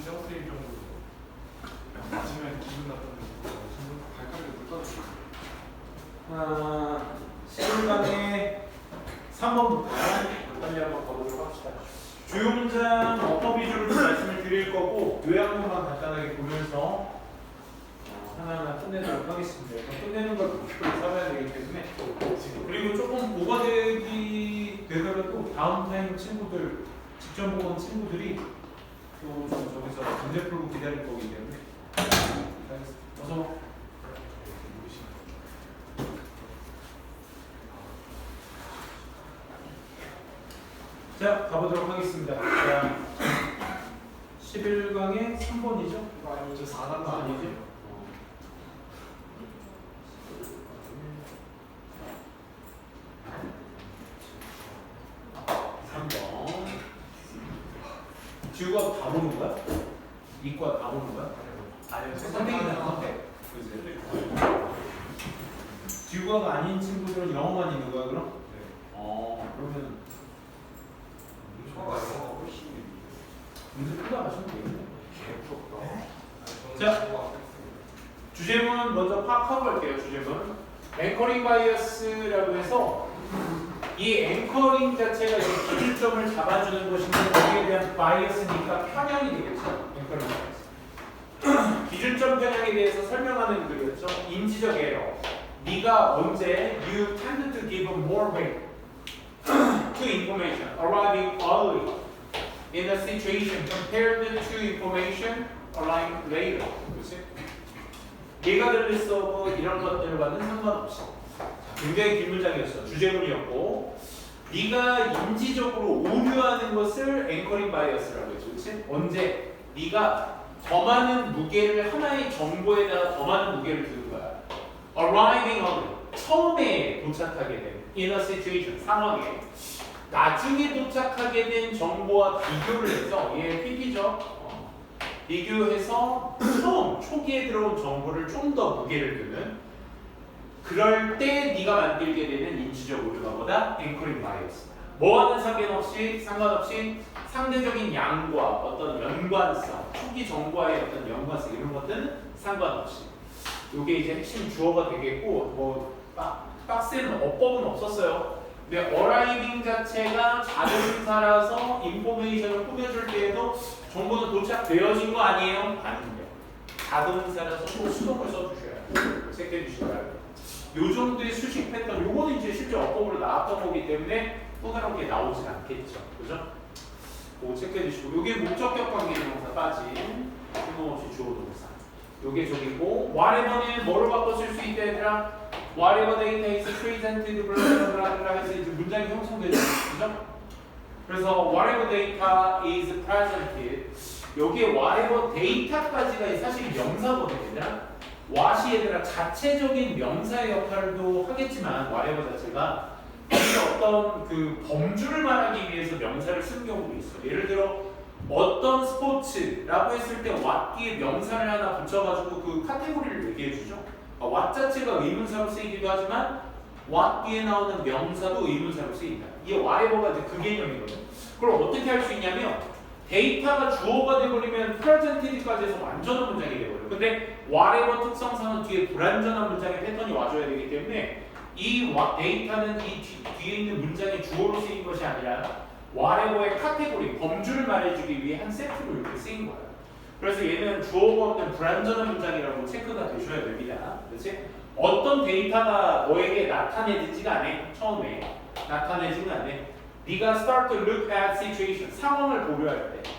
세어스일 정도로 맞으면 기분 나쁜 발가락에 물 떨어지고 11강의 3번부터 빨리 한번 가보도록 합시다. 주요 문장 어법 위주로 좀 말씀을 드릴 거고 요약문만 간단하게 보면서 하나하나 끝내도록 하겠습니다. 끝내는 걸 목표로 삼아야 되기 때문에 그리고 조금 오버되기 되더라도 다음 타임 친구들 직전 보고 온 친구들이 또 좀 저기서 문제 풀고 기다릴 거기 때문에 어서 자 가보도록 하겠습니다. 자 11강의 3번이죠? 아니죠 4단도 아니죠? 3번 지우가 다 보는 거야? 이과 다 보는 거야? 아니요 선택이잖아 선택. 지우가가 아닌 친구들은 영어만 있는 거야 그럼? 네. 그러면 초가 영어가 훨씬 문제 풀다 가시면 되겠네. 개부럽다. 자, 주제문 먼저 파악하고 할게요. 주제문 앵커링 바이어스라고 해서 이 앵커링 자체가 기준점을 잡아주는 것인데 거기에 대한 바이어스니까 편향이 되겠죠. 앵커링 바이어스 기준점 편향에 대해서 설명하는 글이었죠. 인지적 에러 네가 언제 you tend to give more weight to information arriving early in a situation compared to information arriving later. 그렇지? 얘가 들렸어 이런 것들과는 상관없이 굉장히 긴 문장이었어. 주제문이었고 네가 인지적으로 오류하는 것을 앵커링 바이어스라고 했죠. 그렇지? 언제 네가 더 많은 무게를 하나의 정보에다가 더 많은 무게를 두는 거야. arriving early 처음에 도착하게 된 in a situation 상황에 나중에 도착하게 된 정보와 비교를 해서 얘 PP죠. 비교해서 처음 초기에 들어온 정보를 좀 더 무게를 두는 그럴 때 네가 만들게 되는 인지적 오류가 뭐다? 앵커링 바이어스. 뭐와는 상관없이 상대적인 양과 어떤 연관성, 초기 정보와의 어떤 연관성 이런 것들은 상관없이 이게 이제 핵심 주어가 되겠고 뭐 빡센 어법은 없었어요. 근데 어라이빙 자체가 자동사라서 인포메이션을 꾸며줄 때에도 정보는 도착되어진 거 아니에요? 아닌데요. 자동사라서 또 수동을 써주셔야 돼요. 체크해 주시기 바랍니다. 요 정도의 수식 패턴, 요거는 이제 실제 어법으로 나왔던 거기 때문에 또 다르게 나오진 않겠죠. 그죠? 그거 체크해 주시고, 요게 목적격 관계대명사 빠진 쓸모없이 주어 동사. 요게 저기고, whatever는 뭐로 바꿔 쓸 수 있다 얘들아? whatever data is presented, 블라블라블라 해서 이제 문장이 형성되죠. 그죠? 그래서 whatever data is presented 여기에 whatever data까지가 사실 명사거든요. 얘들아. what이 얘들아 자체적인 명사의 역할도 하겠지만 whatever 자체가 어떤 그 범주를 말하기 위해서 명사를 쓰는 경우도 있어. 예를 들어 어떤 스포츠라고 했을 때 what 뒤에 명사를 하나 붙여가지고 그 카테고리를 얘기해주죠. what 자체가 의문사로 쓰이기도 하지만 what 뒤에 나오는 명사도 의문사로 쓰인다. 이게 whatever가 이제 그 개념이거든. 그럼 어떻게 할 수 있냐면 데이터가 주어가 돼버리면 presented까지 해서 완전한 문장이 돼버려요. 근데 whatever 특성상은 뒤에 불완전한 문장의 패턴이 와줘야 되기 때문에 이 데이터는 이 뒤에 있는 문장의 주어로 쓰인 것이 아니라 whatever의 카테고리, 범주를 말해주기 위해 한 세트로 이렇게 쓰인 거예요. 그래서 얘는 주어가 없는 불완전한 문장이라고 체크가 되셔야 됩니다. 그렇지? 어떤 데이터가 너에게 나타내지가 않아. 처음에 나타내지는 않아. 네가 start to look at situation, 상황을 고려할 때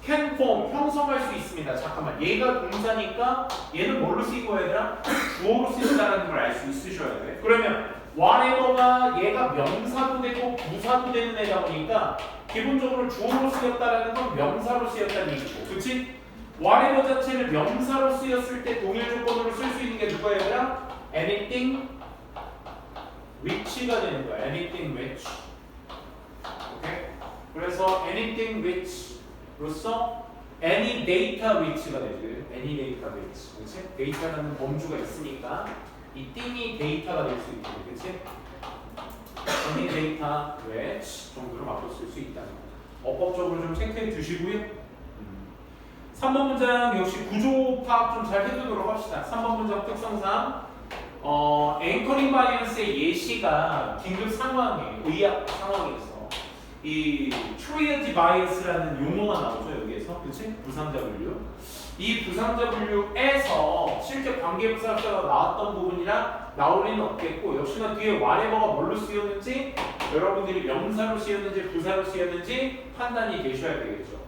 can form, 형성할 수 있습니다. 잠깐만, 얘가 동사니까 얘는 뭘로 쓰이고 얘들아? 주어로 쓰인다는 걸 알 수 있으셔야 돼. 그러면 whatever가 얘가 명사도 되고 부사도 되는 애다 보니까 기본적으로 주어로 쓰였다라는 건 명사로 쓰였다는 얘기고, 그렇지? whatever 자체를 명사로 쓰였을 때 동일 조건으로 쓸 수 있는 게 누구야 얘들아? anything which가 되는 거야. anything which. 오케이? 그래서 anything which로서 any data which가 되죠. any data which. 그렇지? 데이터라는 범주가 있으니까 이 thing이 데이터가 될 수 있고, 그렇지? any data which 정도로 바꿔 쓸 수 있다는 거. 어법적으로 좀 체크해 주시고요. 3번 문장 역시 구조 파악 좀 잘 해두도록 합시다. 3번 문장 특성상 앵커링 바이언스의 예시가 긴급 상황에 의학 상황에서 이 트리어지 바이어스라는 용어가 나오죠. 여기에서 그치? 부상자 분류. 이 부상자 분류에서 실제 관계부사자가 나왔던 부분이랑 나올 리는 없겠고, 역시나 뒤에 whatever가 뭘로 쓰였는지, 여러분들이 명사로 쓰였는지 부사로 쓰였는지 판단이 되셔야 되겠죠.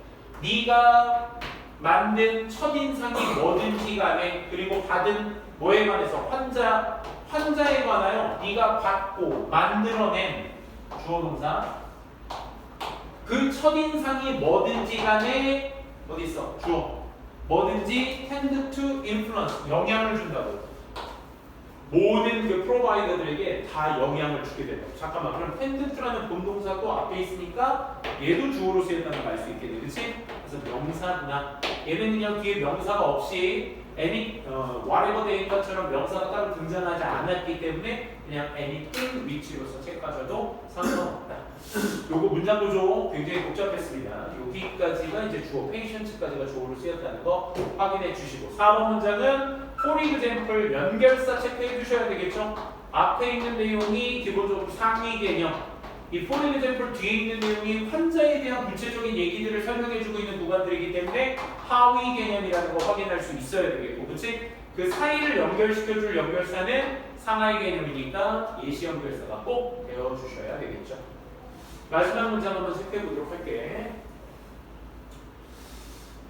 네가 만든 첫인상이 뭐든지 간에, 그리고 받은 뭐에 관해서 환자에 관하여 네가 받고 만들어낸 주어 동사, 그 첫인상이 뭐든지 간에 어디 있어? 주어. 뭐든지 tend to influence, 영향을 준다고. 모든 그 프로바이더들에게 다 영향을 주게 된다. 잠깐만, 그럼 tend to라는 본동사 또 앞에 있으니까 얘도 주어로 쓰였다는 걸 알 수 있겠네, 그렇지? 그래서 명사구나. 얘는 그냥 뒤에 명사가 없이 any, whatever 데이터처럼 명사가 따로 등장하지 않았기 때문에 그냥 anything which로서 체크하셔도 상관없다. 요거 문장 구조 굉장히 복잡했습니다. 여기까지가 이제 주어, patient까지가 주어로 쓰였다는 거 확인해 주시고, 4번 문장은 for example 연결사 체크해 주셔야 되겠죠. 앞에 있는 내용이 기본적으로 상위 개념, 이 for example 뒤에 있는 내용이 환자에 대한 구체적인 얘기들을 설명해 주고 있는 구간들이기 때문에 하위 개념이라는 거 확인할 수 있어야 되겠고, 그치? 그 사이를 연결시켜줄 연결사는 상하위 개념이니까 예시 연결사가 꼭 배워주셔야 되겠죠. 마지막 문장 한번 체크해 보도록 할게.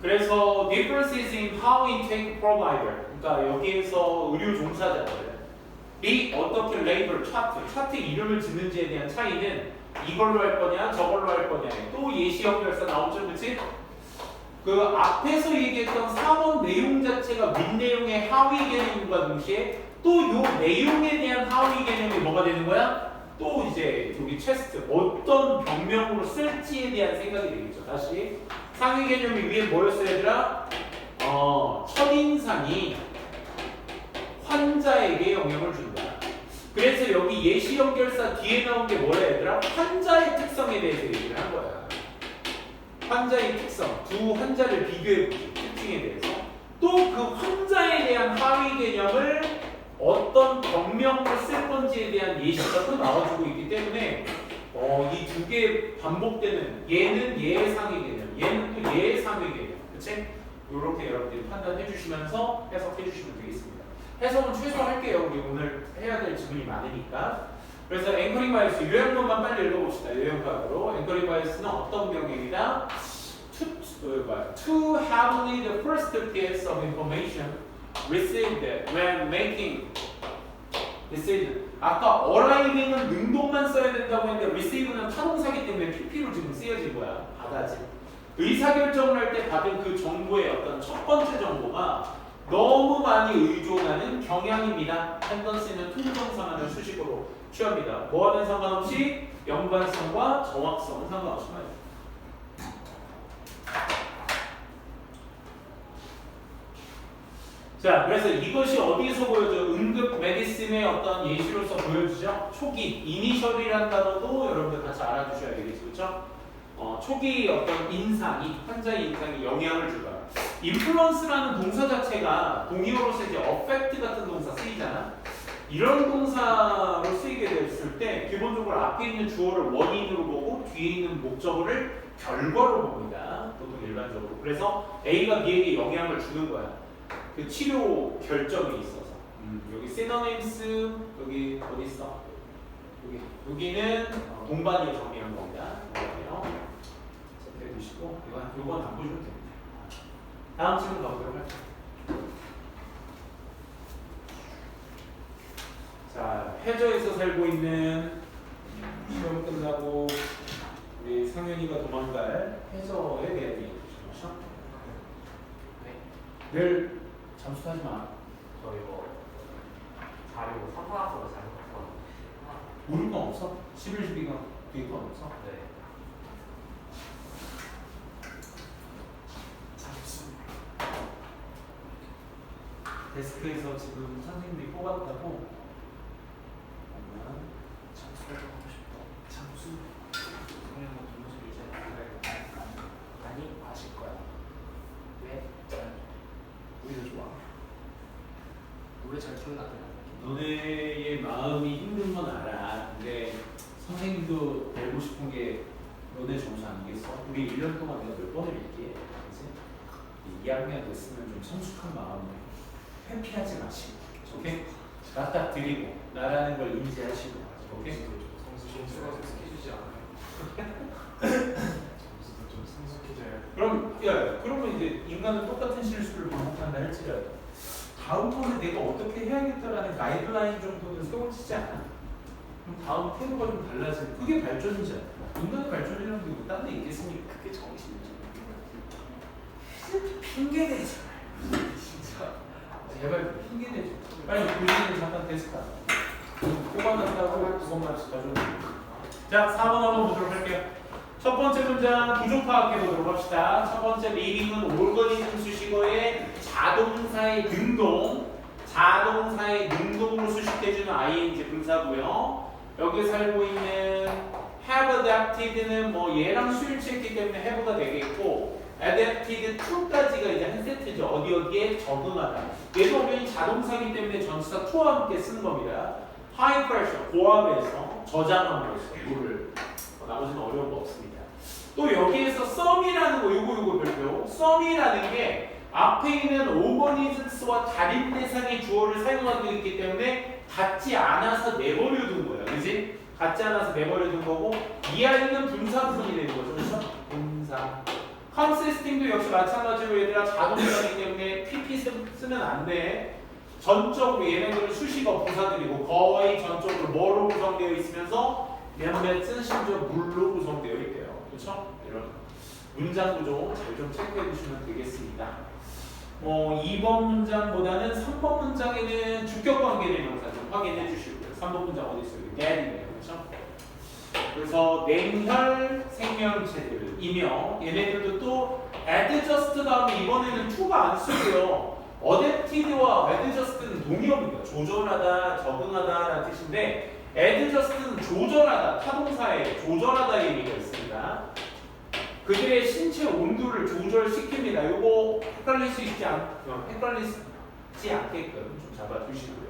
그래서 differences in how we take provider, 그러니까 여기에서 의료 종사자들이 어떻게 레이블, 차트 이름을 짓는지에 대한 차이는 이걸로 할 거냐 저걸로 할 거냐, 또 예시 연결사 나오죠, 그치? 그 앞에서 얘기했던 4번 내용 자체가 윗내용의 하위 개념과 동시에 또 요 내용에 대한 하위 개념이 뭐가 되는 거야? 또 이제 여기 체스트, 어떤 병명으로 쓸지에 대한 생각이 되겠죠. 다시 상위 개념이 위에 뭐였어요, 얘들아? 첫인상이 환자에게 영향을 준다. 그래서 여기 예시 연결사 뒤에 나온 게 뭐야, 얘들아? 환자의 특성에 대해서 얘기를 한 거야. 환자의 특성, 두 환자를 비교해보죠. 특징에 대해서. 또 그 환자에 대한 하위 개념을 어떤 병명으로 쓸 건지에 대한 예시가 또 나와주고 있기 때문에 이 두 개 반복되는, 얘는 얘의 상위 개념, 얘는 또 얘의 상위 개념, 그치? 이렇게 여러분들이 판단해 주시면서 해석해 주시면 되겠습니다. 해석은 최소할게요. 우리 오늘 해야 될 질문이 많으니까. 그래서 앵커링 바이어스 요약문만 빨리 읽어봅시다. 요약문으로 앵커링 바이어스는 어떤 병행이다? To have only the first piece of information received when making decision. 아까 arriving은 능동만 써야 된다고 했는데 receive는 타동사기 때문에 PP로 지금 쓰여진 거야. 받아지. 의사결정을 할 때 받은 그 정보의 어떤 첫 번째 정보가 너무 많이 의존하는 경향입니다. 텐던시는 통정상하는 수식어로 취합니다. 뭐와는 상관없이 연관성과 정확성은 상관없이 말이에요. 자, 그래서 이것이 어디서 보여줘? 응급 메디슨의 어떤 예시로서 보여주죠? 초기, 이니셜이라는 단어도 여러분들 같이 알아두셔야 되겠죠, 그렇죠? 초기 어떤 인상이, 환자의 인상이 영향을 주다. 인플루언스라는 동사 자체가 동의어로서 이제 affect 같은 동사 쓰이잖아. 이런 동사로 쓰이게 됐을 때 기본적으로 앞에 있는 주어를 원인으로 보고 뒤에 있는 목적어를 결과로 봅니다. 보통 일반적으로. 그래서 A가 B에게 영향을 주는 거야. 그 치료 결정에 있어서. 여기 synonyms, 여기 어디 있어? 여기는 동반이 정리한 겁니다. 체크해 주시고 이건 안 보시면 됩니다. 다음 질문 가보도록 할게요. 자, 해저에서 살고 있는 시험 끝나고 우리 상현이가 도망갈 해저에 대한 얘기 주시죠. 늘 잠수하지 마. 저희 자료 선사학으로 잘못 봤거든요. 모를 건 없어? 11, 12가 뒤에 건 없어? 네. 데스크에서 지금 선생님들이 뽑았다고. 잠수를 하고 싶다. 잠수. 그냥 뭐 무슨 이제 아니 아실 거야. 왜? 그래서 좋아. 노래 잘 틀어놨더라. 너네의 마음이 힘든 건 알아. 근데 선생님도 배우고 싶은 게 너네 점수 아니겠어? 우리 1년 동안 내가 몇 번을 얘기해. 그치? 2학년 됐으면 좀 성숙한 마음으로 회피하지 마시고, 오케이? 갖다 드리고 나라는 걸 인지하시고, 오케이? 점수가 성숙해지지 않아요. 점수도 좀 성숙해져야 그럼 그러면 이제 인간은 똑같은 실수를 반복한다 할지라도 다음번에 내가 어떻게 해야겠다라는 가이드라인 정도는 세워지지 않아? 그럼 다음 태도가 좀 달라지는 그게 발전이지 않나? 인간의 발전이라는 게 뭐 딴 데 있겠습니까? 그게 정신이지. 핑계 대지 마. 진짜 제발 핑계 대지 마. 빨리 우리는 잠깐 데스크 뽑아놨다고 그것만 가져오면 자 4번 한번 보도록 할게요. 첫 번째 문장 구조 파악해 보도록 합시다. 첫 번째 리딩은 오거니즘 수식어의 자동사의 능동으로 수식해주는 ing 분사고요. 여기 살고 있는 have adapted는 뭐 얘랑 수일치했기 때문에 have가 되겠고 adapted to까지가 이제 한 세트죠. 어디에 적응하다. 얘도 우리 자동사이기 때문에 전치사 to와 함께 쓰는 겁니다. high pressure 고압에서 저장함으로써 물을 나머지는 어려운 거 없습니다. 또 여기에서 some이라는 거 요거 별표 some이라는 게 앞에 있는 organisms와 다른 대상의 주어를 사용하고 있기 때문에 같지 않아서 내버려 둔 거예요. 그지? 같지 않아서 내버려 둔 거고 이 아이는 분사구문이 되는 거죠. 그렇죠? 분사. consisting도 역시 마찬가지로 얘들아 자동사이기 때문에 pp 쓰면 안 돼. 전적으로 얘네들은 수식어 부사들이고 거의 전적으로 뭐로 구성되어 있으면서 몇몇은 심지어 물로 구성되어 있대요. 그렇죠? 이런 문장 구조 잘 좀 체크해 주시면 되겠습니다. 2번 문장보다는 3번 문장에는 주격 관계의 명사 좀 확인해 주시고요. 3번 문장 어디 있어요? get이네요. 그렇죠? 그래서 냉혈 생명체들이며 얘네들도 또 adjust 다음에 이번에는 to가 안 쓰고요. adapted와 adjust는 동의어입니다. 조절하다, 적응하다라는 뜻인데 adjust는 조절하다, 타동사에 조절하다의 의미가 있습니다. 그들의 신체 온도를 조절시킵니다. 요거 헷갈리지 않게끔 좀 잡아주시고요.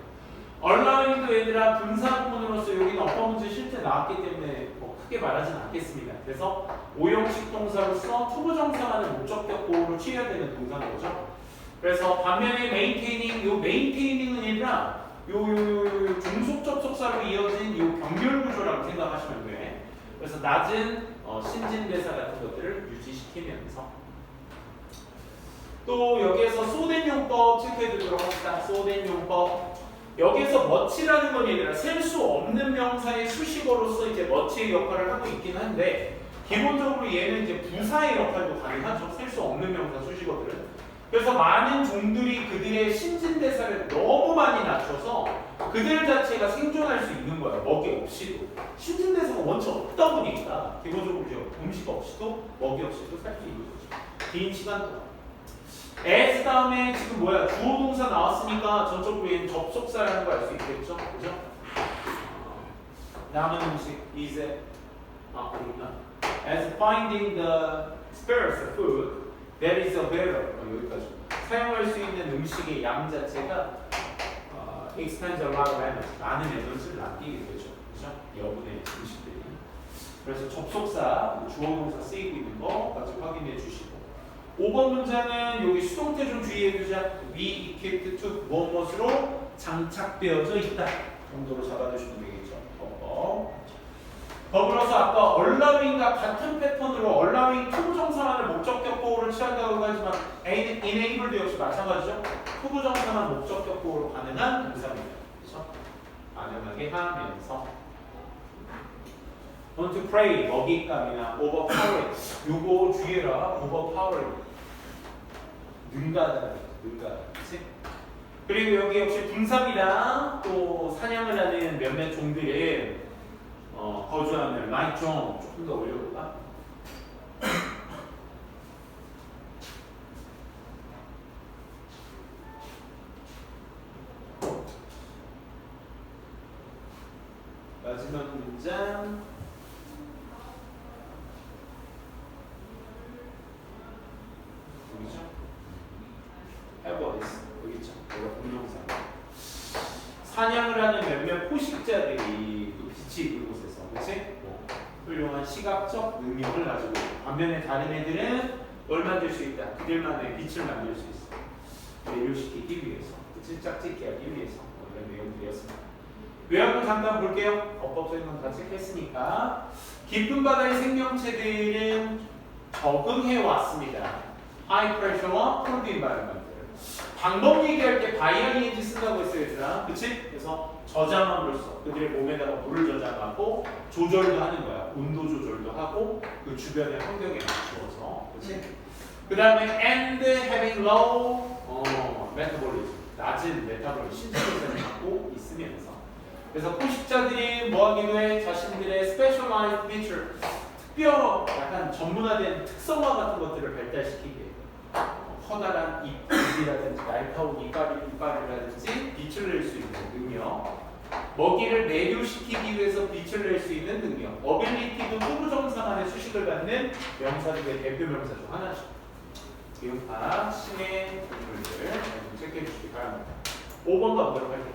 allowing도 얘들아 분사구문으로서 여기는 어떤 문제 실제 나왔기 때문에 뭐 크게 말하진 않겠습니다. 그래서 오형식 동사로서 투부정사만을 목적격 보호로 취해야 되는 동사인 거죠. 그래서 반면에 maintaining, 은 얘들아 요 중속 접속사로 이어진 요 병렬 구조라고 생각하시면 돼. 그래서 낮은 신진대사 같은 것들을 유지시키면서 또 여기에서 쏘된 용법 체크해 두도록 합시다. 쏘된 용법 여기에서 멋이라는 건 얘들아 셀 수 없는 명사의 수식어로서 이제 멋의 역할을 하고 있긴 한데 기본적으로 얘는 이제 부사의 역할도 가능하죠. 셀 수 없는 명사 수식어들은. 그래서 많은 종들이 그들의 신진대사를 너무 많이 낮춰서 그들 자체가 생존할 수 있는 거야. 먹이 없이도. 신진대사가 원체 없다 보니까 기본적으로 음식 없이도 먹이 없이도 살 수 있는 거죠. 긴 시간 동안. as 다음에 지금 뭐야? 주어 동사 나왔으니까 전적으로 얘는 접속사라는 거 알 수 있겠죠? 그죠? 남은 음식 is as finding the sparse food that is available. 여기까지. 사용할 수 있는 음식의 양 자체가 expands a lot of energy. 많은 에너지를 남기게 되죠. 그죠? 여분의 음식들이. 그래서 접속사, 주어 동사 쓰이고 있는 거까지 확인해 주시고 5번 문장은 여기 수동태 좀 주의해 주자. be equipped to 무엇으로 장착되어져 있다 정도로 잡아주시면 되겠죠. 더불어서 아까 allowing과 같은 패턴으로 allowing 투부정사만을 목적격 보호를 취한다고 하지만 enable도 역시 마찬가지죠. 투부정사만 목적격 보호로 가능한 동사입니다. 그렇죠? 가능하게 하면서 want to pray 먹잇감이나 overpower 요거 주의해라. overpower 능가하다 그치? 그리고 여기 역시 분사입니다. 또 사냥을 하는 몇몇 종들의 거주하는 라이트 조금 더 올려볼까? 마지막 문장 여기죠? have bodies. 여기 있죠. 여기가 동명사. 사냥을 하는 몇몇 포식자들이 그 빛이 있는 곳에서, 그렇지? 훌륭한 시각적 능력을 가지고 있고, 반면에 다른 애들은 뭘 만들 수 있다? 그들만의 빛을 만들 수 있어. 매료시키기 위해서, 그치? 짝짓기 하기 위해서. 이런 내용들이었습니다. 요약을 잠깐 볼게요. 어법적인 건 다 체크했으니까. 깊은 바다의 생명체들은 적응해 왔습니다. 하이 프레셔와 콜드 인바이러먼트. 방법 얘기할 때 바이아리엔지 쓴다고 했어요, 얘들아. 그치? 그래서 저장함으로써 그들의 몸에다가 물을 저장하고 조절도 하는 거야. 온도 조절도 하고 그 주변의 환경에 맞추어서. 그치? 그 다음에 and having low metabolism. 낮은 메타볼리즘, 신체적인 갖고 있으면서. 그래서 포식자들이 뭐 하기도 해? 자신들의 specialized feature, 약간 전문화된 특성화 같은 것들을 발달시키게 해요. 커다란 입이라든지 날카로운 이빨이라든지 빛을 낼 수 있는 능력, 먹이를 매료시키기 위해서 빛을 낼 수 있는 능력, 어빌리티도 후부정사만의 수식을 갖는 명사들의 대표 명사 중 하나죠. 이건 다 신의 동물들 체크해 주시기 바랍니다. 5번 가보도록 할게요.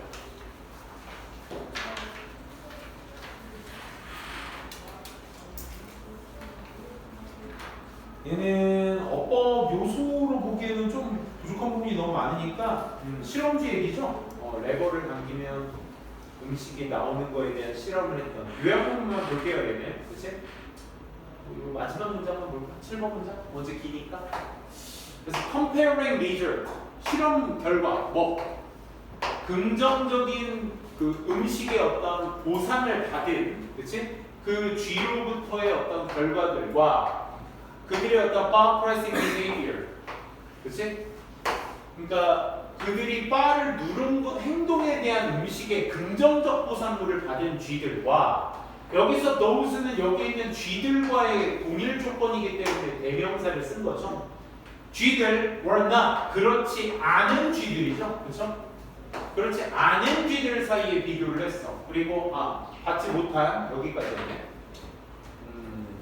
얘는 어법 요소로 보기에는 좀 부족한 부분이 너무 많으니까 실험지 얘기죠. 레버를 당기면 음식이 나오는 거에 대한 실험을 했던 요약 부분만 볼게요. 얘는 그치? 요 마지막 문장만 볼까? 7번 문장? 먼저 기니까. 그래서 comparing result, 실험 결과, 뭐 긍정적인 그 음식의 어떤 보상을 받은, 그치? 그 쥐로부터의 어떤 결과들과 그들의 어떤 bar pressing behavior, 그치? 그러니까 그들이 바를 누른 행동에 대한 음식의 긍정적 보상물을 받은 쥐들과 여기서 those는 여기 있는 쥐들과의 동일 조건이기 때문에 대명사를 쓴 거죠. 쥐들 were not, 그렇지 않은 쥐들이죠, 그렇죠? 그렇지 않은 쥐들 사이에 비교를 했어. 그리고 받지 못한 여기까지네.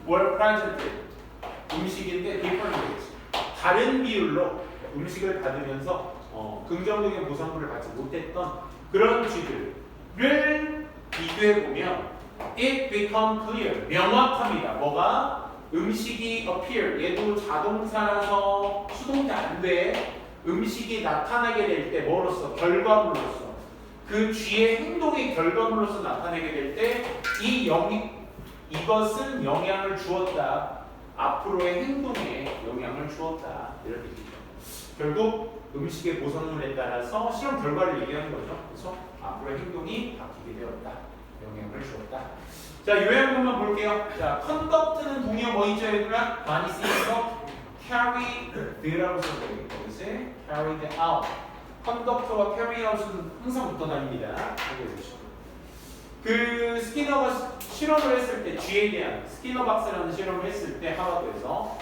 were presented, 음식인데 different ways, 다른 비율로 음식을 받으면서 긍정적인 보상물을 받지 못했던 그런 쥐들을 비교해 보면 it become clear, 명확합니다. 뭐가? 음식이 appear, 얘도 자동사라서 수동태 안 돼. 음식이 나타나게 될 때 뭐로서? 결과물로서. 그 쥐의 행동의 결과물로서 나타나게 될 때 이것은 영향을 주었다. 앞으로의 행동에 영향을 주었다. 이런 얘기죠. 결국 음식의 보상물에 따라서 실험 결과를 얘기하는 거죠. 그래서 앞으로의 행동이 바뀌게 되었다. 영향을 주었다. 자, 요약문만 볼게요. 자, conduct는 동의어 뭐 있죠, 얘들아? 많이 쓰여서 carry the라고 써요. 그래서 carried out. conduct와 carry out은 항상 붙어 다닙니다. 알고 계시죠? 그 스키너가 실험을 했을 때 쥐에 대한 스키너 박스라는 실험을 했을 때 하버드에서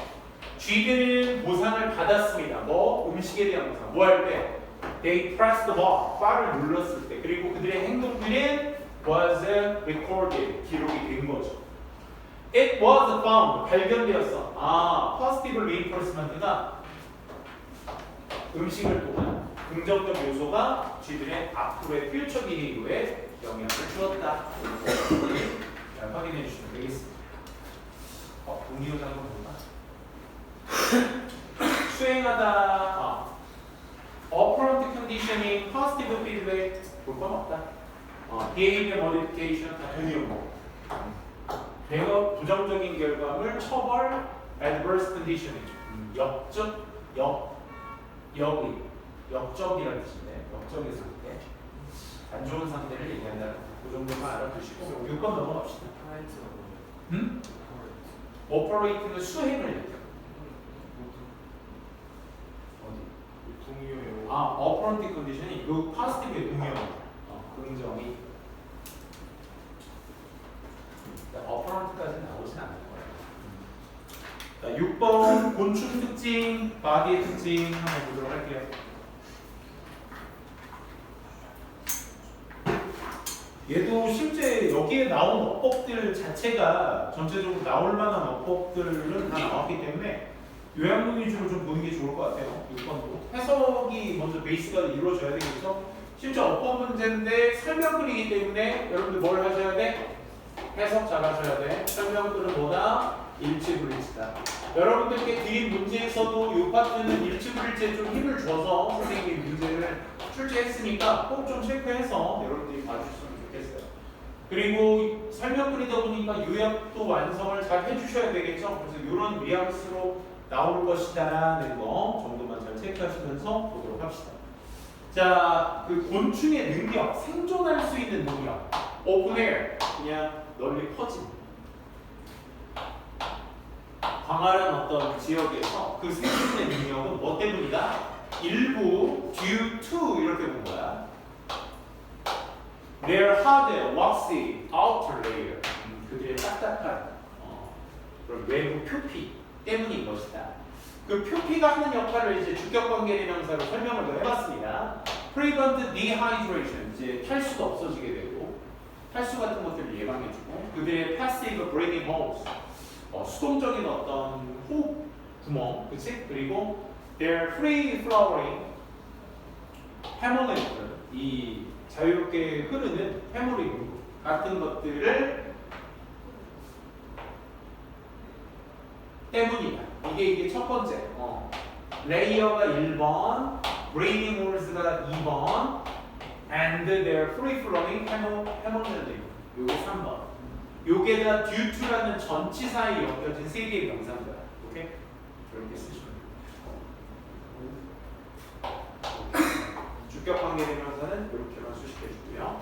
쥐들은 보상을 받았습니다. 뭐? 음식에 대한 보상. 뭐 할 때? They pressed the bar. 바를 눌렀을 때. 그리고 그들의 행동들은 was recorded. 기록이 된 거죠. It was found. 발견되었어. positive reinforcement가 음식을 통한 긍정적 요소가 쥐들의 앞으로의 future behavior에 영향을 주었다. 자, 확인해 주시면 되겠습니다. 동기호자 한번 볼까? 수행하다. operant conditioning, positive feedback 볼 건 없다. behavior modification 다 동의어고. 대거 부정적인 결과물, 처벌, adverse conditioning, 역적이라는 뜻인데 역적에서 때 안 좋은 상태를 얘기한다. 그 정도만 알아두시고 6번 넘어갑시다. operate는 수행을 얘기해요. 어디? 동의어예요. operant condition이 그 positive의 동의어입니다. 긍정이. operant까지 나오진 않을 거예요. 자, 6번 곤충 특징, 바디의 특징 한번 보도록 할게요. 얘도 실제 여기에 나온 어법들 자체가 전체적으로 나올 만한 어법들은 다 나왔기 때문에 요약문 위주로 좀 보는 게 좋을 것 같아요. 6번도 해석 해석이 먼저 베이스가 이루어져야 되겠죠. 실제 어법 문제인데 설명글이기 때문에 여러분들 뭘 하셔야 돼? 해석 잘 하셔야 돼. 설명글은 뭐다? 일치불일치다. 여러분들께 드린 문제에서도 이 파트는 일치불일치에 좀 힘을 줘서 선생님이 문제를 출제했으니까 꼭 좀 체크해서 여러분들이 봐주셨으면 좋겠어요. 그리고 설명글이다 보니까 요약도 완성을 잘 해주셔야 되겠죠. 그래서 이런 뉘앙스로 나올 것이다라는 거 정도만 잘 체크하시면서 보도록 합시다. 자, 그 곤충의 능력, 생존할 수 있는 능력, 오픈에어, 그냥 널리 퍼진 광활한 어떤 지역에서 그 생존의 능력은 뭐 때문이다? 일부 due to 이렇게 본 거야. Their hard, waxy outer layer. 그들의 딱딱한 그런 외부 표피 때문인 것이다. 그 표피가 하는 역할을 이제 주격관계대명사로 설명을 더 해봤습니다. Prevent dehydration, 이제 탈수가 없어지게 되고 탈수 같은 것들을 예방해주고 그들의 passive breathing holes, 수동적인 어떤 호흡 구멍, 그치? 그리고 their free flowing hemolymph, 이 자유롭게 흐르는 헤모리그 같은 것들을 때문이다. 이게 첫 번째. 레이어가 1번, breathing holes가 2번, and their free flowing hemolymph 요게 3번. 요게 다 due to라는 전치사에 엮여진 세 개의 명사입니다. 오케이? 이렇게 쓰시면 돼요. 주격관계대명사는 이렇게만 수식해주고요.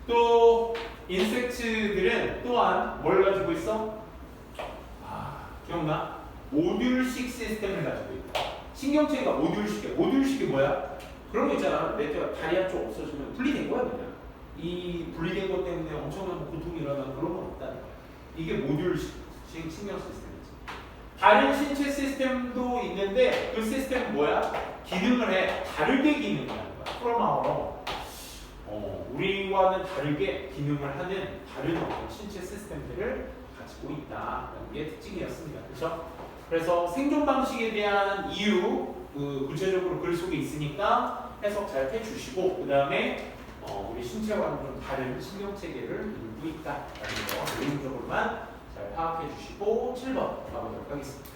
또 인섹트들은 또한 뭘 가지고 있어? 기억나? 모듈식 시스템을 가지고 있다. 신경체가 모듈식이야. 모듈식이 뭐야? 그런 거 있잖아. 내 다리 한쪽 없어지면 분리된 거야 그냥. 이 분리된 것 때문에 엄청난 고통이 일어나는 그런 건 없다. 이게 모듈식 신경 시스템이지. 다른 신체 시스템도 있는데 그 시스템은 뭐야? 기능을 해. 다르게 기능을 하는 거야. 프로마우로 우리와는 다르게 기능을 하는 다른 어떤 신체 시스템들을 가지고 있다라는 게 특징이었습니다. 그렇죠? 그래서 생존 방식에 대한 이유 구체적으로 글 속에 있으니까 해석 잘 해주시고 그 다음에 우리 신체와는 좀 다른 신경 체계를 이루고 있다라는 거 내용적으로만 잘 파악해 주시고 7번 가보도록 하겠습니다.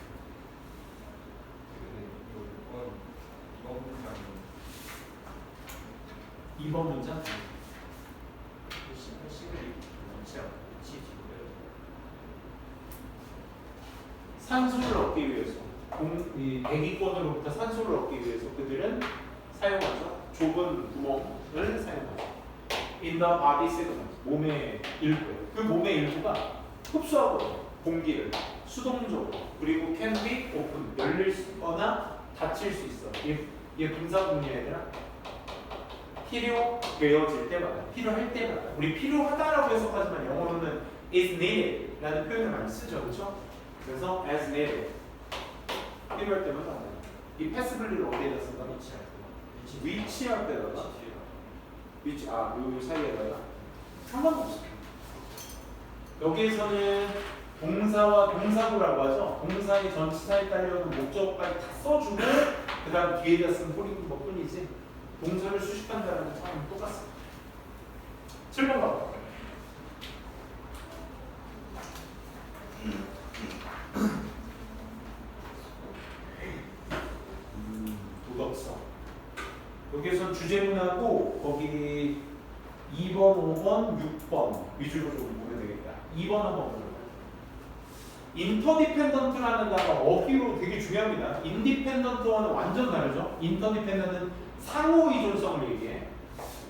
2번 문장. 산소를 얻기 위해서 대기권으로부터 산소를 얻기 위해서 그들은 사용하죠. 좁은 구멍을 사용하죠. In the body segment, 몸의 일부. 그 몸의 일부가 흡수하거든요. 공기를 수동적으로. 그리고 can be open, 열릴 수거나 닫힐 수 있어. 얘 분사구문이야 얘들아. 필요되어질 때마다, 필요할 때마다. 우리 필요하다라고 해석하지만 영어로는 is needed 라는 표현을 많이 쓰죠. 그렇죠? 그래서 as needed 필요할 때마다 이 패스블리를 어디에다 쓴다? 위치할 때다가 위치 요 사이에다가 상관없어. 여기에서는 동사와 동사구라고 하죠. 동사의 전치사에 따르는 목적까지 다 써주고 그 다음 뒤에다 쓴 호링 것뿐이지 동사를 수식한다는 상황은 똑같습니다. 7번 가볼까요? 도덕성. 여기에선 주제문하고 거기 2번, 5번, 6번 위주로 좀 보면 되겠다. 2번 한번 보면 인터디펜던트라는 단어 어휘로 되게 중요합니다. 인디펜던트와는 완전 다르죠. 인터디펜던트는 상호 이존성을 얘기해.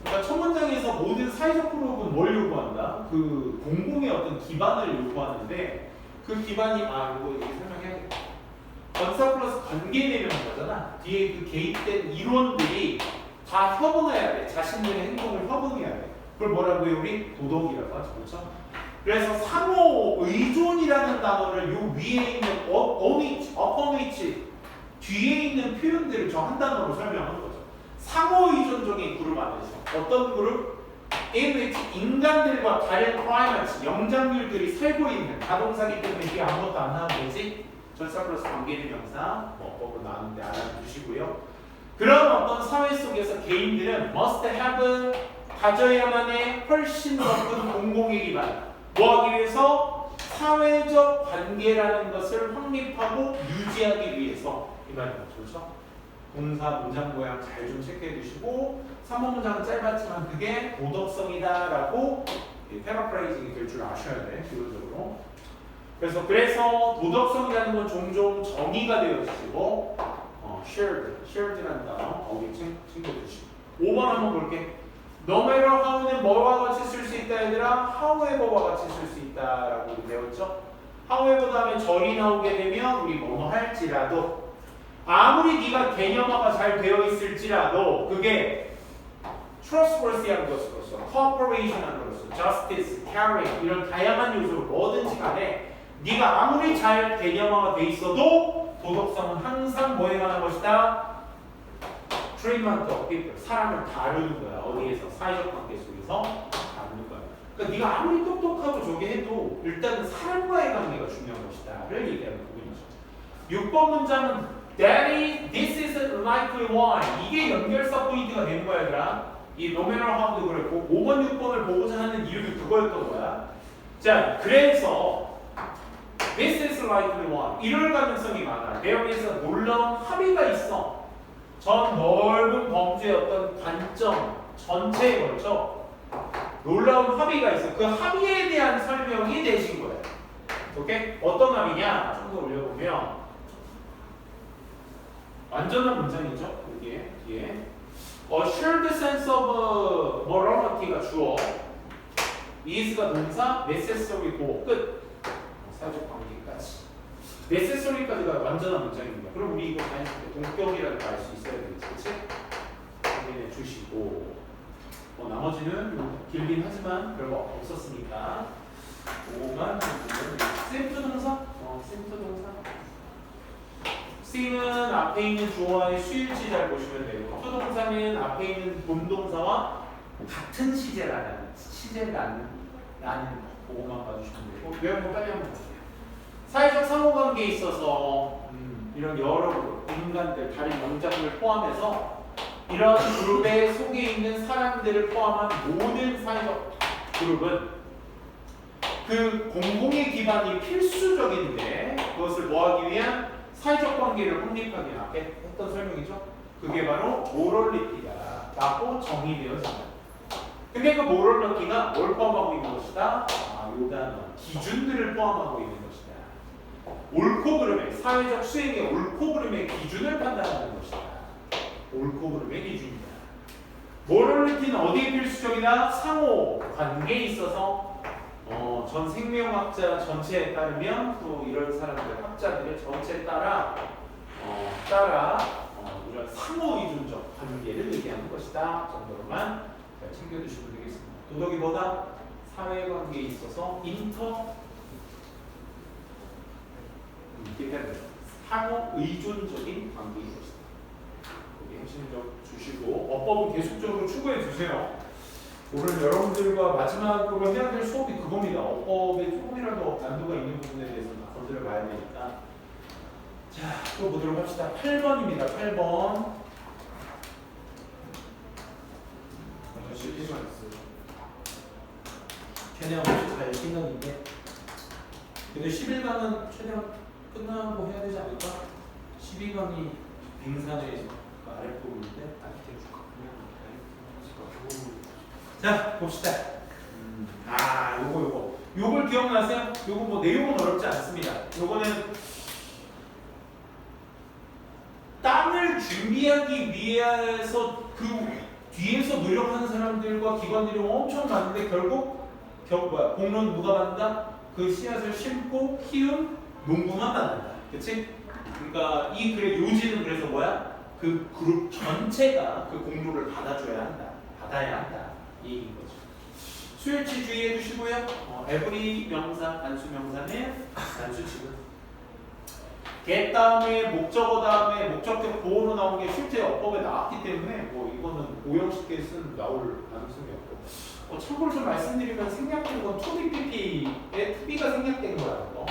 그러니까 첫 문장에서 모든 사회적 그룹은 뭘 요구한다? 그 공공의 어떤 기반을 요구하는데 그 기반이 이거 얘기 설명해야겠다. 건사 플러스 관계되는 거잖아. 뒤에 그 개입된 이론들이 다 협응해야 돼. 자신들의 행동을 협응해야 돼. 그걸 뭐라고 해요? 우리 도덕이라고 하죠. 그렇죠? 그래서 상호 의존이라는 단어를 요 위에 있는 upon which 뒤에 있는 표현들을 저 한 단어로 설명하는 거죠. 상호 의존적인 그룹 안에서 어떤 그룹? in which 인간들과 다른 primates, 영장류들이 살고 있는 가동사기 때문에 이게 아무것도 안 나오면 되지? 전치사 플러스 관계대명사 어법으로 나왔는데 알아두시고요. 그런 어떤 사회 속에서 개인들은 must have 가져야만 해 훨씬 높은 공공의 기반 뭐 하기 위해서 사회적 관계라는 것을 확립하고 유지하기 위해서 이 말이죠. 그렇죠? 동사 문장 모양 잘 좀 체크해 주시고 3번 문장은 짧았지만 그게 도덕성이다라고 패러프레이징이 될 줄 아셔야 돼. 기본적으로. 그래서 도덕성이라는 건 종종 정의가 되어지고 shared라는 단어 거기 챙겨주시고 5번 한번 볼게. No matter how는 뭐와 같이 쓸 수 있다 얘들아 however와 같이 쓸 수 있다라고 우리 배웠죠? however 다음에 절이 나오게 되면 우리 뭐뭐 할지라도 아무리 네가 개념화가 잘 되어 있을지라도 그게 trustworthy한 것으로서 cooperation한 것으로서 justice, caring 이런 다양한 요소로 뭐든지 간에 네가 아무리 잘 개념화가 돼 있어도 도덕성은 항상 뭐에 관한 것이다? treatment of people 사람을 다루는 거야. 어디에서? 사회적 관계 속에서 다루는 거야. 그러니까 네가 아무리 똑똑하고 저게 해도 일단은 사람과의 관계가 중요한 것이다를 얘기하는 부분이죠. 6번 문장은 Daddy, this is likely why 이게 연결사 포인트가 되는 거야 얘들아. 이 no matter how도 그랬고 5번, 6번을 보고자 하는 이유도 그거였던 거야. 자, 그래서 This is likely one. 이럴 가능성이 많아. 대형에서 놀라운 합의가 있어. 전 넓은 범주의 어떤 관점 전체에 걸쳐 놀라운 합의가 있어. 그 합의에 대한 설명이 되신 거예요. 오케이? 어떤 합의냐? 좀 더 올려보면 완전한 문장이죠. 여기에 뒤에 assured sense of morality가 주어, is가 동사, necessary 고 끝. 사회적 관계까지. necessary까지가 완전한 문장입니다. 그럼 우리 이거 자연스럽게 동격이라는 걸 알 수 있어야 되겠지, 그렇지? 확인해 주시고 나머지는 길긴 하지만 별거 없었으니까 그거만 보면 샘프 동사? 샘프 동사. C는 앞에 있는 주어와의 수일치 잘 보시면 되고 to 동사는 앞에 있는 본동사와 같은 시제라는 그거만 봐주시면 되고 외운 거 빨리 한번 보세요. 사회적 상호관계에 있어서 이런 여러 인간들, 다른 영장을 포함해서 이런 그룹의 속에 있는 사람들을 포함한 모든 사회적 그룹은 그 공공의 기반이 필수적인데 그것을 뭐하기 위한 사회적 관계를 확립하기 위한 앞에 했던 설명이죠. 그게 바로 모럴리티다 라고 정의되어집니다. 근데 그 모럴리티가 뭘 포함하고 있는 것이다? 요 단어 기준들을 포함하고 있는 것이다. 옳고 그름의 사회적 수행의 옳고 그름의 기준을 판단하는 것이다. 옳고 그름의 기준이다. 모럴리티는 어디에 필수적이다? 상호 관계에 있어서 전 생명학자 전체에 따르면 또 이런 사람들 학자들의 전체에 따라 이런 상호 의존적 관계를 얘기하는 것이다 정도로만 잘 챙겨두시면 되겠습니다. 도덕이 뭐다? 사회관계에 있어서 상호 의존적인 관계인 것이다. 여기 핵심 좀 주시고 어법은 계속적으로 추구해 주세요. 오늘 여러분들과 마지막으로 해야 될 수업이 그겁니다. 어법에 조금이라도 난도가 있는 부분에 대해서 건드려 봐야 되니까. 자, 또 보도록 합시다. 8번입니다. 8번. 실기만 있어요. 최대한 혹시 갈 생각인데 근데 11강은 최대한 끝나고 해야 되지 않을까? 12강이 빙산의 아랫부분인데 자 봅시다. 요걸 기억나세요? 요거 뭐 내용은 어렵지 않습니다. 요거는 땅을 준비하기 위해서 그 뒤에서 노력하는 사람들과 기관들이 엄청 많은데 결국 공로는 누가 받는다? 그 씨앗을 심고 키운 농부만 받는다. 그치? 그러니까 이 글의 요지는 그래서 뭐야? 그 그룹 전체가 그 공로를 받아야 한다. 이 얘기인 거죠. 수일치 주의해 주시고요. every 명사, 단수 명사는 단수 지금. get 다음에 목적어 다음에 목적격 보호로 나온 게 실제 어법에 나왔기 때문에 뭐 이거는 오형식에 쓴 나올 가능성이 없고 참고로 좀 말씀드리면 생략된 건 2BPP의 2B가 생략된 거라는 거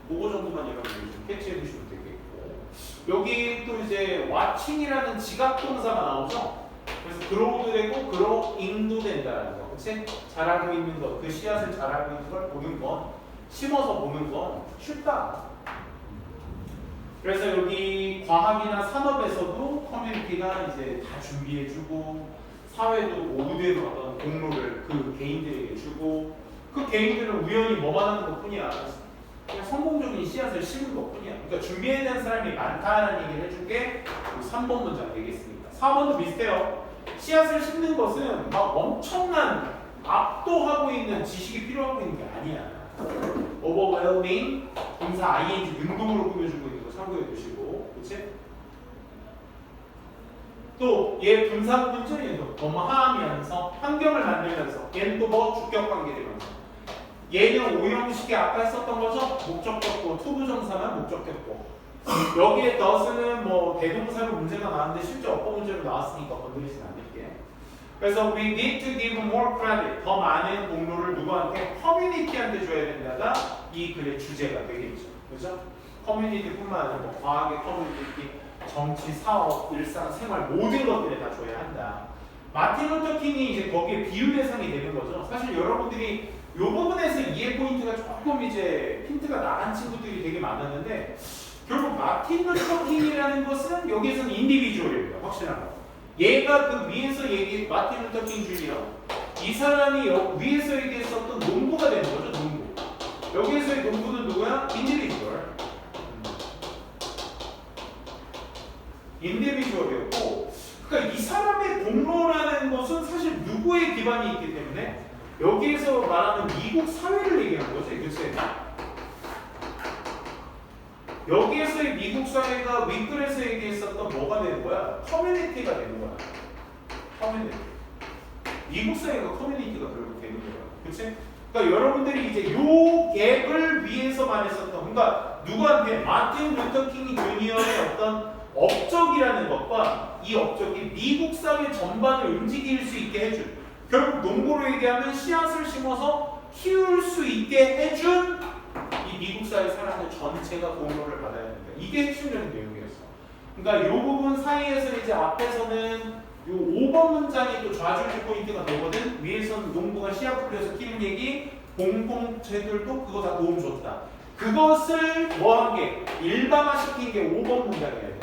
그거 정도만 여러분들이 좀 캐치해 주시면 되겠고, 여기 또 이제 watching이라는 지각 동사가 나오죠. 그래서 grow도 되고 growing도 된다는 거, 그치? 자라고 있는 것, 그 씨앗을 자라고 있는 걸 보는 건, 심어서 보는 건 쉽다. 그래서 여기 과학이나 산업에서도 커뮤니티가 이제 다 준비해주고, 사회도 모두의 어떤 공로를 그 개인들에게 주고, 그 개인들은 우연히 뭐만 하는 것 뿐이야. 그냥 성공적인 씨앗을 심은 것 뿐이야. 그러니까 준비해야 되는 사람이 많다는 얘기를 해준 게 3번 문장 되겠습니다. 4번도 비슷해요. 씨앗을 심는 것은 막 엄청난 압도하고 있는 지식이 필요하고 있는 게 아니야. overwhelming 동사 ing 능동으로 꾸며주고 있는 거 참고해 두시고, 그치? 또 얘 분사 문제에도 뭐하면서 환경을 만들면서 얘는 또 뭐 주격 관계되면서, 얘는 오형식에 아까 했었던 거죠. 목적격보 투부정사만 목적격보. 여기에 does는 뭐 대동사로 문제가 나왔는데 실제 어법 문제로 나왔으니까 건드리진 않을게. 그래서 we need to give more credit, 더 많은 공로를 누구한테? 커뮤니티한테 줘야 된다가 이 글의 주제가 되겠죠. 그죠? 커뮤니티뿐만 아니라 뭐 과학의 커뮤니티, 정치, 사업, 일상, 생활 모든 것들에 다 줘야 한다. 마틴 루터 킹이 이제 거기에 비유 대상이 되는 거죠. 사실 여러분들이 이 부분에서 이해 포인트가 조금 이제 힌트가 나간 친구들이 되게 많았는데, 결국 마틴 루터 킹이라는 것은 여기에서는 인디비주얼입니다. 확실한 거. 얘가 그 위에서 마틴 루터 킹 주니어, 이 사람이 위에서 얘기했었던 농부가 되는 거죠. 농부. 여기에서의 농부는 누구야? 인디비주얼. 인디비주얼이었고, 그러니까 이 사람의 공로라는 것은 사실 누구의 기반이 있기 때문에 여기에서 말하는 미국 사회를 얘기하는 거지, 그치? 여기에서의 미국 사회가 윗글에서 얘기했었던 뭐가 되는 거야? 커뮤니티가 되는 거야. 커뮤니티. 미국 사회가 커뮤니티가 결국 되는 거야. 그치? 그러니까 여러분들이 이제 요 갭을 위해서 말했었던, 그러니까 누구한테? 마틴 루터 킹 주니어의 어떤 업적이라는 것과 이 업적이 미국 사회 전반을 움직일 수 있게 해준, 결국 농부로 얘기하면 씨앗을 심어서 키울 수 있게 해준 이 미국 사회 사람들 전체가 공로를 받아야 된다. 이게 핵심적인 내용이었어. 그러니까 이 부분 사이에서 이제 앞에서는 요 5번 문장이 또 좌절의 포인트가 되거든. 위에서는 농부가 씨앗 뿌려서 키운 얘기, 공동체들도 그거 다 도움 줬다. 그것을 뭐한 게 일반화시킨 게 5번 문장이어야 돼.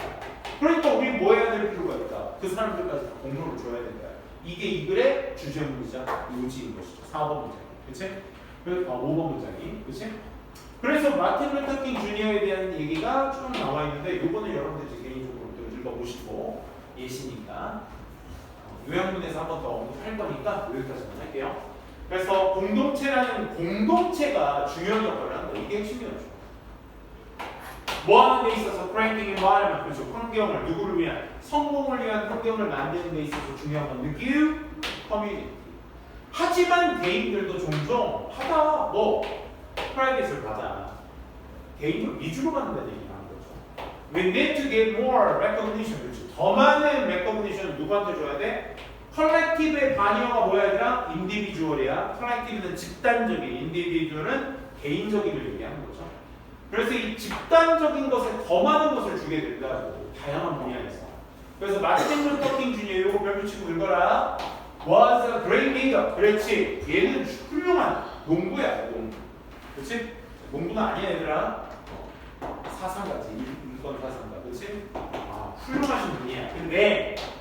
그러니까 우리 뭐 해야 될 필요가 있다. 그 사람들까지 다 공로를 줘야 된다. 이게 이 글의 주제문이자 요지인 것이죠. 4번 문장. 그치? 5번 문장이. 그치? 그래서 마틴 루터 킹 주니어에 대한 얘기가 좀 나와 있는데, 요거는 여러분들 개인적으로 또 읽어보시고 예시니까 요약문에서 한 번 더 언급할 거니까 여기까지만 할게요. 그래서 공동체라는 공동체가 중요한 역할을 한다. 이게 핵심이었죠. 뭐 하는 데 있어서 creating environment, 그렇죠. 환경을 누구를 위한, 성공을 위한 환경을 만드는 데 있어서 중요한 건 느낌, 커뮤니티. 하지만 개인들도 종종 하다 뭐 프라이빗을 받아. 개인으로 위주로 받는다는 얘기를 하는 거죠. We need to get more recognition. 그렇죠. 더 많은 recognition 누구한테 줘야 돼? 컬렉티브의 반영어가 뭐야 얘들아? 인디비주얼이야. 컬렉티브는 집단적인, 인디비주얼은 개인적인을 얘기하는 거죠. 그래서 이 집단적인 것에 더 많은 것을 주게 된다고, 다양한 분야에서. 그래서 마틴 루터 킹 주니어 이거 별표 치고 읽어라. Was a great leader. 그렇지. 얘는 훌륭한 농부야, 농부. 그렇지? 농부는 아니야 얘들아. 사상가지. 인권 사상가. 그렇지? 아, 훌륭하신 분이야.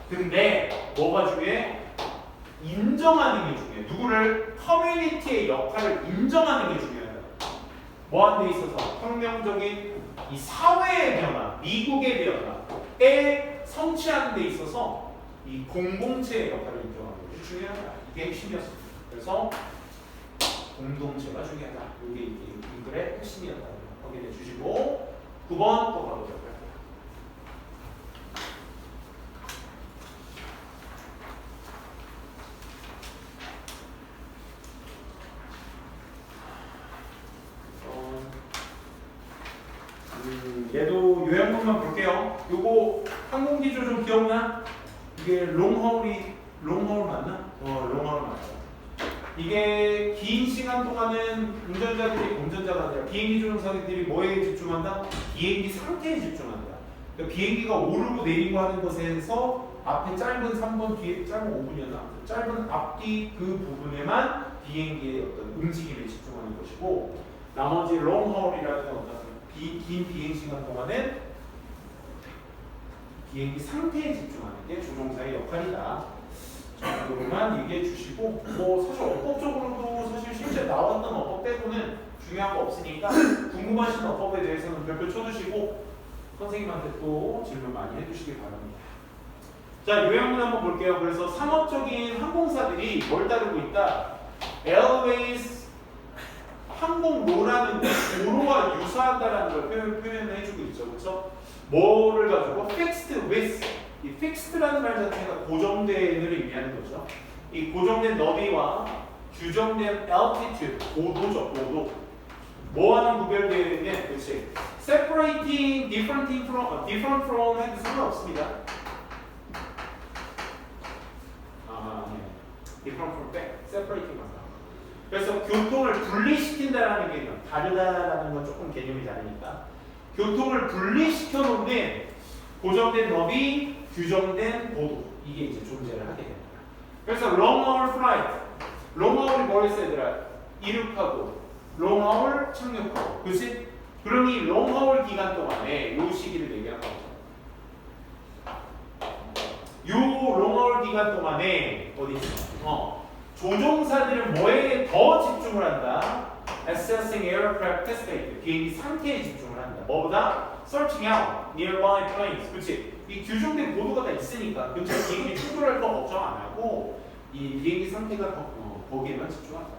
근데 뭐가 중요해? 인정하는 게 중요해. 누구를? 커뮤니티의 역할을 인정하는 게 중요하다. 뭐 하는 데 있어서? 혁명적인 이 사회의 변화, 미국의 변화에 성취하는 데 있어서 이 공동체의 역할을 인정하는 것이 중요하다. 이게 핵심이었습니다. 그래서 공동체가 중요하다. 이게 이 글의 핵심이었다. 확인해 주시고 9번 또 가보자고요. 얘도 요약문만 볼게요. 요거 항공기조 좀 기억나? 이게 롱하울 맞나? 롱하울 맞아. 이게 긴 시간 동안은 운전자가 아니라 비행기 조종사들이 뭐에 집중한다? 비행기 상태에 집중한다. 그러니까 비행기가 오르고 내리고 하는 것에서 앞에 짧은 3번 뒤에 짧은 5분이었나? 짧은 앞뒤 그 부분에만 비행기의 어떤 움직임에 집중하는 것이고 나머지 롱하울이라는 어떤 긴 비행 시간 동안은 비행기 상태에 집중하는 게 조종사의 역할이다. 정도로만 얘기해 주시고 뭐 사실 어법적으로도 사실 실제 나왔던 어법 빼고는 중요한 거 없으니까 궁금하신 어법에 대해서는 별표 쳐주시고 선생님한테 또 질문 많이 해주시기 바랍니다. 자, 요약문 한번 볼게요. 그래서 상업적인 항공사들이 뭘 따르고 있다? Airways 항공로라는 도로와 유사하다라는 걸 표현을 해주고 있죠. 그렇죠? 뭐를 가지고? Fixed with 이 fixed라는 말 자체가 고정된을 의미하는 거죠. 이 고정된 너비와 규정된 altitude, 고도죠, 고도. 뭐와는 구별되어 있는, 그렇지? Separating different from 해도 상관없습니다. different from back, separating 맞아. 그래서 교통을 분리시킨다라는 개념, 다르다라는 건 조금 개념이 다르니까 교통을 분리시켜 놓는 고정된 너비, 규정된 고도 이게 이제 존재를 하게 됩니다. 그래서 long hour flight, long hour이 뭐였어 얘들아? 이륙하고 long hour 착륙하고, 그렇지? 그럼 이 long hour 기간 동안에 요 시기를 얘기한 거죠. 요 long hour 기간 동안에 어디 있어? 조종사들은 뭐에 더 집중을 한다? Assessing aircraft state, 비행기 상태에 집중을 한다. 뭐보다? Searching out nearby planes, 그렇지? 이 규정된 고도가 다 있으니까 근처 비행기 충돌할 거 걱정 안 하고 이 비행기 상태가 거기에만 집중한다.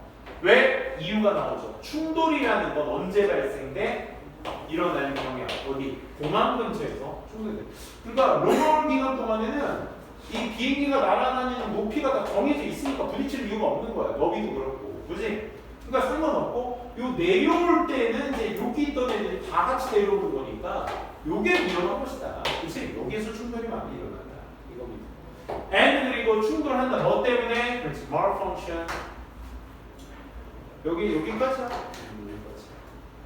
왜? 이유가 나오죠. 충돌이라는 건 언제 발생돼? 일어날 경우야. 어디? 공항 근처에서 충돌돼. 그러니까 롱하울 기간 동안에는 이 비행기가 날아다니는 높이가 다 정해져 있으니까 부딪힐 이유가 없는 거야. 너비도 그렇고, 그렇지? 그러니까 상관없고 요 내려올 때는 이제 여기 있던 애들이 다 같이 내려오는 거니까 요게 위험한 것이다. 그치? 여기에서 충돌이 많이 일어난다. 이겁니다. and 그리고 충돌한다. 뭐 때문에? 그렇지. malfunction. 여기까지야. 여기까지.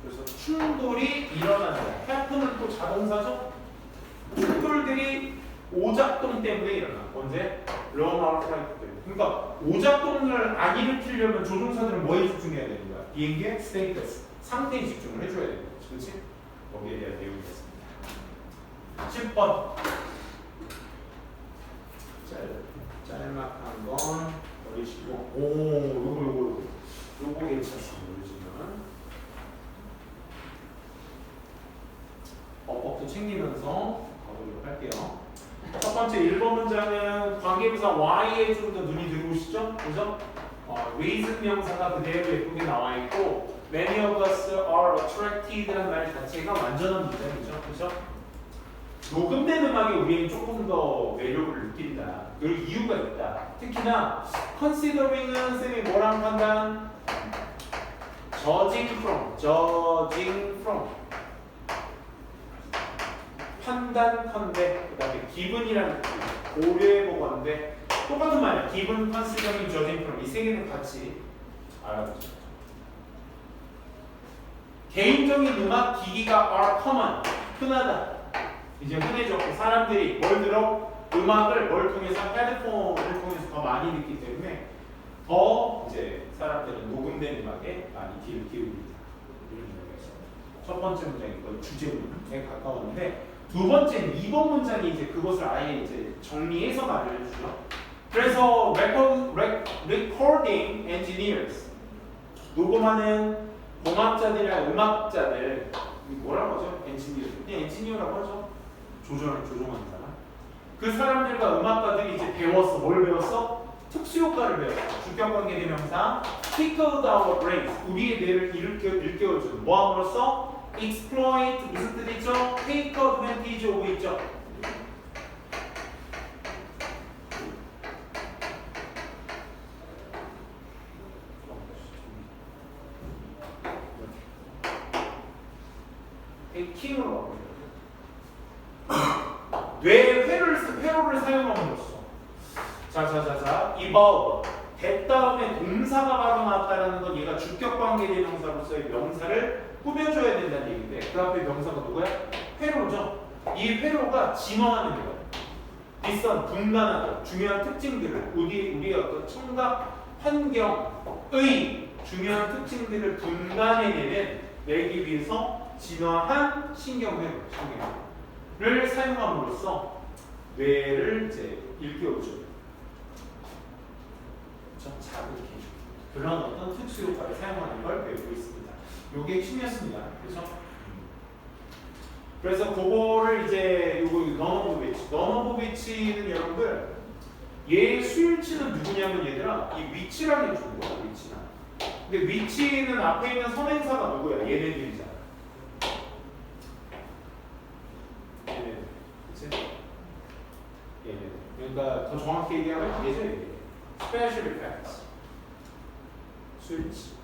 그래서 충돌이 일어난다. happen은 또 자동사죠? 충돌들이 오작동 때문에 일어나. 언제? long hour flight 때문에. 그러니까 오작동을 안 일으키려면 조종사들은 뭐에 집중해야 되는 거야? 비행기의 스테이터스, 상태에 집중을 해줘야 되는 거지. 그렇지? 거기에 대한 내용이었습니다. 10번. 짤막한 건 버리시고. 요거 괜찮습니다. 요즘은 어법도 챙기면서 가보도록 할게요. 첫 번째 1번 문장은 관계부사 Y에 좀 더 눈이 들어오시죠? 그죠? reason 명사가 그대로 예쁘게 나와 있고 many of us are attracted라는 말 자체가 완전한 문장이죠. 그죠? 녹음된 음악에 우리는 조금 더 매력을 느낀다. 그리고 이유가 있다. 특히나 considering은 쌤이 뭐랑 판단? judging from 판단컨대, 그 다음에 기분이라는 고려해보고 하는데 똑같은 말이야. 기분, 컨시더링, 저징, 프롬 이 세 개는 같이 알아보죠. 개인적인 음악 기기가 are common, 흔하다. 이제 흔해졌고 사람들이 뭘 들어? 음악을 뭘 통해서? 헤드폰을 통해서 더 많이 듣기 때문에 더 이제 사람들은 녹음된 음악에 많이 귀를 기울입니다. 이런 이야기였어요. 첫 번째 문장이 거의 주제문에 가까웠는데 두 번째는 2번 문장이 이제 그것을 아예 이제 정리해서 말을 해주죠. 그래서 recording engineers 녹음하는 공학자들이나 음악자들 뭐라고 하죠? 그냥 엔지니어라고 하죠. 조종하는 사람. 그 사람들과 음악가들이 이제 배웠어. 뭘 배웠어? 특수효과를 배웠어. 주격관계 대명사 tickled our brains 우리의 뇌를 일깨워주는 뭐함으로써 exploit 무슨 뜻이죠? take advantage of 있죠. takeing으로 뇌 회로를 사용함으로써 자자자자 evolve that 다음에 동사가 바로 나왔다라는 건 얘가 주격관계대명사로서의 명사를 꾸며줘야 된다는 얘기인데 그 앞에 명사가 누구야? 회로죠. 이 회로가 진화하는 거야. 비싼 분간하고 중요한 특징들을 우리의 어떤 청각 환경의 중요한 특징들을 분간해내는 내기 위해서 진화한 신경회로를 사용함으로써 뇌를 이제 일깨워줘요. 좀 자극해줘. 그런 어떤 특수 효과를 사용하는 걸 배우고 있습니다. 요게 핵심이었습니다. 그렇죠? 그래서 그거를 이제 요거 너너보비치는 여러분들 얘 수일치는 누구냐면 얘들아 이 위치라는 게 좋은 거야. 위치나. 근데 위치는 앞에 있는 선행사가 누구야? 얘네들이잖아. 얘네들. 그치? 얘네들. 그러니까 더 정확히 얘기하면 얘죠. 얘. Special effects. 수일치.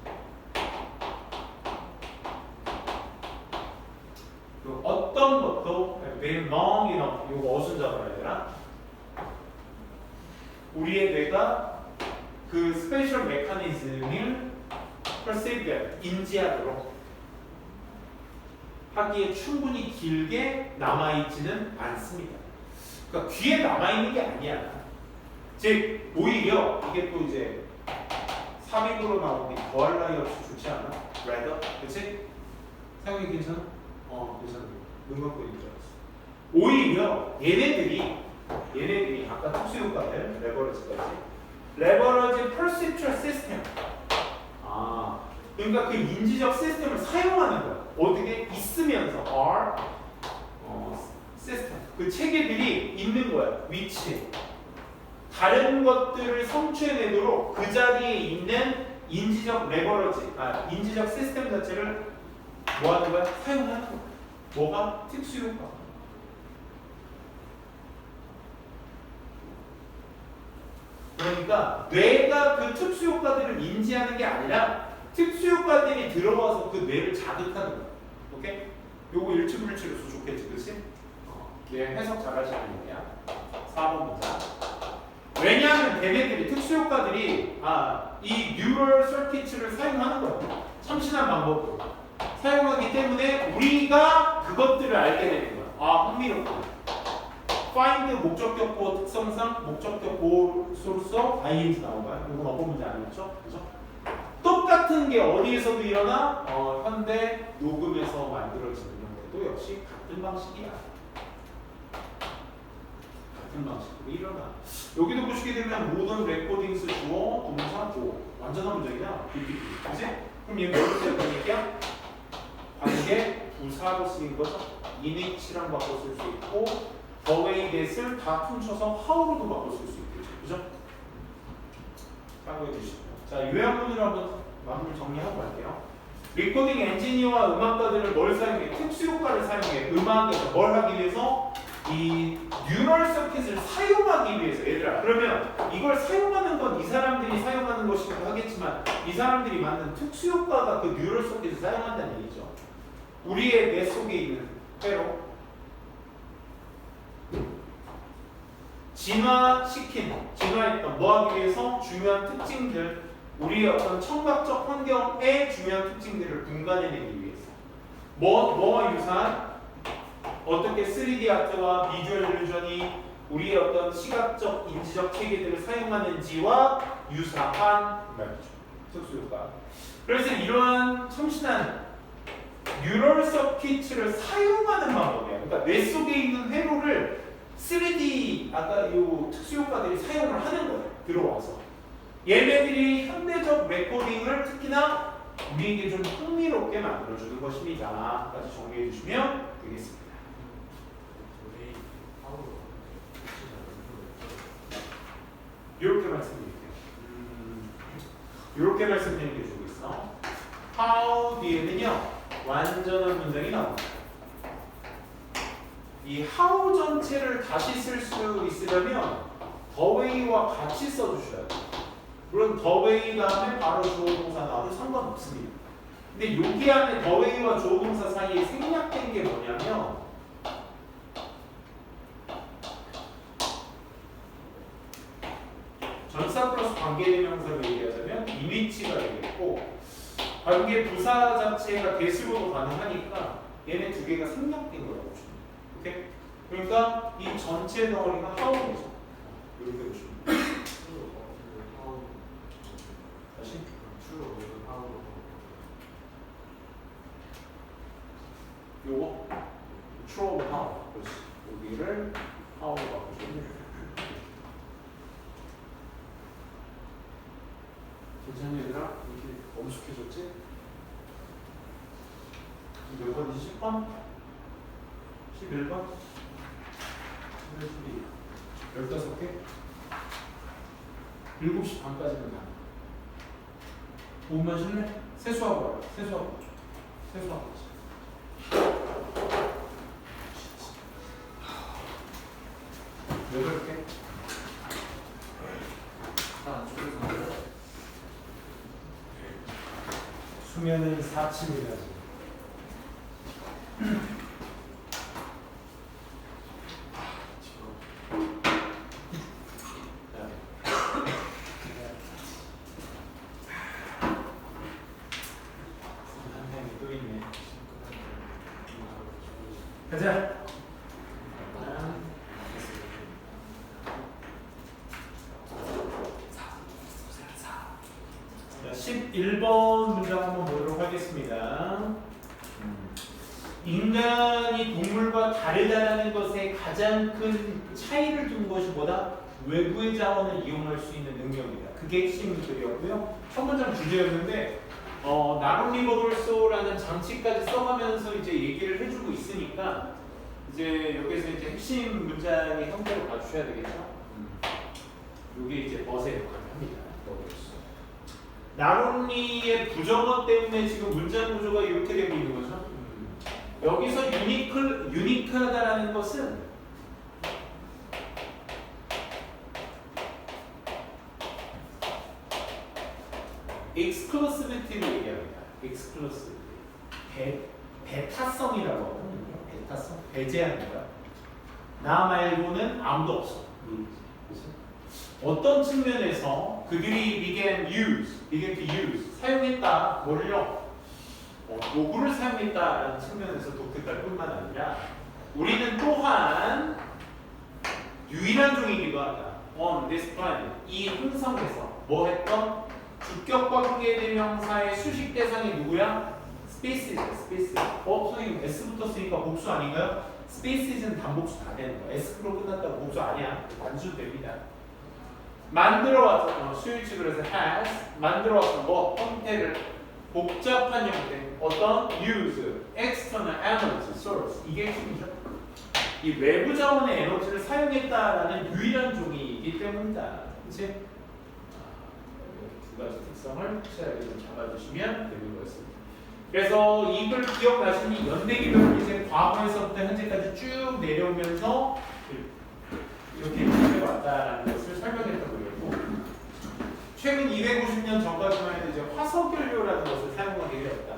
어떤 것도 been long enough 이거 어순 잡아야 되나? 우리의 뇌가 그 스페셜 메커니즘을 perceive 인지하도록 하기에 충분히 길게 남아있지는 않습니다. 그러니까 귀에 남아있는 게 아니야. 즉 오히려 이게 또 이제 삽입으로 나오기 더할 나위 없이 좋지 않아? rather, 그치? 사용이 괜찮아? 괜찮아. 눈 감고 있는 줄 알았어. 오히려 얘네들이 아까 특수효과들 레버러지 perceptual system. 그러니까 그 인지적 시스템을 사용하는 거야. 어떻게 있으면서 시스템 그 체계들이 있는 거야. 위치에 다른 것들을 성취해내도록 그 자리에 있는 인지적 인지적 시스템 자체를 뭐 하는 거야? 사용하는 거야. 뭐가? 특수효과. 그러니까 뇌가 그 특수효과들을 인지하는 게 아니라 특수효과들이 들어와서 그 뇌를 자극하는 거야. 오케이? 요거 일치불치로서 좋겠지, 그치? 뇌 해석 잘하시는 분이야. 4번 문장. 왜냐하면 걔네들이 특수효과들이 이 뉴럴 서킷을 사용하는 거야. 참신한 방법으로 사용하기 때문에 우리가 그것들을 알게 되는 거야. 흥미롭구나. find 목적격 보호 특성상 목적격 보호로서 ing 나온 거야. 이건 어떤 문제 아니었죠? 그죠? 똑같은 게 어디에서도 일어나? 현대 녹음에서 만들어지는 경우도 역시 같은 방식이야. 같은 방식으로 일어나. 여기도 보시게 되면 모던 레코딩스 주어, 동사, 주어. 완전한 문장이야. 그치? 그럼 얘 뭐를 쓸 거니까? 관계, 부사로 쓰인 거죠. init이랑 바꿔 쓸 수 있고 the way that을 다 퉁쳐서 how로도 바꿔 쓸 수 있겠죠. 그죠? 참고해 주시고. 자, 요약문으로 한번 마무리 정리하고 갈게요. 리코딩 엔지니어와 음악가들을 뭘 사용해? 특수효과를 사용해. 음악에서 뭘 하기 위해서? 이 뉴럴 서킷을 사용하기 위해서. 얘들아, 그러면 이걸 사용하는 건 이 사람들이 사용하는 것이기도 하겠지만 이 사람들이 만든 특수효과가 그 뉴럴 서킷을 사용한다는 얘기죠. 우리의 뇌 속에 있는 회로 진화했던 뭐 하기 위해서 중요한 특징들, 우리의 어떤 청각적 환경의 중요한 특징들을 분간해내기 위해서 뭐와 유사한 어떻게 3D 아트와 비주얼 일루전이 우리의 어떤 시각적 인지적 체계들을 사용하는지와 유사한 말이죠. 특수효과. 그래서 이러한 참신한 뉴럴 서킷을 사용하는 방법이야. 그러니까 뇌 속에 있는 회로를 3D 아까 이 특수효과들이 사용을 하는 거예요. 들어와서 얘네들이 현대적 레코딩을 특히나 우리에게 좀 흥미롭게 만들어주는 것입니다. 까지 정리해 주시면 되겠습니다. 이렇게 말씀드릴게요. 이렇게 말씀드리는 게 주고 있어. how 뒤에는요 완전한 문장이 나옵니다. 이 how 전체를 다시 쓸 수 있으려면 the way와 같이 써주셔야 돼요. 물론 the way 다음에 바로 주어 동사 나와도 상관없습니다. 근데 여기 안에 the way와 주어 동사 사이에 생략된 게 뭐냐면 전사 플러스 관계대명사로 얘기하자면 이미지가 되겠고 관계 부사 자체가 대수로도 가능하니까 얘네 두 개가 생략된 거라고 보시면 돼요. 오케이? 그러니까 이 전체 덩어리가 하우이죠. 이렇게 보시면 돼요. 다시 요거 true of how. 그렇지. 여기를 how로 바꾸시면 돼요. 괜찮니 얘들아? 이렇게 엄숙해졌지? 몇 번이지? 10번? 11번? 15개? 7시 반까지는 가. 5분만 쉴래? 세수하고 와요. 세수하고 여덟 개? 수면은 4층이라지. 또 있네. 가자. 11번 문장 한번 보도록 하겠습니다. 인간이 동물과 다르다는 것에 가장 큰 차이를 둔 것이 뭐다? 외부의 자원을 이용할 수 있는 능력이다. 그게 핵심들이었고요. 첫 문장 주제였는데 나름리버돌소라는 장치까지 써가면서 이제 얘기를 해주고 있으니까 이제 여기서 이제 핵심 문장의 형태로 봐주셔야 되겠죠. 이게 이제 벗의 역할을 합니다. 나론리의 부정어 때문에 지금 문장 구조가 이렇게 되고 있는 거죠. 여기서 유니크하다라는 것은 exclusivity를 얘기합니다. exclusivity. 배타성이라고 하거든요. 배타성. 배제합니다. 나 말고는 아무도 없어. 어떤 측면에서 그들이 began to use 사용했다. 뭐를요? 도구를 사용했다라는 측면에서 독특할 뿐만 아니라 우리는 또한 유일한 종이기도 하다. On this planet 이 행성에서 뭐 했던? 주격과 관계대명사의 수식 대상이 누구야? species. 선생님 S부터 쓰니까 복수 아닌가요? species는 단복수 다 되는 거야. S로 끝났다고 복수 아니야. 단수 됩니다. 만들어왔던 수일치 그래서 has 만들어왔던 뭐 형태를 복잡한 형태 어떤 use external energy source 이게 핵심이죠. 이 외부 자원의 에너지를 사용했다라는 유일한 종이기 때문이다. 그렇지? 두 가지 특성을 확실하게 좀 잡아주시면 되는 거였습니다. 그래서 이걸 기억나시니 연대기별로 이제 과거에서부터 현재까지 쭉 내려오면서 이렇게 해왔다라는 것을 설명했던 거였고 최근 250년 전까지만 해도 이제 화석연료라는 것을 사용하게 되었다.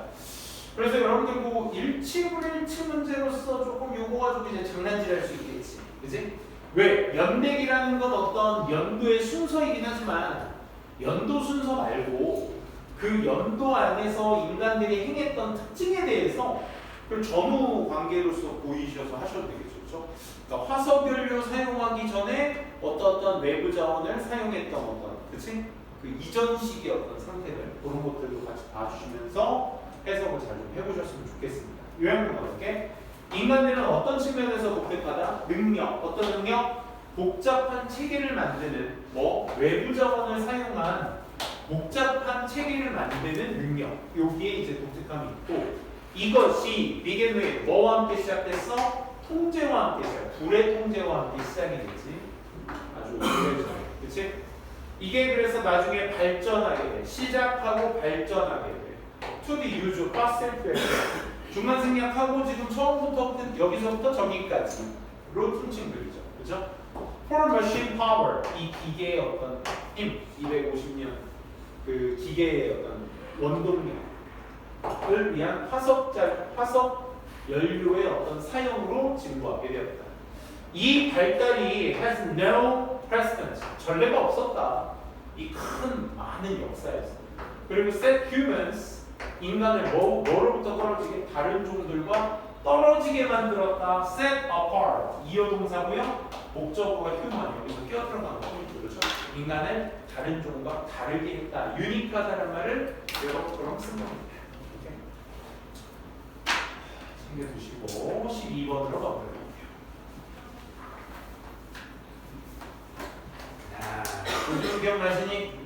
그래서 여러분들 뭐 일치불일치 문제로서 조금 요거 가지고 이제 장난질할 수 있겠지, 그지? 왜? 연대기라는 건 어떤 연도의 순서이긴 하지만 연도 순서 말고 그 연도 안에서 인간들이 행했던 특징에 대해서 그걸 전후 관계로서 보이셔서 하셔도 되겠죠. 그렇죠? 그러니까 화석연료 사용하기 전에 어떤 외부 자원을 사용했던 어떤, 그치? 그 이전 시기의 어떤 상태들 그런 것들도 같이 봐주시면서 해석을 잘 좀 해보셨으면 좋겠습니다. 요약은 어떻게? 인간들은 어떤 측면에서 독특하다? 능력, 어떤 능력? 복잡한 체계를 만드는 뭐 외부 자원을 사용한 복잡한 체계를 만드는 능력. 여기에 이제 독특함이 있고 이것이 began with 뭐와 함께 시작됐어? 통제와 함께 시작. 불의 통제와 함께 시작이 됐지. 아주 오래전에. 그치? 이게 그래서 나중에 발전하게 돼. 시작하고 발전하게 돼. To the use of fossil fuel. 중간 생략하고 지금 처음부터 여기서부터 저기까지로 퉁칭들이죠. 그죠? For machine power. 이 기계의 어떤 힘. 250년 그 기계의 어떤 원동력을 위한 화석 연료의 어떤 사용으로 진보하게 되었다. 이 발달이 has no precedent. 전례가 없었다. 이 큰 많은 역사였어. 그리고 set humans 인간을 뭐로부터 떨어지게 다른 종들과 떨어지게 만들었다. set apart 이어동사고요. 목적어가 human 여기서 끼어들어가는 포인트 그렇죠? 인간을 다른 종과 다르게 했다. 유니크하다는 말을 여러분처럼 쓴 겁니다. 챙겨두시고 12번으로 가볼게요. 요즘 기억나시니?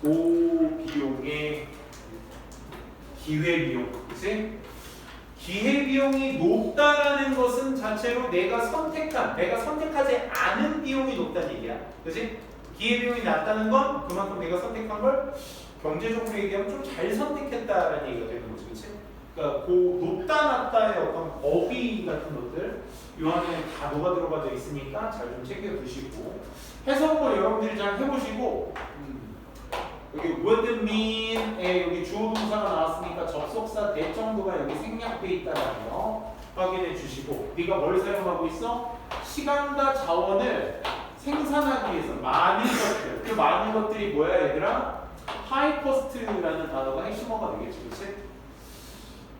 고비용의 기회비용, 그치? 기회비용이 높다라는 것은 자체로 내가 선택하지 않은 비용이 높다는 얘기야. 그치? 기회비용이 낮다는 건 그만큼 내가 선택한 걸 경제적으로 얘기하면 좀 잘 선택했다라는 얘기가 되는 거지. 그치? 그러니까 높다 낮다의 어떤 어휘 같은 것들 이 안에 다 녹아 들어가져 있으니까 잘 좀 챙겨 두시고 해석을 여러분들이 잘 해보시고 여기 would mean에 여기 주어 동사가 나왔으니까 접속사 대정도가 여기 생략돼 있다라는 거 확인해 주시고 네가 뭘 사용하고 있어? 시간과 자원을 생산하기 위해서 많은 것들 그 많은 것들이 뭐야 얘들아? high cost라는 단어가 핵심어가 되겠지 그치?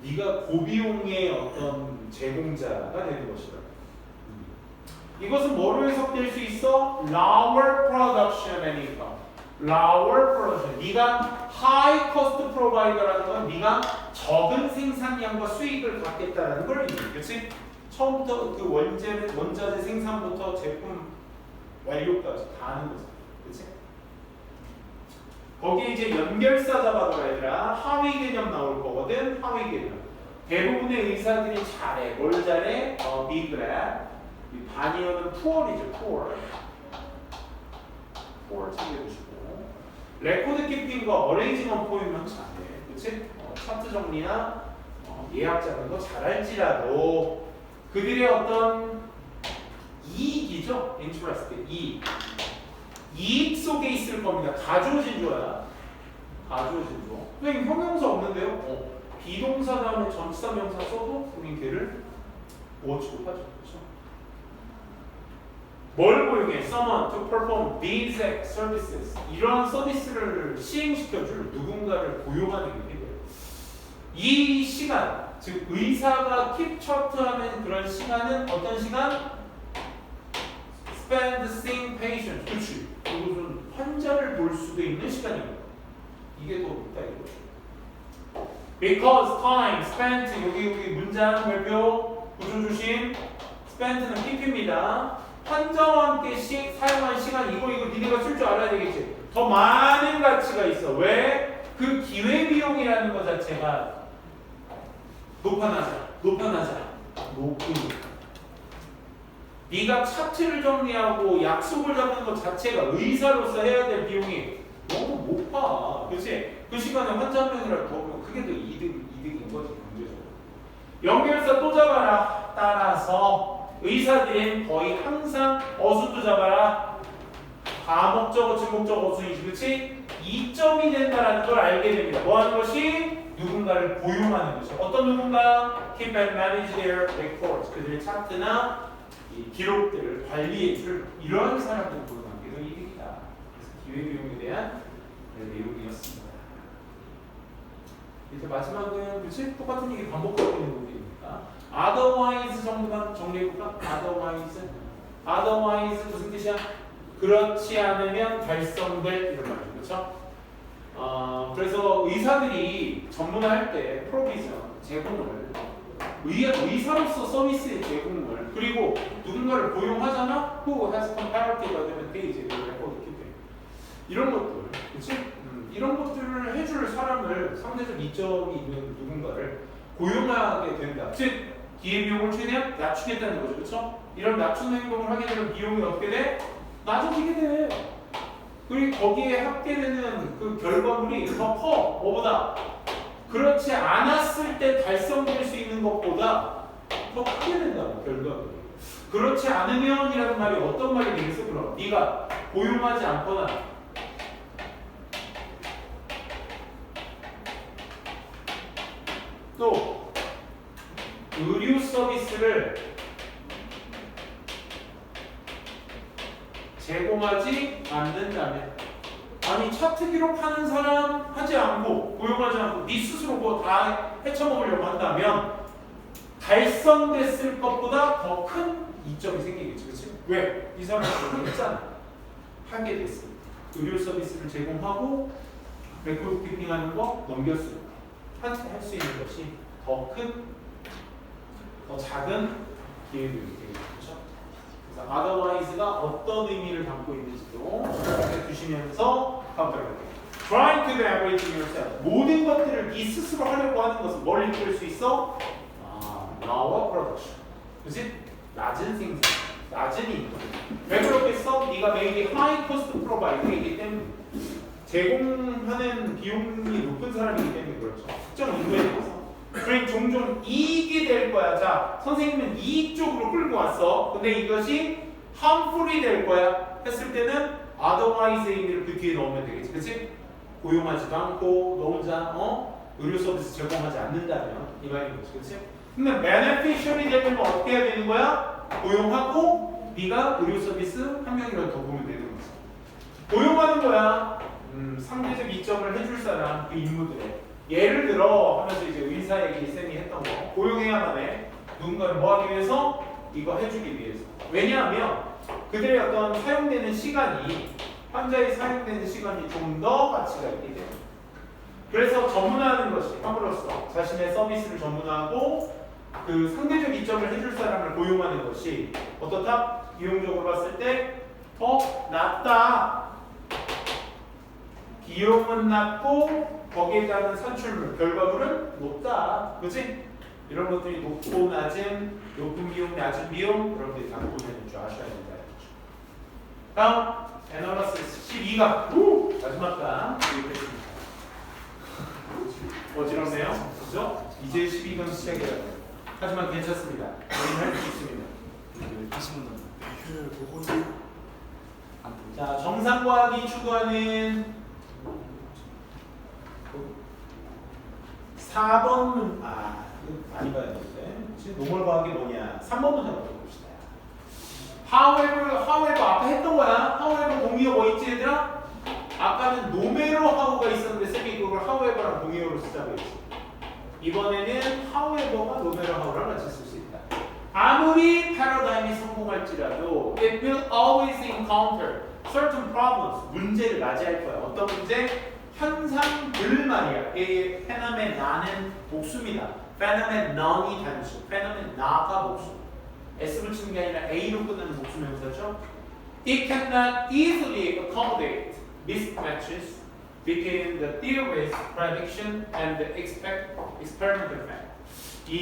네가 고비용의 어떤 제공자가 되는 것이다. 이것은 뭐로 해석될 수 있어? Lower production and income. Lower production. 네가 high cost provider라는 건 네가 적은 생산량과 수익을 갖겠다라는 걸 의미해. 그렇지? 처음부터 그 원자재 생산부터 제품 완료까지 다 하는 거지. 그렇지? 거기에 이제 연결사 잡아둬라 얘들아. 하위 개념 나올 거거든. 하위 개념. 대부분의 의사들이 잘해. 뭘 잘해? be glad. 이 반이어는 poor이죠. poor 챙겨주시고 레코드 키핑과 어레인지먼트 포인트는 잘해. 그치? 차트 정리나 예약 잡는 거 잘할지라도 그들의 어떤 이익이죠. interest 이익 속에 있을 겁니다. 가주어진 조야. 가주어진 조. 선생님 형용사 없는데요? 비동사 다음에 전치사 명사 써도 우린 걔를 뭐 취급하죠. 그렇죠? 뭘 고용해? Someone to perform these services. 이러한 서비스를 시행시켜줄 누군가를 고용하는 게 필요해요. 이 시간, 즉 의사가 keep chart하는 그런 시간은 어떤 시간? Spend seeing patients. 그렇지. 이것은 환자를 볼 수도 있는 시간이에요. 이게 더 높다 이거죠. Because time spent 여기 문장 발표 구조 주심 spent는 pp입니다. 환자와 함께 사용한 시간 이거 니네가 쓸 줄 알아야 되겠지. 더 많은 가치가 있어. 왜? 그 기회비용이라는 것 자체가 높으니까. 네가 차트를 정리하고 약속을 잡는 것 자체가 의사로서 해야 될 비용이 너무 높아. 그렇지? 그 시간에 환자 한 명이라도 더 오면 그게 더 이득인 거지. 경제적으로. 연결사 또 잡아라. 따라서 의사들은 거의 항상 어순도 잡아라. 다목적어, 증목적어 어순이지. 그렇지? 이점이 된다는 걸 알게 됩니다. 뭐 하는 것이? 누군가를 고용하는 것이. 어떤 누군가? Keep and manage their records. 그들의 차트나 이 기록들을 관리해줄 이러한 사람들 고용하는 게 더 이득이다. 그래서 기회비용에 대한 내용이었습니다. 이제 마지막은 그치? 똑같은 얘기 반복하고 있는 부분이니까 otherwise 정도만 정리해볼까? otherwise 무슨 뜻이야? 그렇지 않으면 달성될 이런 말이죠. 그렇죠? 그래서 의사들이 전문화할 때 프로비전, 제공을 의사로서 서비스의 제공을 그리고 누군가를 고용하잖아? Who has comparative advantage 이런 것들 그치? 이런 것들을 해줄 사람을 상대적 이점이 있는 누군가를 고용하게 된다. 즉 기회비용을 최대한 낮추겠다는 거죠. 그렇죠? 이런 낮추는 행동을 하게 되면 비용이 어떻게 돼? 낮아지게 돼. 그리고 거기에 합계되는 그 결과물이 더 커. 뭐보다? 그렇지 않았을 때 달성될 수 있는 것보다 더 크게 된다고 결과물이. 그렇지 않으면이라는 말이 어떤 말이 되겠어? 그럼 네가 고용하지 않거나 또 의료 서비스를 제공하지 않는다면 아니 차트 기록하는 사람 하지 않고 고용하지 않고 네 스스로 뭐 다 헤쳐먹으려고 한다면 달성됐을 것보다 더 큰 이점이 생기겠지, 그렇지? 왜? 이 사람이 그걸 했잖아. 하게 됐어. 의료 서비스를 제공하고 레코드 키핑하는 거 넘겼으니까 할 수 있는 것이 더 큰, 더 작은 기회들이 되겠죠. 그래서 otherwise가 어떤 의미를 담고 있는지도 생각해 두시면서 가보도록 할게요. Trying to do everything yourself. 모든 것들을 네 스스로 하려고 하는 것은 뭘 이끌 수 있어? lower production. 그치? 낮은 생산, 낮은 인구. 왜 그렇겠어? 네가 매일이 high cost provider이기 때문에 제공하는 비용이 높은 사람이기 때문에 그렇죠. 특정 인구에 대해서. 그럼 종종 이익이 될 거야. 자, 선생님은 이익 쪽으로 끌고 왔어. 근데 이것이 harmful이 될 거야. 했을 때는 otherwise의 의미를 그 뒤에 넣으면 되겠지. 그치? 고용하지도 않고 너 혼자 의료 서비스 제공하지 않는다면 이 말인 거지. 그치? 근데 beneficiary 되면 어떻게 해야 되는 거야? 고용하고 네가 의료 서비스 한 명이라도 더 보면 되는 거지. 고용하는 거야. 상대적 이점을 해줄 사람 그 인물들에 예를 들어 하면서 이제 의사 얘기 쌤이 했던 거 고용해야만 해. 누군가를 뭐 하기 위해서? 이거 해주기 위해서. 왜냐하면 그들의 어떤 사용되는 시간이 환자의 사용되는 시간이 좀 더 가치가 있기 때문에. 그래서 전문화하는 것이 함으로써 자신의 서비스를 전문화하고 그 상대적 이점을 해줄 사람을 고용하는 것이 어떻다? 비용적으로 봤을 때 더 낫다. 비용은 낮고 거기에 따른 산출물, 결과물은 높다. 그렇지? 이런 것들이 높고 낮은, 높은 비용, 낮은 비용 그런 게 다 보내는 줄 아셔야 된다. 다음, 애널리시스 12가 마지막가 여기까지입니다. 어지럽네요. 그죠? 이제 12강 시작해야 돼요. 하지만 괜찮습니다. 우리는 할 수 있습니다. 자, 정상과학이 추구하는 4번 이거 많이 봐야 되는데 지금 노멀 과학이 뭐냐? 3번 문제 한번 봅시다. however 아까 했던 거야. however 동의어 뭐 있지 얘들아? 아까는 노메로 하우가 있었는데 쌤이 그걸 however랑 동의어로 쓰자고 했지. 이번에는 however가 노메로 하우랑 같이 쓸 수 있다. 아무리 패러다임이 성공할지라도 it will always encounter certain problems. 문제를 맞이할 거야. 어떤 문제? 현상들 말이야. A의 페노메나는 복수입니다. 페노메넌이 단수, 페노메나가 복수. S 붙이는 게 아니라 A로 끝나는 복수명사죠. It cannot easily accommodate mismatches between the theory's prediction and the experimental fact. 이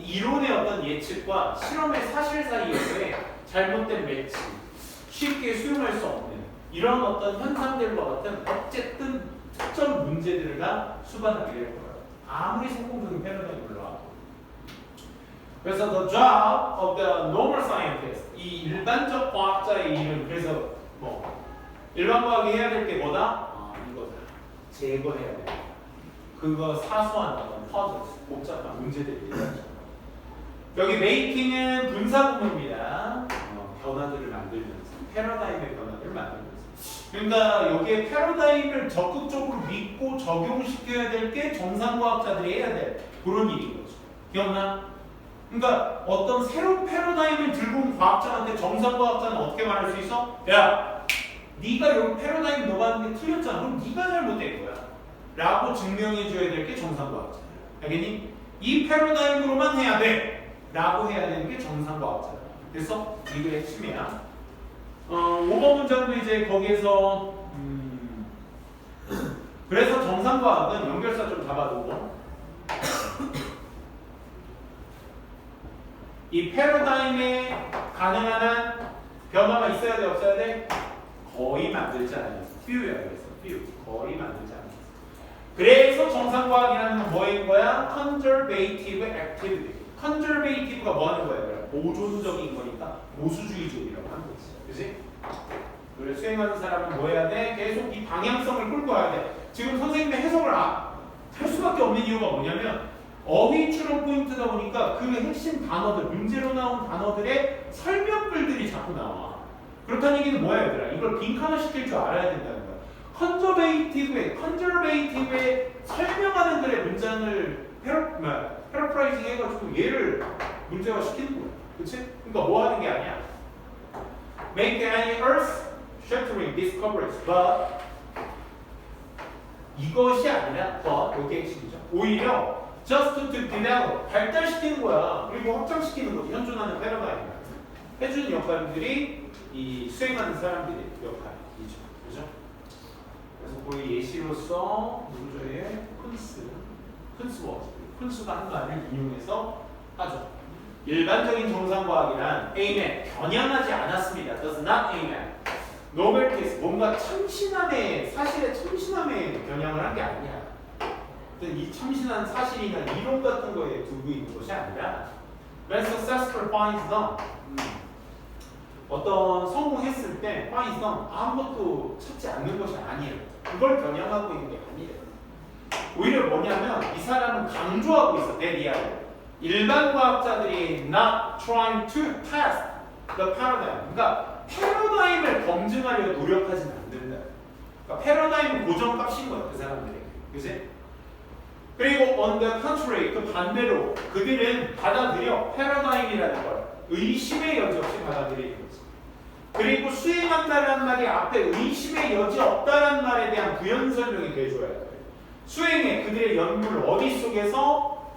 이론의 어떤 예측과 실험의 사실 사이에서의 잘못된 매치, 쉽게 수용할 수 없는 이런 어떤 현상들과 같은 어쨌든 특정 문제들을 다 수반하게 될 거예요. 아무리 성공적인 패러다임이 올라와도. 그래서 the job of the normal scientist, 이 일반적 과학자의 일은 그래서 뭐 일반 과학이 해야 될 게 뭐다? 이거다. 제거해야 돼. 그거 사소한 어떤 퍼즐, 복잡한 문제들이 있죠. 여기 making은 분사구문입니다. 변화들을 만들면서 패러다임의 변화들을 만들면서. 그러니까 여기에 패러다임을 적극적으로 믿고 적용시켜야 될 게 정상과학자들이 해야 될 그런 일인 거죠. 기억나? 그러니까 어떤 새로운 패러다임을 들고 온 과학자한테 정상과학자는 어떻게 말할 수 있어? 야, 네가 여기 패러다임 너가 하는 게 틀렸잖아. 그럼 네가 잘못된 거야. 라고 증명해줘야 될 게 정상과학자야. 알겠니? 이 패러다임으로만 해야 돼. 라고 해야 되는 게 정상과학자야. 그래서 이게 핵심이야. 5번 문장도 이제 거기에서 그래서 정상과학은 연결사 좀 잡아두고 이 패러다임에 가능한 한 변화가 있어야 돼 없어야 돼? 거의 만들지 않아요. few야 그래서 few 거의 만들지 않아요. 그래서 정상과학이라는 건 뭐인 거야? conservative activity. conservative가 뭐 하는 거야? 보존적인 거니까 보수주의적이라고 하는 거지. 그치? 그래 수행하는 사람은 뭐 해야 돼? 계속 이 방향성을 끌고 와야 돼. 지금 선생님의 해석을 할 수밖에 없는 이유가 뭐냐면 어휘 추론 포인트다 보니까 그 핵심 단어들, 문제로 나온 단어들의 설명글들이 자꾸 나와. 그렇다는 얘기는 뭐야 얘들아? 이걸 빈칸화 시킬 줄 알아야 된다는 거야. 컨저베이티브에 설명하는 글의 문장을 패러프라이징 해가지고 얘를 문제화 시키는 거야. 그치? 그러니까 뭐 하는 게 아니야. Make any earth-shattering discoveries, but 이것이 아니라 여기 핵심이죠. 오히려 just to develop, 발달시키는 거야. 그리고 확장시키는 거지. 현존하는 패러다임을 해주는 역할들이 이 수행하는 사람들의 역할이죠. 그죠? 그래서 거의 예시로서 누구저의 쿤스가 한 말을 인용해서 하죠. 일반적인 정상과학이란 aim at, 겨냥하지 않았습니다. does not aim at. 노벨티스, 뭔가 참신함에, 사실의 참신함에 겨냥을 한 게 아니야. 이 참신한 사실이나 이론 같은 거에 두고 있는 것이 아니라 when successful finds done, 어떤 성공했을 때 finds done, 아무것도 찾지 않는 것이 아니에요. 그걸 겨냥하고 있는 게 아니에요. 오히려 뭐냐면 이 사람은 강조하고 있어. 내 리아를. 일반 과학자들이 not trying to test the paradigm. 그러니까 패러다임을 검증하려 노력하지는 않는다. 그러니까 패러다임은 고정값인 거야, 그 사람들에게. 그치? 그리고 on the contrary, 그 반대로 그들은 받아들여 패러다임이라는 걸 의심의 여지 없이 받아들이는 거지. 그리고 수행한다는 말이 앞에 의심의 여지 없다는 말에 대한 부연 설명이 돼줘야 돼. 수행에 그들의 연구를 어디 속에서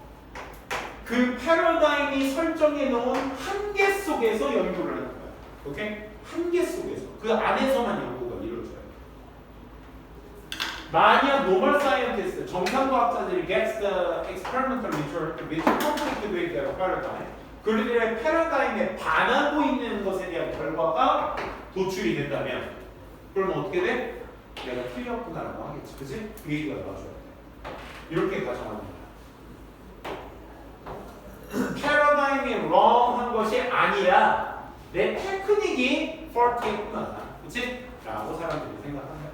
그 패러다임이 설정해 놓은 한계 속에서 연구를 하는 거야. 오케이? 한계 속에서. 그 안에서만 연구가 이루어져요. 만약 노멀 사이언티스트, 정상과학자들이 gets the experimental result which conflict with their paradigm, 그들의 패러다임에 반하고 있는 것에 대한 결과가 도출이 된다면 그러면 어떻게 돼? 내가 틀렸구나라고 하겠지. 그치? 그 얘기가 나와줘야 돼. 이렇게 가정합니다. 패러다임이 wrong한 것이 아니라 내 테크닉이 faulty했구나. 그치? 라고 사람들이 생각한다.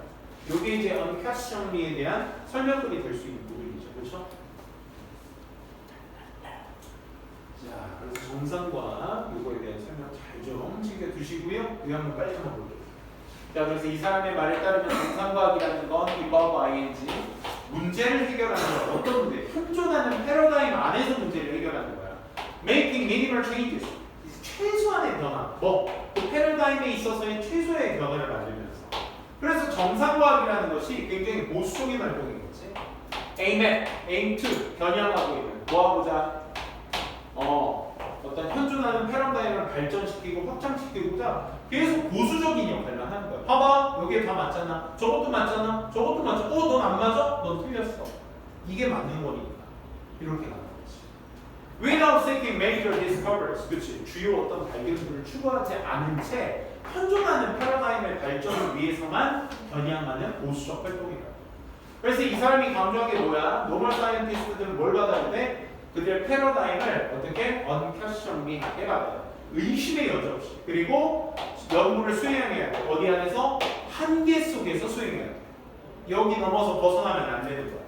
이게 이제 unquestionably에 대한 설명들이 될 수 있는 부분이죠. 그렇죠? 자, 그래서 정상과 이거에 대한 설명 잘 좀 챙겨두시고요. 이거 한번 빨리 한번 볼게요. 자, 그래서 이 사람의 말에 따르면 정상과학이라는 건 above ing, 문제를 해결하는 거야. 어떤 문제? 현존하는 패러다임 안에서 문제를 해결하는 거야. Making minimal changes, 최소한의 변화. 그 패러다임에 있어서의 최소의 변화를 만들면서. 그래서 정상과학이라는 것이 굉장히 보수적인 활동인 거지. aim at, aim to, 겨냥하고 있는. 뭐하고자? 어떤 현존하는 패러다임을 발전시키고 확장시키고자 계속 보수적인 역할만 하는 거야. 봐봐, 여기에 다 맞잖아. 저것도 맞잖아. 저것도 맞잖아. 넌 안 맞아? 넌 틀렸어. 이게 맞는 거니까. 이렇게 가는 거지. Without seeking major discoveries, 그치? 주요 어떤 발견들을 추구하지 않은 채 현존하는 패러다임의 발전을 위해서만 겨냥하는 보수적 활동이다. 그래서 이 사람이 강조한 게 뭐야? 노멀 사이언티스트들은 뭘 받아야 돼? 그들의 패러다임을 어떻게 unquestionably하게 받아요. 의심의 여지 없이. 그리고 연구를 수행해야 돼. 어디 안에서? 한계 속에서 수행해야 돼. 여기 넘어서 벗어나면 안 되는 거야.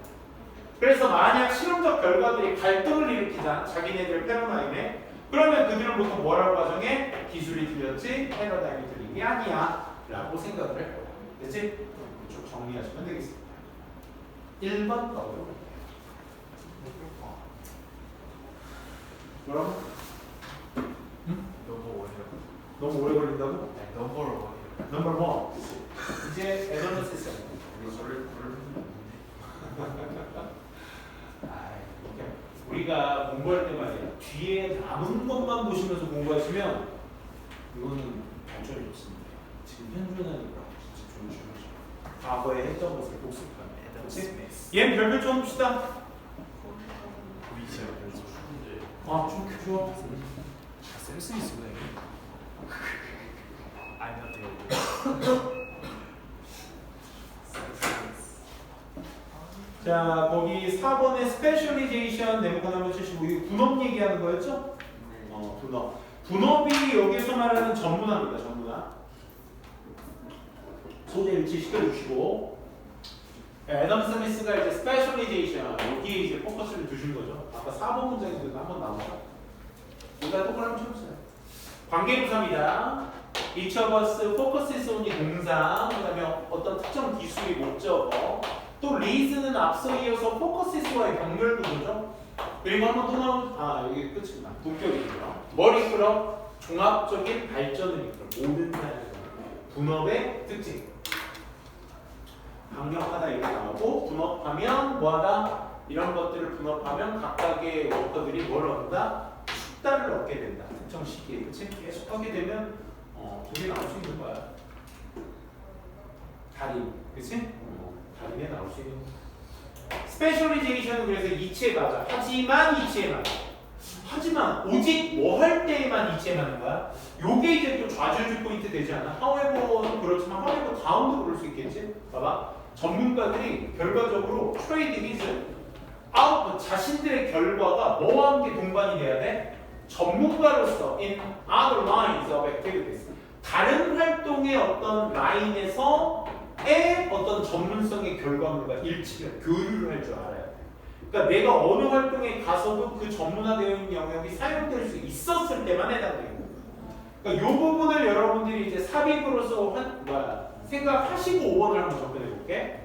그래서 만약 실험적 결과들이 갈등을 일으키자 자기네들 패러다임에, 그러면 그들은 보통 뭐라고 가정해? 기술이 틀렸지 패러다임이 틀린 게 아니야 라고 생각을 할 거야. 됐지? 쭉 정리하시면 되겠습니다. 1번 떠요. 뭐라고? 응? 너무 오래 걸린다고? 네, 넘버를 원해요. 넘버 1. 이제 에너지스. 저를 우리가 공부할 때 말이야. 뒤에 남은 것만 보시면서 공부하시면 이거는 발전이 좋습니다. 지금 현존하는 거 진짜 좀 중요하죠. 과거에 했던 것을 복습하는. 그렇지? 얘는 별표 좀 봅시다. 보이세요? 좀 좋아. 센스 있으네. 아니요. 자, 거기 4번에 스페셜리제이션 네모칸 한번 치시고 이거 분업 얘기하는 거였죠? 분업. 분업이 여기서 말하는 전문화입니다. 전문화. 소재 일치 시켜주시고 애덤 스미스가 이제 스페셜리제이션 여기에 이제 포커스를 두신 거죠. 아까 4번 문장에서 한번 나오죠. 여기다 똑바로 쳐주세요. 관계부사입니다. Each of us focuses on 이 동사, 그 다음에 어떤 특정 기술이 목적어. 또 reason은 앞서 이어서 focuses와의 병렬 구조죠. 그리고 한번 또 나온 여기 끝이구나. 동격이고요. 뭘 이끌어? 종합적인 발전을 이끌어. 모든 사회에서 분업의 특징. 강력하다 이렇게 나오고 분업하면 뭐하다? 이런 것들을 분업하면 각각의 워커들이 뭘 얻는다? 숙달을 얻게 된다. 특정 시기에. 그치? 계속 하게 되면 돈이 나올 수 있는 거야. 달인. 그치? 달인에 나올 수 있는 거야. 스페셜리제이션은 그래서 이치에 맞아. 하지만 이치에 맞아. 하지만 오직 뭐 할 때에만 이치에 맞는 거야? 요게 이제 또 좌절주 포인트 되지 않아? however는 그렇지만 however 다운도 그럴 수 있겠지? 봐봐. 전문가들이 결과적으로 trade is out 자신들의 결과가 뭐와 함께 동반이 돼야 돼? 전문가로서 in other lines of activities 다른 활동의 어떤 라인에서의 어떤 전문성의 결과물과 일치를 교류를 할 줄 알아야 돼. 그러니까 내가 어느 활동에 가서도 그 전문화되어 있는 영역이 사용될 수 있었을 때만 해당되고. 그러니까 이 부분을 여러분들이 이제 삽입으로서 생각하시고 5번을 한번 접근해 볼게.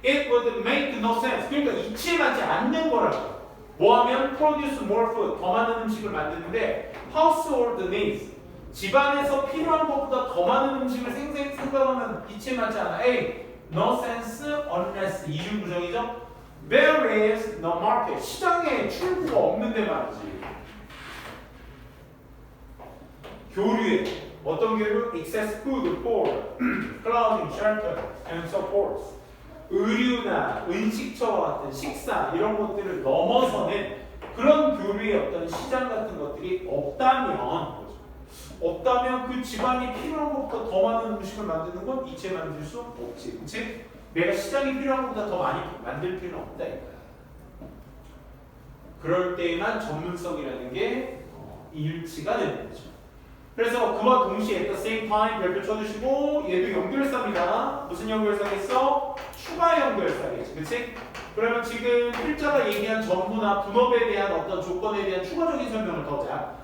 It would make no sense. 그러니까 이치에 맞지 않는 거라고. 뭐하면 produce more food, 더 많은 음식을 만드는데 household needs, 집안에서 필요한 것보다 더 많은 음식을 생각하면 이치에 맞지 않아. A. No sense unless 이중 구정이죠. There is no market. 시장에 출구가 없는데 말이지. 교류에 어떤 교류? Excess food, poor, clothing, shelter, and so forth. 의류나 은식처와 같은 식사 이런 것들을 넘어서는 그런 교류의 어떤 시장 같은 것들이 없다면 그 집안이 필요한 것보다 더 많은 음식을 만드는 건 이체 만들 수 없지. 그치? 내가 시장이 필요한 것보다 더 많이 만들 필요는 없다 이거야. 그럴 때에만 전문성이라는 게 일치가 되는 거죠. 그래서 그와 동시에 at the same time 별표 쳐주시고 얘도 연결사입니다. 무슨 연결사겠어? 추가 연결사겠지. 그치? 그러면 지금 필자가 얘기한 전부나 분업에 대한 어떤 조건에 대한 추가적인 설명을 더자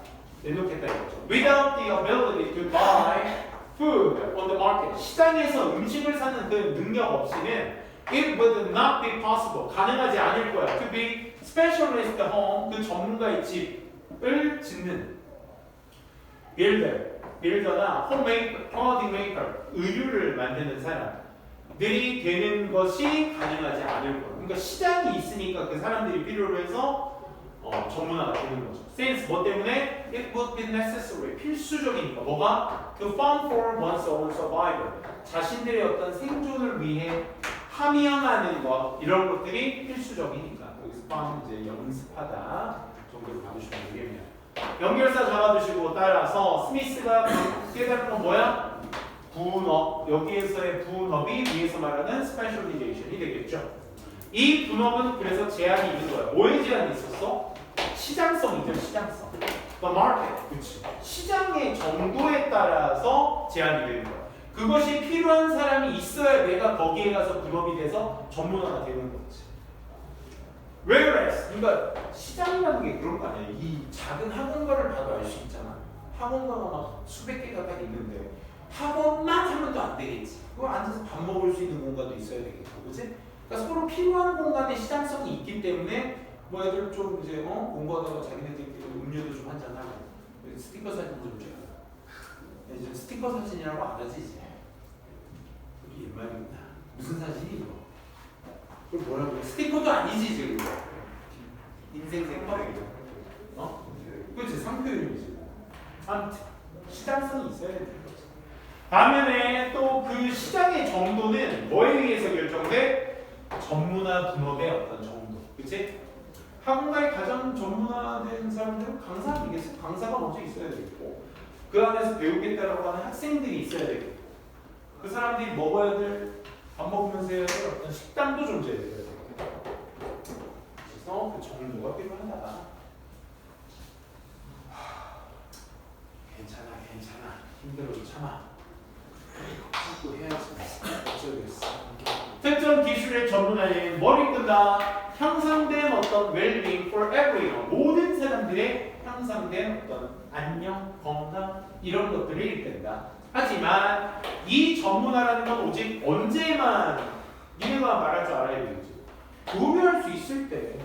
내놓겠다 이거죠. Without the ability to buy food on the market. 시장에서 음식을 사는 그 능력 없이는 it would not be possible. 가능하지 않을 거야. To be specialist home. 그 전문가의 집을 짓는 빌더나 홈메이커, clothing maker, 의류를 만드는 사람들이 되는 것이 가능하지 않을 거예요. 그러니까 시장이 있으니까 그 사람들이 필요로 해서 전문화가 되는 거죠. Since 뭐 때문에 it would be necessary 필수적이니까 뭐가 to farm for one's own survival 자신들의 어떤 생존을 위해 함양하는 것 이런 것들이 필수적이니까 여기서 farm 이제 연습하다 정도로 봐주시면 되겠네요. 연결사 잡아두시고 따라서 스미스가 깨달은 건 뭐야? 분업. 여기에서의 분업이 위에서 말하는 스페셜리제이션이 되겠죠. 이 분업은 그래서 제한이 있는 거야. 뭐에 제한이 있었어? 시장성이죠. 시장성. The market. 그치. 시장의 정도에 따라서 제한이 되는 거야. 그것이 필요한 사람이 있어야 내가 거기에 가서 분업이 돼서 전문화가 되는 거지. Whereas, 그러니까 시장이라는 게 그런 거 아니야. 이 작은 학원가를 봐도 알 수 있잖아. 학원가가 막 수백 개 가까이 있는데 학원만 하면 또 안 되겠지. 그거 앉아서 밥 먹을 수 있는 공간도 있어야 되겠고, 그렇지? 그러니까 서로 필요한 공간에 시장성이 있기 때문에 뭐 애들 좀 이제 공부하다가 자기네들끼리 음료도 좀 한잔 하고 스티커 사진 좀 찍어. 이제 스티커 사진이라고 안 하지 이제. 우리 옛말입니다. 무슨 사진이 이거? 그걸 뭐라고 해? 스티커도 아니지 지금. 인생 생활이죠. 그렇지 상표이지. 아무튼 시장성이 있어야 되는 거죠. 반면에 또 그 시장의 정도는 뭐에 의해서 결정돼? 전문화 분업의 어떤 정도. 그렇지? 학원가에 가장 전문화된 사람들은 강사 아니겠어? 강사가 먼저 있어야 되겠고 그 안에서 배우겠다라고 하는 학생들이 있어야 되겠고 그 사람들이 먹어야 될 밥 먹으면서 해야 될 어떤 식당도 존재해야 돼요. 그래서 그 정도가 필요하다. 괜찮아. 힘들어도 참아. 참고 해야지. 어쩌겠어. 특정 기술의 전문화에 뭘 이끈다? 향상된 어떤 well-being for everyone. 모든 사람들의 향상된 어떤 안녕, 건강 이런 것들을 이끈다. 하지만 이 전문화라는 건 오직 언제만 니네가 말할 줄 알아야 되겠지. 교류할 수 있을 때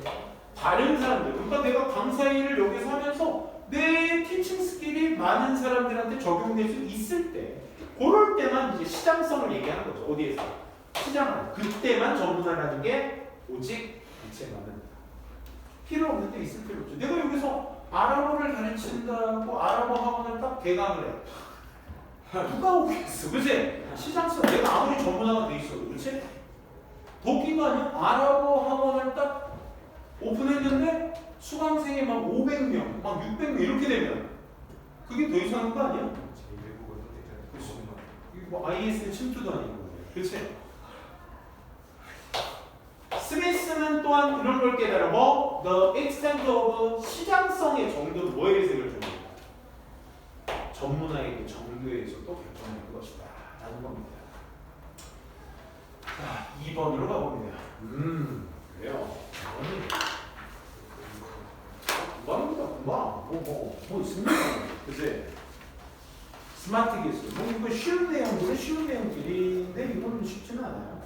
다른 사람들, 그러니까 내가 강사 일을 여기서 하면서 내 티칭 스킬이 많은 사람들한테 적용될 수 있을 때 그럴 때만 이제 시장성을 얘기하는 거죠. 어디에서? 시장. 그때만 전문화라는 게 오직 이체만은 필요 없는 데 있을 필요 없죠. 내가 여기서 아랍어를 가르친다고 아랍어 학원을 딱 개강을 해. 누가 오겠어, 그치? 시장성. 내가 아무리 전문화가 돼 있어도, 그치? 더 웃긴 거 아니야? 아랍어 학원을 딱 오픈했는데 수강생이 막 500명, 막 600명 이렇게 되면 그게 더 이상한 거 아니야? 제 외국어 선택자는 그치. 그렇구나. 이게 뭐 IS의 침투도 아니고, 그치? 스미스는 또한 이런 걸 깨달아. 뭐? The extent of 시장성의 정도는 뭐에 해석을 줍니다. 전문화의 그 정도에서 또 결정할 것이다 라는 겁니다. 자, 2번으로 가봅니다. 그래요. 2번입니다. 뭐 있습니까? 그치? 스마트 기술. 뭐 이거 쉬운 내용들은 쉬운 내용들인데 이거는 쉽지는 않아요.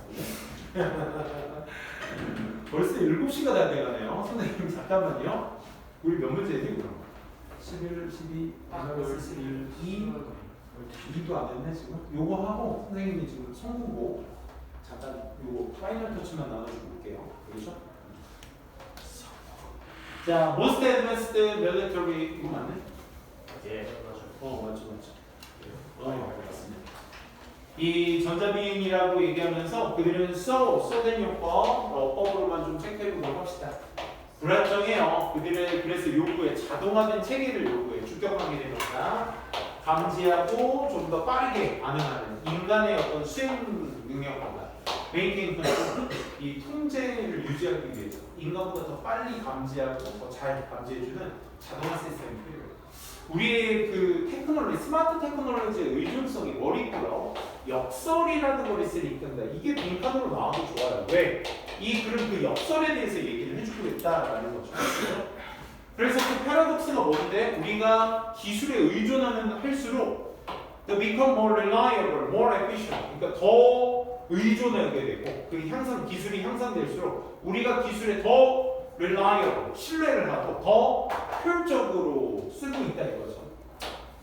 벌써 7시가 다 돼가네요. 선생님 잠깐만요. 우리 몇 문제지 그럼? 11, 12, 11, 2, 2도 안 됐네 지금. 요거 하고 선생님이 지금 성공고 잠깐 요거 파이널 터치만 나눠주고 올게요. 그렇죠? 자, most advanced military 이거 맞네? 예, 맞아요. 맞죠. 맞습니다. 이 전자비행이라고 얘기하면서 그들은 소된 요법, 어법으로만 좀 체크해보도록 합시다. 불안정해요. 그들의 그래서 요구에 자동화된 체계를 요구해. 주격하게 되니까 감지하고 좀 더 빠르게 반응하는 인간의 어떤 수행 능력보다 메인테인 컨트롤, 이 통제를 유지하기 위해서 인간보다 더 빨리 감지하고 더 잘 감지해주는 자동화 시스템이 필요해요. 우리의 그 테크놀로지, 스마트 테크놀로지의 의존성이 머리고요. 역설이라는 걸 있으니까 이게 빈칸으로 나와도 좋아요. 왜? 이 그런 그 역설에 대해서 얘기를 해주고 있다라는 거죠. 그래서 그 패러독스가 뭔데? 우리가 기술에 의존하는 할수록 the become more reliable, more efficient. 그러니까 더 의존하게 되고 그 향상 기술이 향상될수록 우리가 기술에 더 reliable, 신뢰를 하고 더 효율적으로 쓰고 있다 이거죠.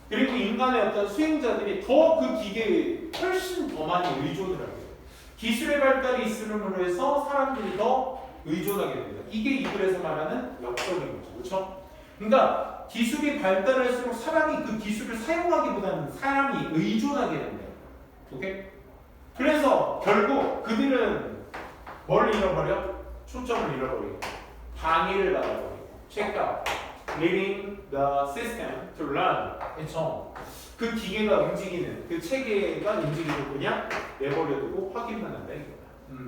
그리고 인간의 어떤 수행자들이 더 그 기계에 훨씬 더 많이 의존을 하게 돼요. 기술의 발달이 있음으로 해서 사람들이 더 의존하게 됩니다. 이게 이 글에서 말하는 역설인 거죠. 그렇죠? 그러니까 기술이 발달할수록 사람이 그 기술을 사용하기보다는 사람이 의존하게 된대요. 오케이? 그래서 결국 그들은 뭘 잃어버려? 초점을 잃어버리고 방해를 받아버리고 check out, leaving the system to run its own. 그 기계가 움직이는 그 체계가 움직이는 그냥 내버려두고 확인만 한다 이거다.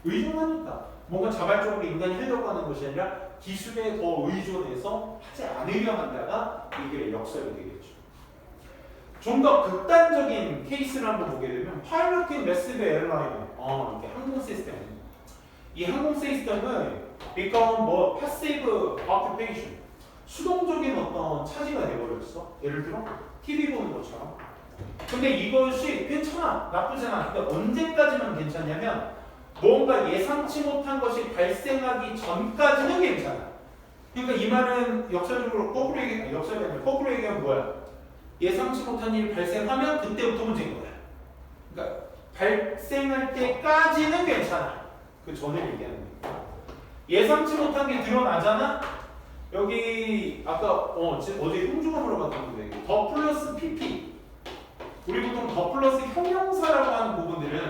의존하니까 뭔가 자발적으로 인간이 하려고 하는 것이 아니라 기술에 더 의존해서 하지 않으려 한다가 이게 역설이 되겠죠. 좀 더 극단적인 케이스를 한번 보게 되면 파일럿인 매시브 에어라이너, 이렇게 항공 시스템. 이 항공 시스템은 become 뭐 passive occupation, 수동적인 어떤 차지가 돼버렸어. 예를 들어 TV 보는 것처럼. 근데 이것이 괜찮아, 나쁘지 않아. 근데 언제까지만 괜찮냐면 뭔가 예상치 못한 것이 발생하기 전까지는 괜찮아. 그러니까 이 말은 역사적으로 거꾸로 얘기하면 역설이 아니라 거꾸로 얘기하면 뭐야? 예상치 못한 일이 발생하면 그때부터 문제인 거야. 그러니까 발생할 때까지는 괜찮아. 그 전을 얘기하는 거야. 예상치 못한 게 드러나잖아. 여기 아까 어제 흉중함으로 봤던 건데 더 플러스 PP. 우리 보통 더 플러스 형용사라고 하는 부분들은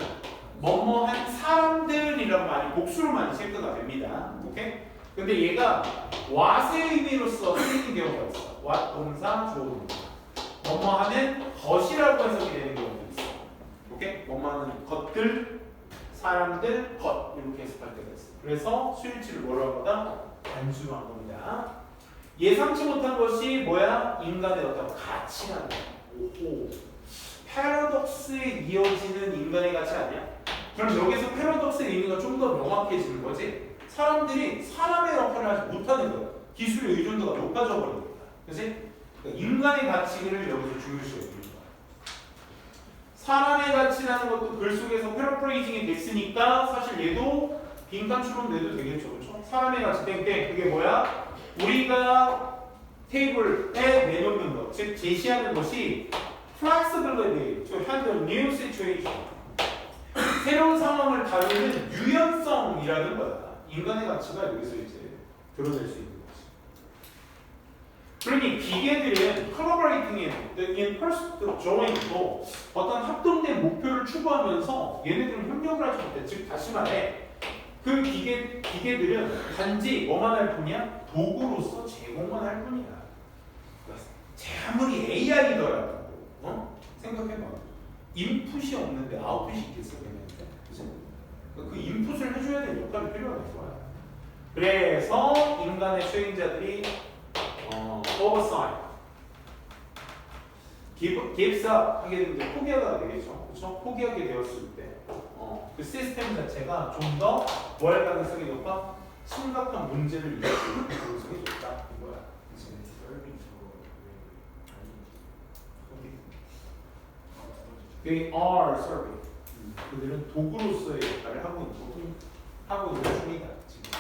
뭐뭐한 사람들이라고 많이 복수로 많이 체크가 됩니다. 오케이? 근데 얘가 what의 의미로서 쓰이는 경우가 있어. what 동사 주어 동사. 뭐뭐하는 것이라고 해석이 되는 경우도 있어. 오케이? 뭐뭐하는 것들, 사람들, 것 이렇게 해석할 때가 있어. 그래서 수일치를 뭐라고 하다? 단수로 한 겁니다. 예상치 못한 것이 뭐야? 인간의 어떤 가치라는 거야. 오호. 패러독스에 이어지는 인간의 가치 아니야? 그럼 여기서 패러독스의 의미가 좀 더 명확해지는 거지. 사람들이 사람의 역할을 하지 못하는 거야. 기술의 의존도가 높아져 버리는 거야. 그치? 그러니까 인간의 가치를 여기서 중요시해 주는 거야. 사람의 가치라는 것도 글 속에서 패러프레이징이 됐으니까 사실 얘도 빈칸처럼 내도 되겠죠. 그렇죠? 사람의 가치 땡땡 그게 뭐야? 우리가 테이블에 내놓는 것, 즉 제시하는 것이 flexibility to handle new situation. 새로운 상황을 다루는 유연성이라는 거야. 인간의 가치가 여기서 이제 드러낼 수 있는 거지. 그러니 기계들은 collaborating인 first join도 어떤 합동된 목표를 추구하면서 얘네들은 협력을 하지 못해. 즉 다시 말해 그 기계들은 단지 뭐만 할 뿐이야? 도구로서 제공만 할 뿐이야. 아무리 AI더라도 생각해봐. 인풋이 없는데 아웃풋이 있겠어? 그치? 그 인풋을 해줘야 될 역할이 필요한 거야. 그래서 인간의 수행자들이 oversight, gives up 하게 되면 이제 포기하게 되겠죠. 그렇죠? 포기하게 되었을 때 그 시스템 자체가 좀 더 뭐 할 가능성이 높아? 심각한 문제를 일으킬 가능성이 높다. 이거야. 그치? They are serving. 그들은 도구로서의 역할을 하고 있는 중이다. 지금.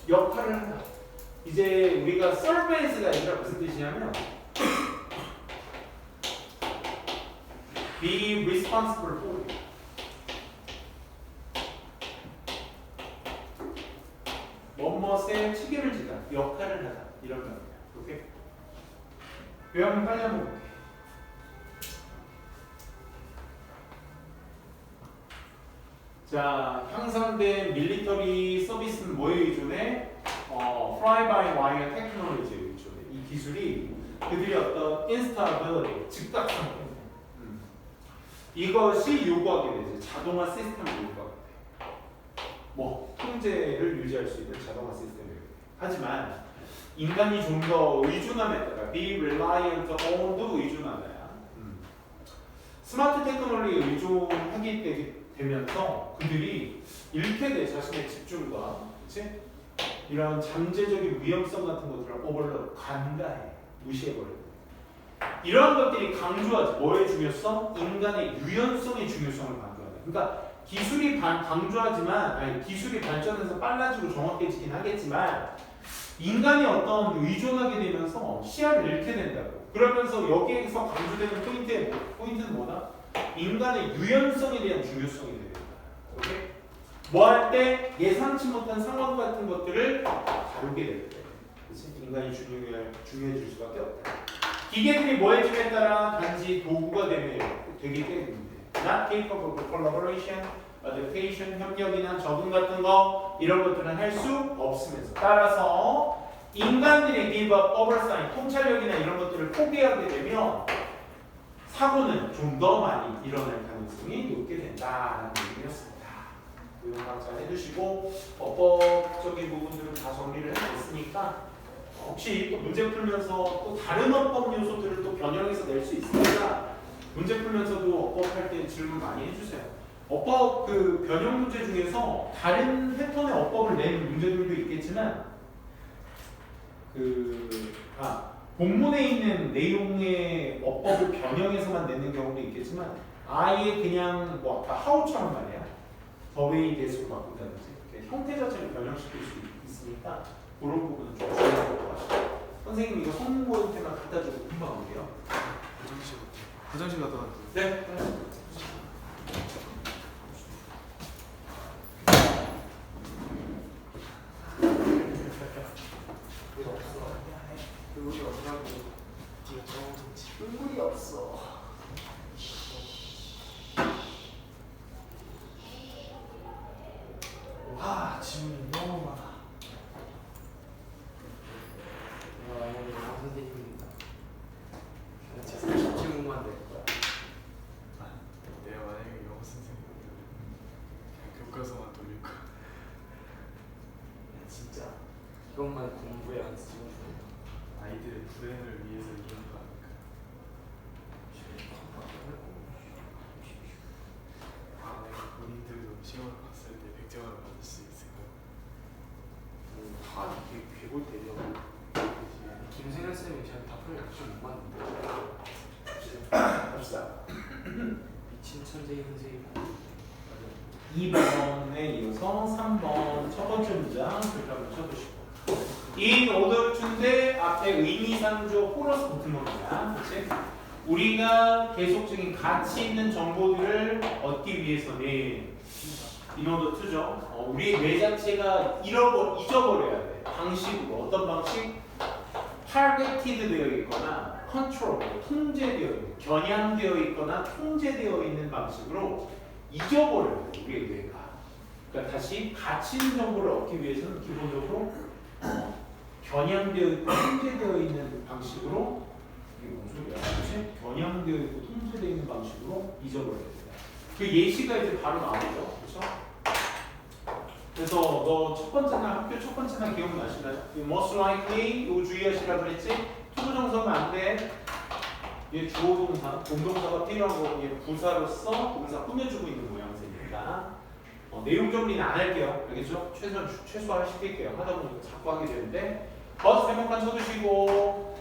역할을 한다. 이제 우리가 servants가 아니라 무슨 뜻이냐면 be responsible for it. 뭐뭐에 책임을 지다, 역할을 하다 이런 겁니다. 오케이? 요약을 빨리 한번 볼게요. 자, 향상된 밀리터리 서비스는 뭐에 의존해? Fly-by-wire 테크놀로지에 의존해. 이 기술이 그들이 어떤 instability, 즉각성 때문에 이것이 요구하게 되지. 자동화 시스템을 요구하게 돼. 뭐 통제를 유지할 수 있는 자동화 시스템을 요구해. 하지만 인간이 좀 더 의존함에 따라 be reliant on도 의존하다야. 스마트 테크놀로지에 의존하게 되면서 그들이 잃게 돼. 자신의 집중과 그치? 이런 잠재적인 위험성 같은 것들을 오버로 간과해. 무시해버려. 이러한 것들이 강조하지. 뭐의 중요성? 인간의 유연성의 중요성을 강조하다. 그러니까 기술이 강조하지만 기술이 발전해서 빨라지고 정확해지긴 하겠지만 인간이 어떤 의존하게 되면서 시야를 잃게 된다고. 그러면서 여기에서 강조되는 포인트는 뭐다? 인간의 유연성에 대한 중요성이 됩니다. 오케이? 뭐 할 때 예상치 못한 상황 같은 것들을 다루게 될 때, 그치? 인간이 중요해질 수밖에 없다. 기계들이 뭐 해주냐에 따라 단지 도구가 되기 때문에 not capable of collaboration, adaptation, 협력이나 적응 같은 거 이런 것들은 할 수 없으면서 따라서 인간들이 give up oversight, 통찰력이나 이런 것들을 포기하게 되면 사고는 좀 더 많이 일어날 가능성이 높게 된다는 얘기였습니다. 이런 강좌 해두시고 법적인 부분들은 다 정리를 해냈으니까 혹시 또 문제 풀면서 또 다른 어법 요소들을 또 변형해서 낼 수 있으니까 문제 풀면서도 어법 할 때 질문 많이 해주세요. 어법 그 변형 문제 중에서 다른 패턴의 어법을 낸 문제들도 있겠지만 본문에 있는 내용의 어법을 변형해서만 내는 경우도 있겠지만 아예 그냥 뭐 아까 하우처럼 말이야 더웨이 대수로 바꾼다든지 형태 자체를 변형시킬 수 있으니까 그런 부분은 좀 주의하고 하시죠. 선생님 이거 성공 테마 갖다 주고 금방 올게요. 화장실 갔다 왔어요. 네. 그물이 없다고 네가 정우성지 그물이 없어. 와 질문이 너무 많아. 오늘 양 선생님입니다. 진짜 30질문만 될 거야. 내가 만약에 영어 선생님이면 그냥 교과서만 돌릴 거야. 진짜 이것만 공부해 안 쓰고 아이들의 불행을 위해서 이런 거 아닐까. 만약에 본인들도 시험을 봤을 때 100점을 받을 수 있을까요? 다 이게 괴골 대령. 김승현 쌤이 제가 답할 현재 현재 2번에 이어서 3번 첫 번째 문장 그렇게 한번 쳐보시고 In order to인데 앞에 의미상조 플러스 붙은 겁니다. 그치? 우리가 계속적인 가치 있는 정보들을 얻기 위해서는 In order to죠. 우리의 뇌 자체가 잊어버려야 돼. 방식으로 어떤 방식? targeted 되어 있거나 control, 통제되어 있는, 겨냥되어 있거나 통제되어 있는 방식으로 잊어버려요. 우리의 뇌가. 그러니까 다시 가치 있는 정보를 얻기 위해서는 기본적으로 겨냥되어 있고 통제되어 있는 방식으로 이게 뭔 소리야? 그치? 겨냥되어 있고 통제되어 있는 방식으로 잊어버려야 된다. 그 예시가 이제 바로 나오죠. 그렇죠? 그래서 너 첫 번째 날 학교 첫 번째 날 기억나시나요? most likely 이거 주의하시라고 그랬지? 투부정사면 안 돼. 얘 주어 동사, 동동사가 필요하고 얘 부사로서 동사 꾸며주고 있는 모양새니까 내용 정리는 안 할게요. 알겠죠? 최소한 시킬게요. 하다 보니까 자꾸 하게 되는데 버스 제목만 쳐두시고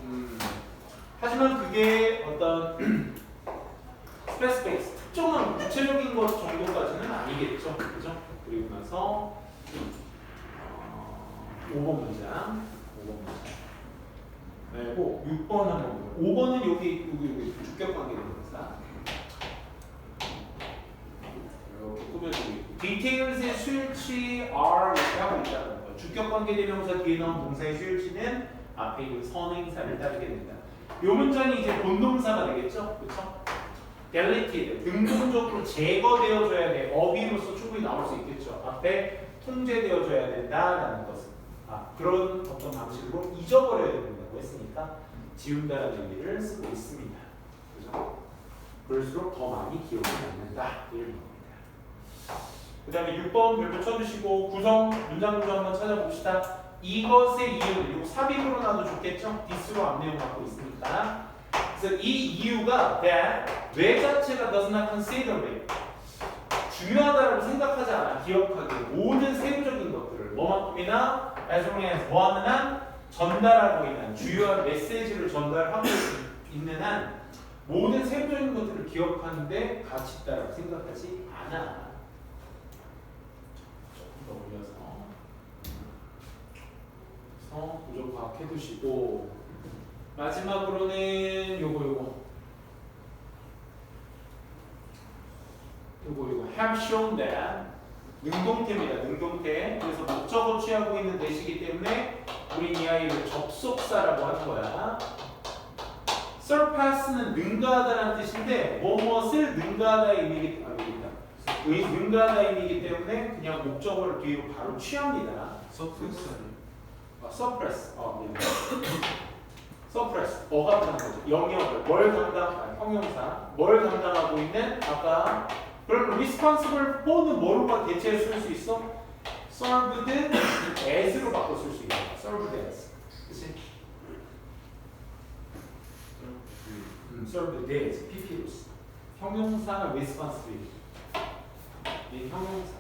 하지만 그게 어떤 스페이스 특정한 구체적인 것 정도까지는 아니겠죠. 그죠? 그리고 나서 5번 문장 말고 6번 한번 보고 5번은 여기 주격관계 동사 이렇게 꾸며주고 있고 details의 수일치 are 이렇게 하고 있다는 거. 주격관계 대명사 뒤에 나온 동사의 수일치는 앞에 있는 선행사를 따르게 된다. 이 문장이 이제 본동사가 되겠죠? 그렇죠? deleted 등동적으로 제거되어줘야 돼. 어휘로서 충분히 나올 수 있겠죠. 앞에 통제되어줘야 된다라는 것은 그런 어떤 방식으로 잊어버려야 된다고 했으니까 지운다라는 의미를 쓰고 있습니다. 그죠? 그럴수록 더 많이 기억이 남는다 이런 겁니다. 그 다음에 6번 별표 쳐주시고 문장 구성 한번 찾아봅시다. 이것의 이유는 이거 삽입으로 놔도 좋겠죠? 디스로 앞내용 갖고 있으니까. 그래서 이 이유가 that 뇌 자체가 does not consider it 중요하다고 생각하지 않아. 기억하기 모든 세부적인 것들을 뭐만큼이나 as long as 뭐하는 한 전달하고 있는 주요한 메시지를 전달하고 있는 한 모든 세부적인 것들을 기억하는데 가치 있다고 생각하지 않아. 조금 더 올려서 부족 파악 해두시고 마지막으로는 요거 have shown that 능동태입니다. 능동태. 그래서 목적어 취하고 있는 대시기 때문에 우린 이 아이를 접속사라고 하는 거야. surpass는 능가하다라는 뜻인데 무엇을 능가하다의 의미이기 능가하다의 의미이기 때문에 그냥 목적어를 뒤로 바로 취합니다. 서프렉스 아니에요? suppress. suppress. 억압하는 거죠. 영역을 형용사. 뭘 담당하고 있는 아까 그럼 responsible for는 뭐로 대체해 쓸 수 있어? served as로 바꿔 쓸 수 있어. served as. 그치? served as. PPUs. 형용사 responsibility. 이 형용사.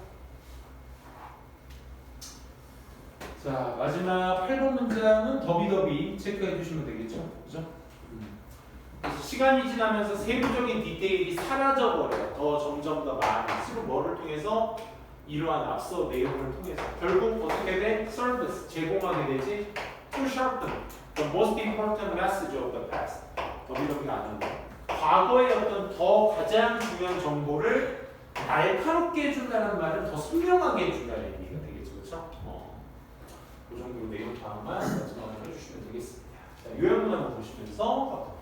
자, 마지막 8번 문장은 더비더비 체크해 주시면 되겠죠? 그죠? 그래서 시간이 지나면서 세부적인 디테일이 사라져버려요. 점점 더 많이. 쓰고 뭐를 통해서? 이러한 앞서 내용을 통해서. 결국 어떻게 돼? 서비스, 제공하게 되지? To sharpen the most important message of the past. 더비더비가 안 한다. 과거의 어떤 더 가장 중요한 정보를 날카롭게 해준다는 말은 더 선명하게 해준다는 의미가 되겠죠. 그렇죠? 그 정도로 내용 다음만 마지막으로 해주시면 되겠습니다. 자, 요약문 한번 보시면서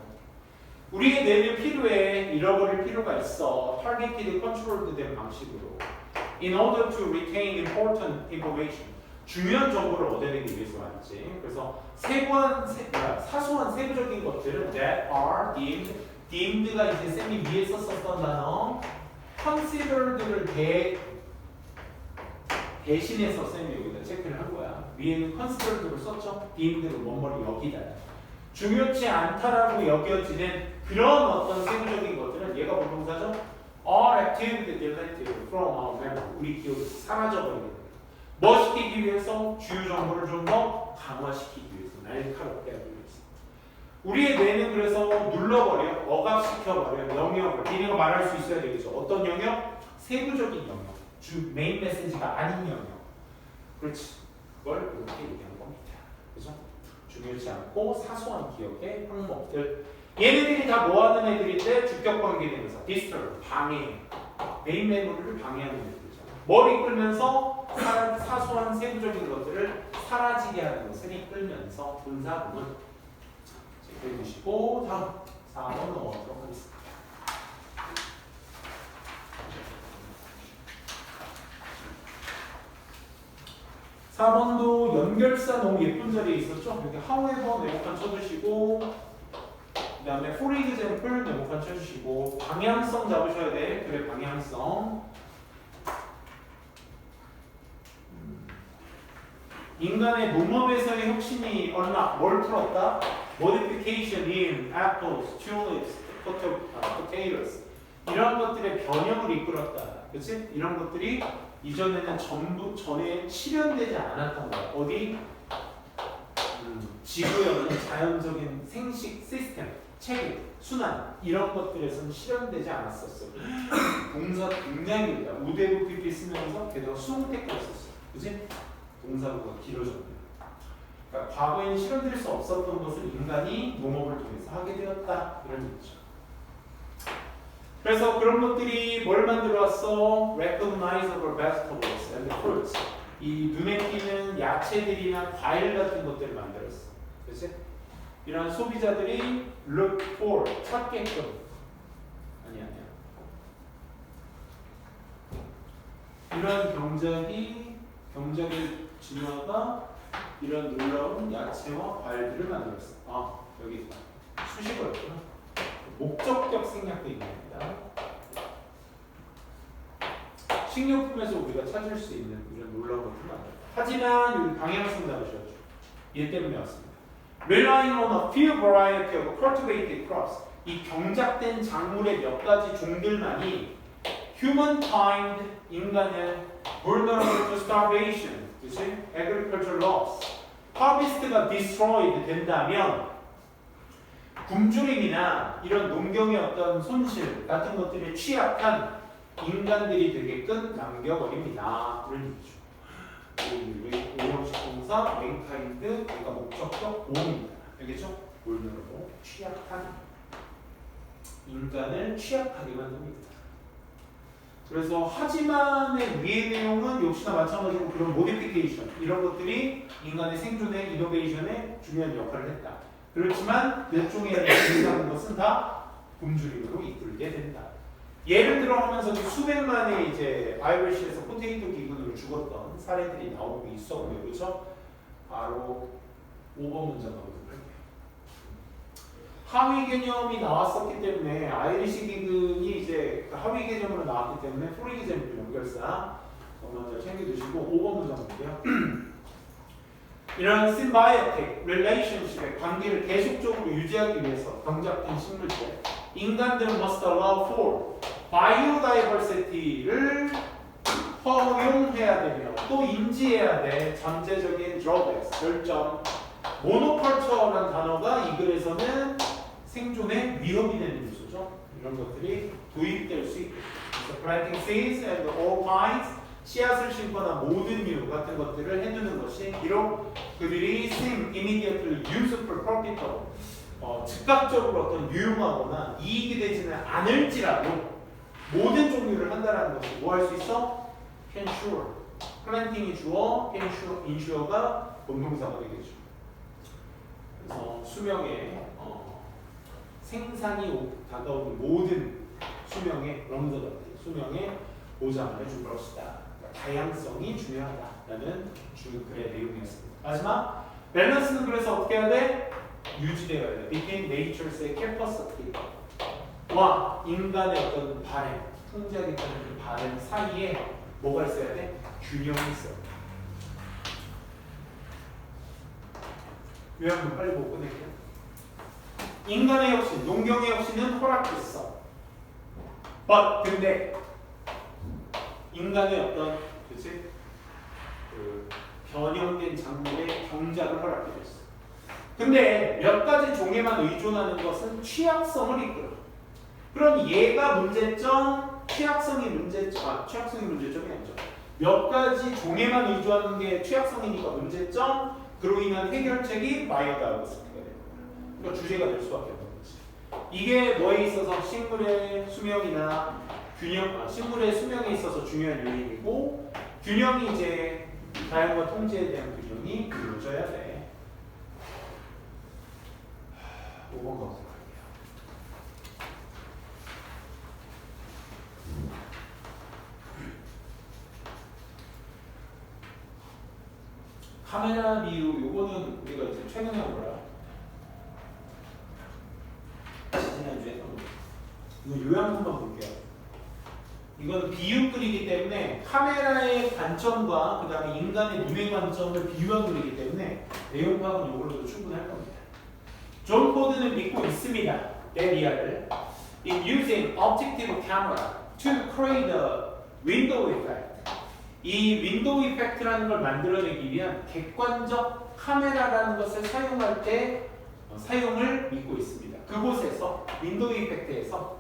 우리의 뇌는 필요해. 잃어버릴 필요가 있어. targeted, controlled 된 방식으로. In order to retain important information. 중요한 정보를 얻어내기 위해서 말이지. 그래서 사소한 세부적인 것들은 that are deemed가 이제 쌤이 위에 썼었던 단어 considered를 대신해서 쌤이 여기다 체크를 한 거야. 위에는 considered를 썼죠. deemed를 뭐뭐를 여기다. 중요치 않다라고 여겨지는 그런 어떤 세부적인 것들은 얘가 뭘 동사죠? are actively deleted from our memory. 우리 기억에서 사라져버리게 됩니다. 뭐 시키기 위해서? 주요 정보를 좀 더 강화시키기 위해서, 날카롭게 하기 위해서. 우리의 뇌는 그래서 눌러버려, 억압시켜버려, 영역을. 얘네가 말할 수 있어야 되겠죠. 어떤 영역? 세부적인 영역. 주 메인 메시지가 아닌 영역. 그렇지. 그걸 이렇게 얘기하는 겁니다. 그죠? 중요치 않고 사소한 기억의 항목들. 얘네들이 다 뭐하는 애들인데 주격 관계되면서 disturb, 방해, 메인 메모리를 방해하는 애들이잖아. 뭘 이끌면서 사소한 세부적인 것들을 사라지게 하는 것을 이끌면서 분사구문. 해주시고 다음 4번 넘어가도록 하겠습니다. 4번도 연결사 너무 예쁜 자리에 있었죠? 여기 however 네모칸 쳐주시고 그 다음에 for example 네모칸 쳐주시고 방향성 잡으셔야 돼. 그래 방향성. 인간의 농업에서의 혁신이 뭘 풀었다? Modification in apples, tulips, potatoes 이런 것들의 변형을 이끌었다. 그치? 이런 것들이 이전에는 전에 실현되지 않았던 거야. 어디? 지구에는 자연적인 생식 시스템, 체계, 순환 이런 것들에서는 실현되지 않았었어. 동사 굉장히 길다. 우대부 PP 쓰면서 게다가 수동태까지 썼어. 그치? 동사구가 길어졌네. 그러니까 과거에는 실현될 수 없었던 것을 인간이 농업을 통해서 하게 되었다. 이런 얘기죠. 그래서 그런 것들이 뭘 만들어 왔어? Recognizable vegetables and fruits. 이 눈에 띄는 야채들이나 과일 같은 것들을 만들었어. 그치? 이런 소비자들이 look for, 찾게끔. 아니야. 이런 경작의 진화가 이런 놀라운 야채와 과일들을 만들었어. 아, 여기 있다. 수식어였구나. 목적격 생략도 있는 겁니다. 식료품에서 우리가 찾을 수 있는 이런 놀라운 것들 만들었다. 하지만 여기 방향성 잡으셨죠. 얘 때문에 왔습니다. Relying on a few variety of cultivated crops. 이 경작된 작물의 몇 가지 종들만이 humankind, 인간은 vulnerable to starvation, 그치? agricultural loss, harvest가 destroyed 된다면 굶주림이나 이런 농경의 어떤 손실 같은 것들에 취약한 인간들이 되게끔 남겨버립니다. 그런 얘기죠. 오형식 동사, mankind, 그러니까 목적격 오입니다. 알겠죠? vulnerable, 취약한 인간을 취약하게 만듭니다. 그래서 하지만의 위의 내용은 역시나 마찬가지로 그런 모디피케이션 이런 것들이 인간의 생존에 이노베이션에 중요한 역할을 했다. 그렇지만 몇 종의 등장하는 것은 다 굶주림으로 이끌게 된다. 예를 들어 하면서 수백만의 이제 아이리시에서 포테이토 기근으로 죽었던 사례들이 나오고 있었고요. 그렇죠? 바로 5번 문장 가보도록 할게요. 하위 개념이 나왔었기 때문에 아이리시 기근이 이제 하위 개념으로 나왔기 때문에 프리 기잼 연결사 먼저 챙겨주시고 5번 문장 볼게요. 이런 symbiotic relationship의 관계를 계속적으로 유지하기 위해서 경작된 식물들 인간들은 must allow for biodiversity를 허용해야 되며 또 인지해야 돼. 잠재적인 drawbacks, 결점. 모노컬처라는 단어가 이 글에서는 생존에 위협이 되는 요소죠. 이런 것들이 도입될 수 있고 planting seeds and all kinds 씨앗을 심거나 모든 류 같은 것들을 해두는 것이 비록 그들이 seem immediately useful profitable 즉각적으로 어떤 유용하거나 이익이 되지는 않을지라도 모든 종류를 한다는 것이 뭐 할 수 있어? ensure planting이 주어 ensure가 본동사가 되겠죠. 그래서 수명에 생산이 다가오는 모든 수명의 수명에 보장을 해줄 것이다. 그러니까 다양성이 중요하다라는 글의 내용이었습니다. 마지막 밸런스는 그래서 어떻게 해야 돼? 유지되어야 돼. Between nature's capacity와 인간의 어떤 바램, 통제하겠다는 그 바램 사이에 뭐가 있어야 돼? 균형이 있어야 돼. 요약을 빨리 보고 끝낼게요. 인간의 혁신, 농경의 혁신은 허락됐어. 근데 인간의 어떤 그치? 그 변형된 작물의 경작을 허락해줬어. 근데 몇 가지 종에만 의존하는 것은 취약성을 이끌어. 그럼 얘가 문제점, 취약성이 문제점, 취약성이 문제점이 아니죠. 몇 가지 종에만 의존하는 게 취약성이니까 문제점, 그로 인한 해결책이 바이오다이버시티가 되는 거야. 그러니까 주제가 될 수밖에 없는 거지. 이게 뭐에 있어서 식물의 수명이나 식물의 수명에 있어서 중요한 요인이고, 균형이 이제 자연과 통제에 대한 균형이 이루어져야 돼. 5번 가보도록 할게요. 카메라 비유, 요거는 우리가 이제 최근에 한 거라. 지난주에 했던 거. 이거 요약 한번 볼게요. 이건 비유 그리기 때문에 카메라의 관점과 그 다음에 인간의 눈의 관점을 비유한 그리기 때문에 내용 파악은 이걸로도 충분할 겁니다. 존 포드는 믿고 있습니다. 데리아를 in using objective camera to create a window effect. 이 윈도우 이펙트라는 걸 만들어내기 위한 객관적 카메라라는 것을 사용할 때 사용을 믿고 있습니다. 그곳에서 윈도우 이펙트에서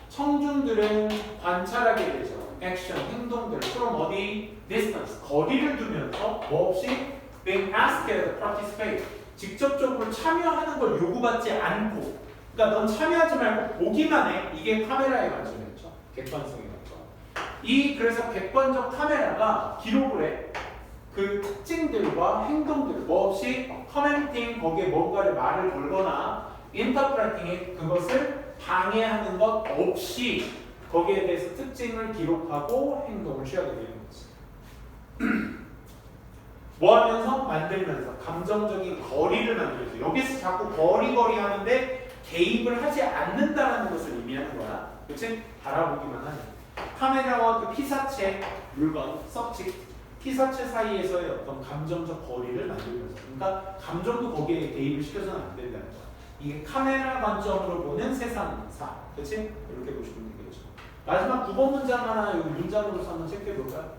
청중들은 관찰하게 되죠. 액션, 행동들, from 어디, distance, 거리를 두면서 뭐 없이 being asked to participate, 직접적으로 참여하는 걸 요구받지 않고, 그러니까 넌 참여하지 말고 보기만 해. 이게 카메라의 관점이었죠. 객관성의 관점. 그래서 객관적 카메라가 기록을 해. 그 특징들과 행동들, 뭐 없이 커멘팅, 거기에 뭔가를 말을 걸거나 인터프레팅에 그것을 방해하는 것 없이 거기에 대해서 특징을 기록하고 행동을 취하게 되는 거지. 뭐 하면서? 만들면서 감정적인 거리를 만들면서. 여기서 자꾸 거리 하는데 개입을 하지 않는다는 것을 의미하는 거야. 그치? 바라보기만 하는. 카메라와 그 피사체, 물건, 서브젝트, 피사체 사이에서의 어떤 감정적 거리를 만들면서. 그러니까 감정도 거기에 개입을 시켜서는 안 된다는 거야. 이게 카메라 관점으로 보는 세상사. 그치? 이렇게 보시면 되겠죠. 마지막 9번 문장 하나 이 문장으로서 한번 체크해볼까요?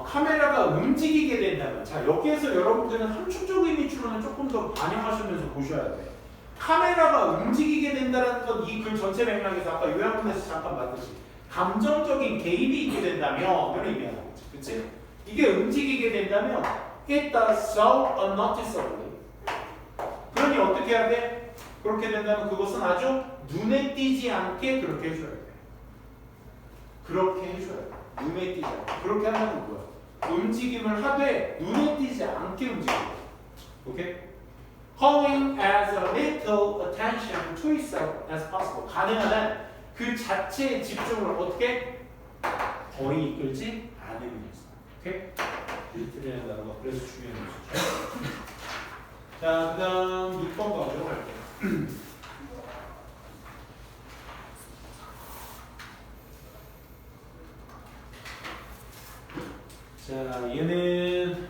카메라가 움직이게 된다면, 자 여기에서 여러분들은 함축적 의미 추론을 조금 더 반영하시면서 보셔야 돼. 카메라가 움직이게 된다는 건 이 글 전체 맥락에서 아까 요약문에서 잠깐 봤듯이 감정적인 개입이 있게 된다면 이런 의미하는 거지. 그치? 이게 움직이게 된다면 it does so unnoticeably. 그러니 어떻게 해야 돼? 그렇게 된다면 그것은 아주 눈에 띄지 않게 그렇게 해줘야 돼. 그렇게 해줘야 돼. 눈에 띄지 않게. 그렇게 하면 뭐야? 움직임을 하되 눈에 띄지 않게 움직여. 오케이? Calling as little attention to itself as possible. 가능한 그 자체의 집중을 어떻게? 거의 이끌지 않으면서. 오케이? 리틀이라는 단어가 그래서 중요한 거죠. 자, 그 다음 6번 가보도록 할게요. 자, 얘는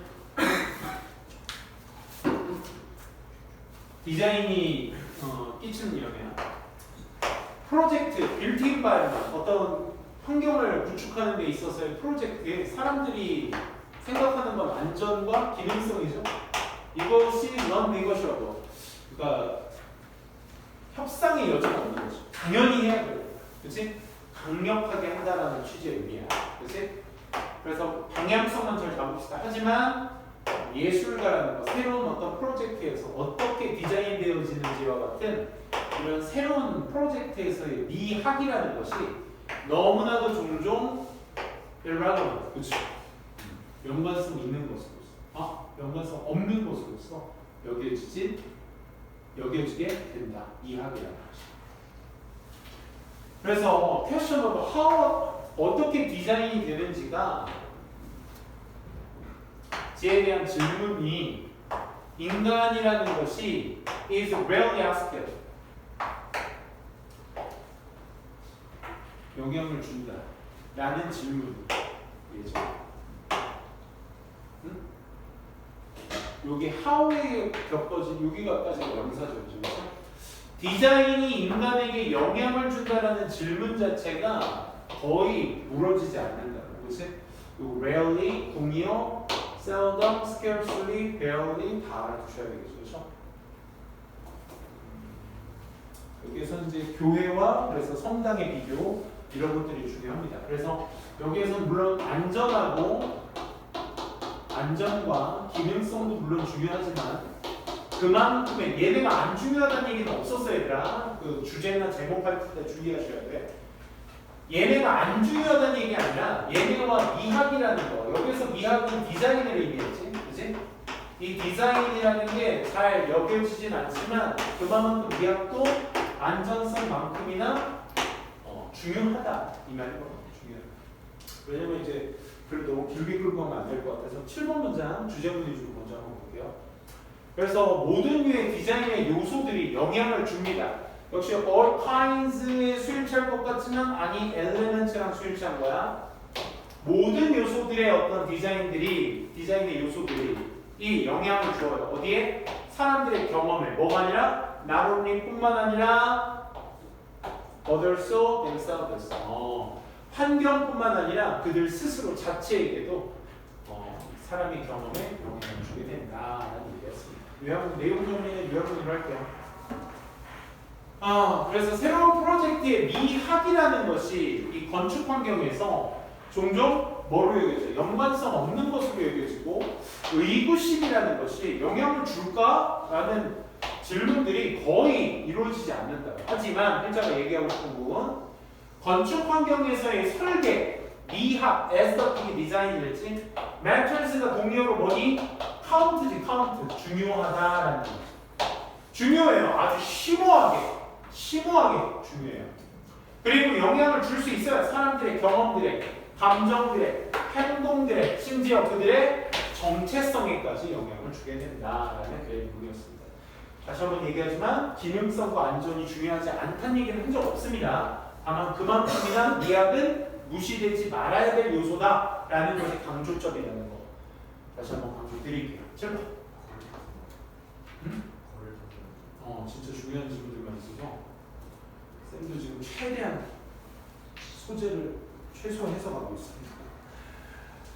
디자인이 끼치는 영향. 프로젝트, 빌트인 바이러먼, 어떤 환경을 구축하는 데 있어서의 프로젝트에 사람들이 생각하는 건 안전과 기능성이죠. 이것이 non-negotiable. 그러니까 협상의 여지가 없는 거죠. 당연히 해야 돼요. 그렇지? 강력하게 한다라는 취지의 의미야. 그렇지? 그래서 방향성만 잘 잡읍시다. 하지만 예술가라는 거, 새로운 어떤 프로젝트에서 어떻게 디자인되어지는지와 같은 이런 새로운 프로젝트에서의 미학이라는 것이 너무나도 종종 irrelevant, 그렇죠? 연관성 있는 것으로서, 연관성 없는 것으로서 여겨지게 된다. 미학이라는 것이. 그래서 questionable, 어떻게 디자인이 되는지가 지에 대한 질문이 인간이라는 것이 is rarely asked. 영향을 준다 라는 질문. 예죠. 응? 여기 how에 겪어진 여기가까지가 명사죠. 그렇죠? 디자인이 인간에게 영향을 준다라는 질문 자체가 거의 물어지지 않는다. 그치? rarely, 공이어, seldom, scarcely, barely 다 알아두셔야 되겠죠. 그렇죠? 여기에서 이제 교회와 그래서 성당의 비교 이런 것들이 중요합니다. 그래서 여기에서 물론 안전과 기능성도 물론 중요하지만 그만큼의 얘네가 안 중요하다는 얘기는 없었어요, 얘들아. 그 주제나 제목할 때 주의하셔야 돼. 얘네가 안 중요하다는 얘기 아니라 얘네와 미학이라는 거. 여기서 미학은 디자인을 의미했지, 그지? 이 디자인이라는 게 잘 여겨지진 않지만 그만큼 미학도 안전성만큼이나 중요하다 이 말이거든요. 중요하다. 왜냐면 이제 그래도 너무 길게 끌고 가면 안 될 것 같아서 7번 문장 주제문 위주로 먼저 한번 볼게요. 그래서 모든 류의 디자인의 요소들이 영향을 줍니다. 역시 all kinds의 수일치할 것 같지만 아니 elements랑 수일치한 거야. 모든 요소들의 어떤 디자인의 요소들이 이 영향을 줘요. 어디에? 사람들의 경험에. 뭐가 아니라 not only 뿐만 아니라 others themselves. 환경뿐만 아니라 그들 스스로 자체에게도 사람의 경험에 영향을 주게 된다라는 얘기였습니다. 내용 정리는 요약문으로 할게요. 그래서 새로운 프로젝트의 미학이라는 것이 이 건축 환경에서 종종 뭐로 여겨져요? 연관성 없는 것으로 여겨지고 의구심이라는 것이 영향을 줄까라는 질문들이 거의 이루어지지 않는다. 하지만 필자가 얘기하고 싶은 부분 건축 환경에서의 설계, 미학, 에스더틱 디자인이랬지 매트리스가 동의어로 뭐니? 카운트 중요하다라는 거죠. 중요해요. 아주 심오하게 중요해요. 그리고 영향을 줄 수 있어요. 사람들의 경험들에, 감정들에, 행동들에, 심지어 그들의 정체성에까지 영향을 주게 된다라는 그의 부분이었습니다. 다시 한번 얘기하지만 기능성과 안전이 중요하지 않다는 얘기는 한 적 없습니다. 다만 그만큼이나 미학은 무시되지 말아야 될 요소다라는 것이 강조점이라는 거. 다시 한번 강조드릴게요. 7번. 진짜 중요한 질문들만 있어서 쌤도 지금 최대한 소재를 최소화해서 가고 있습니다.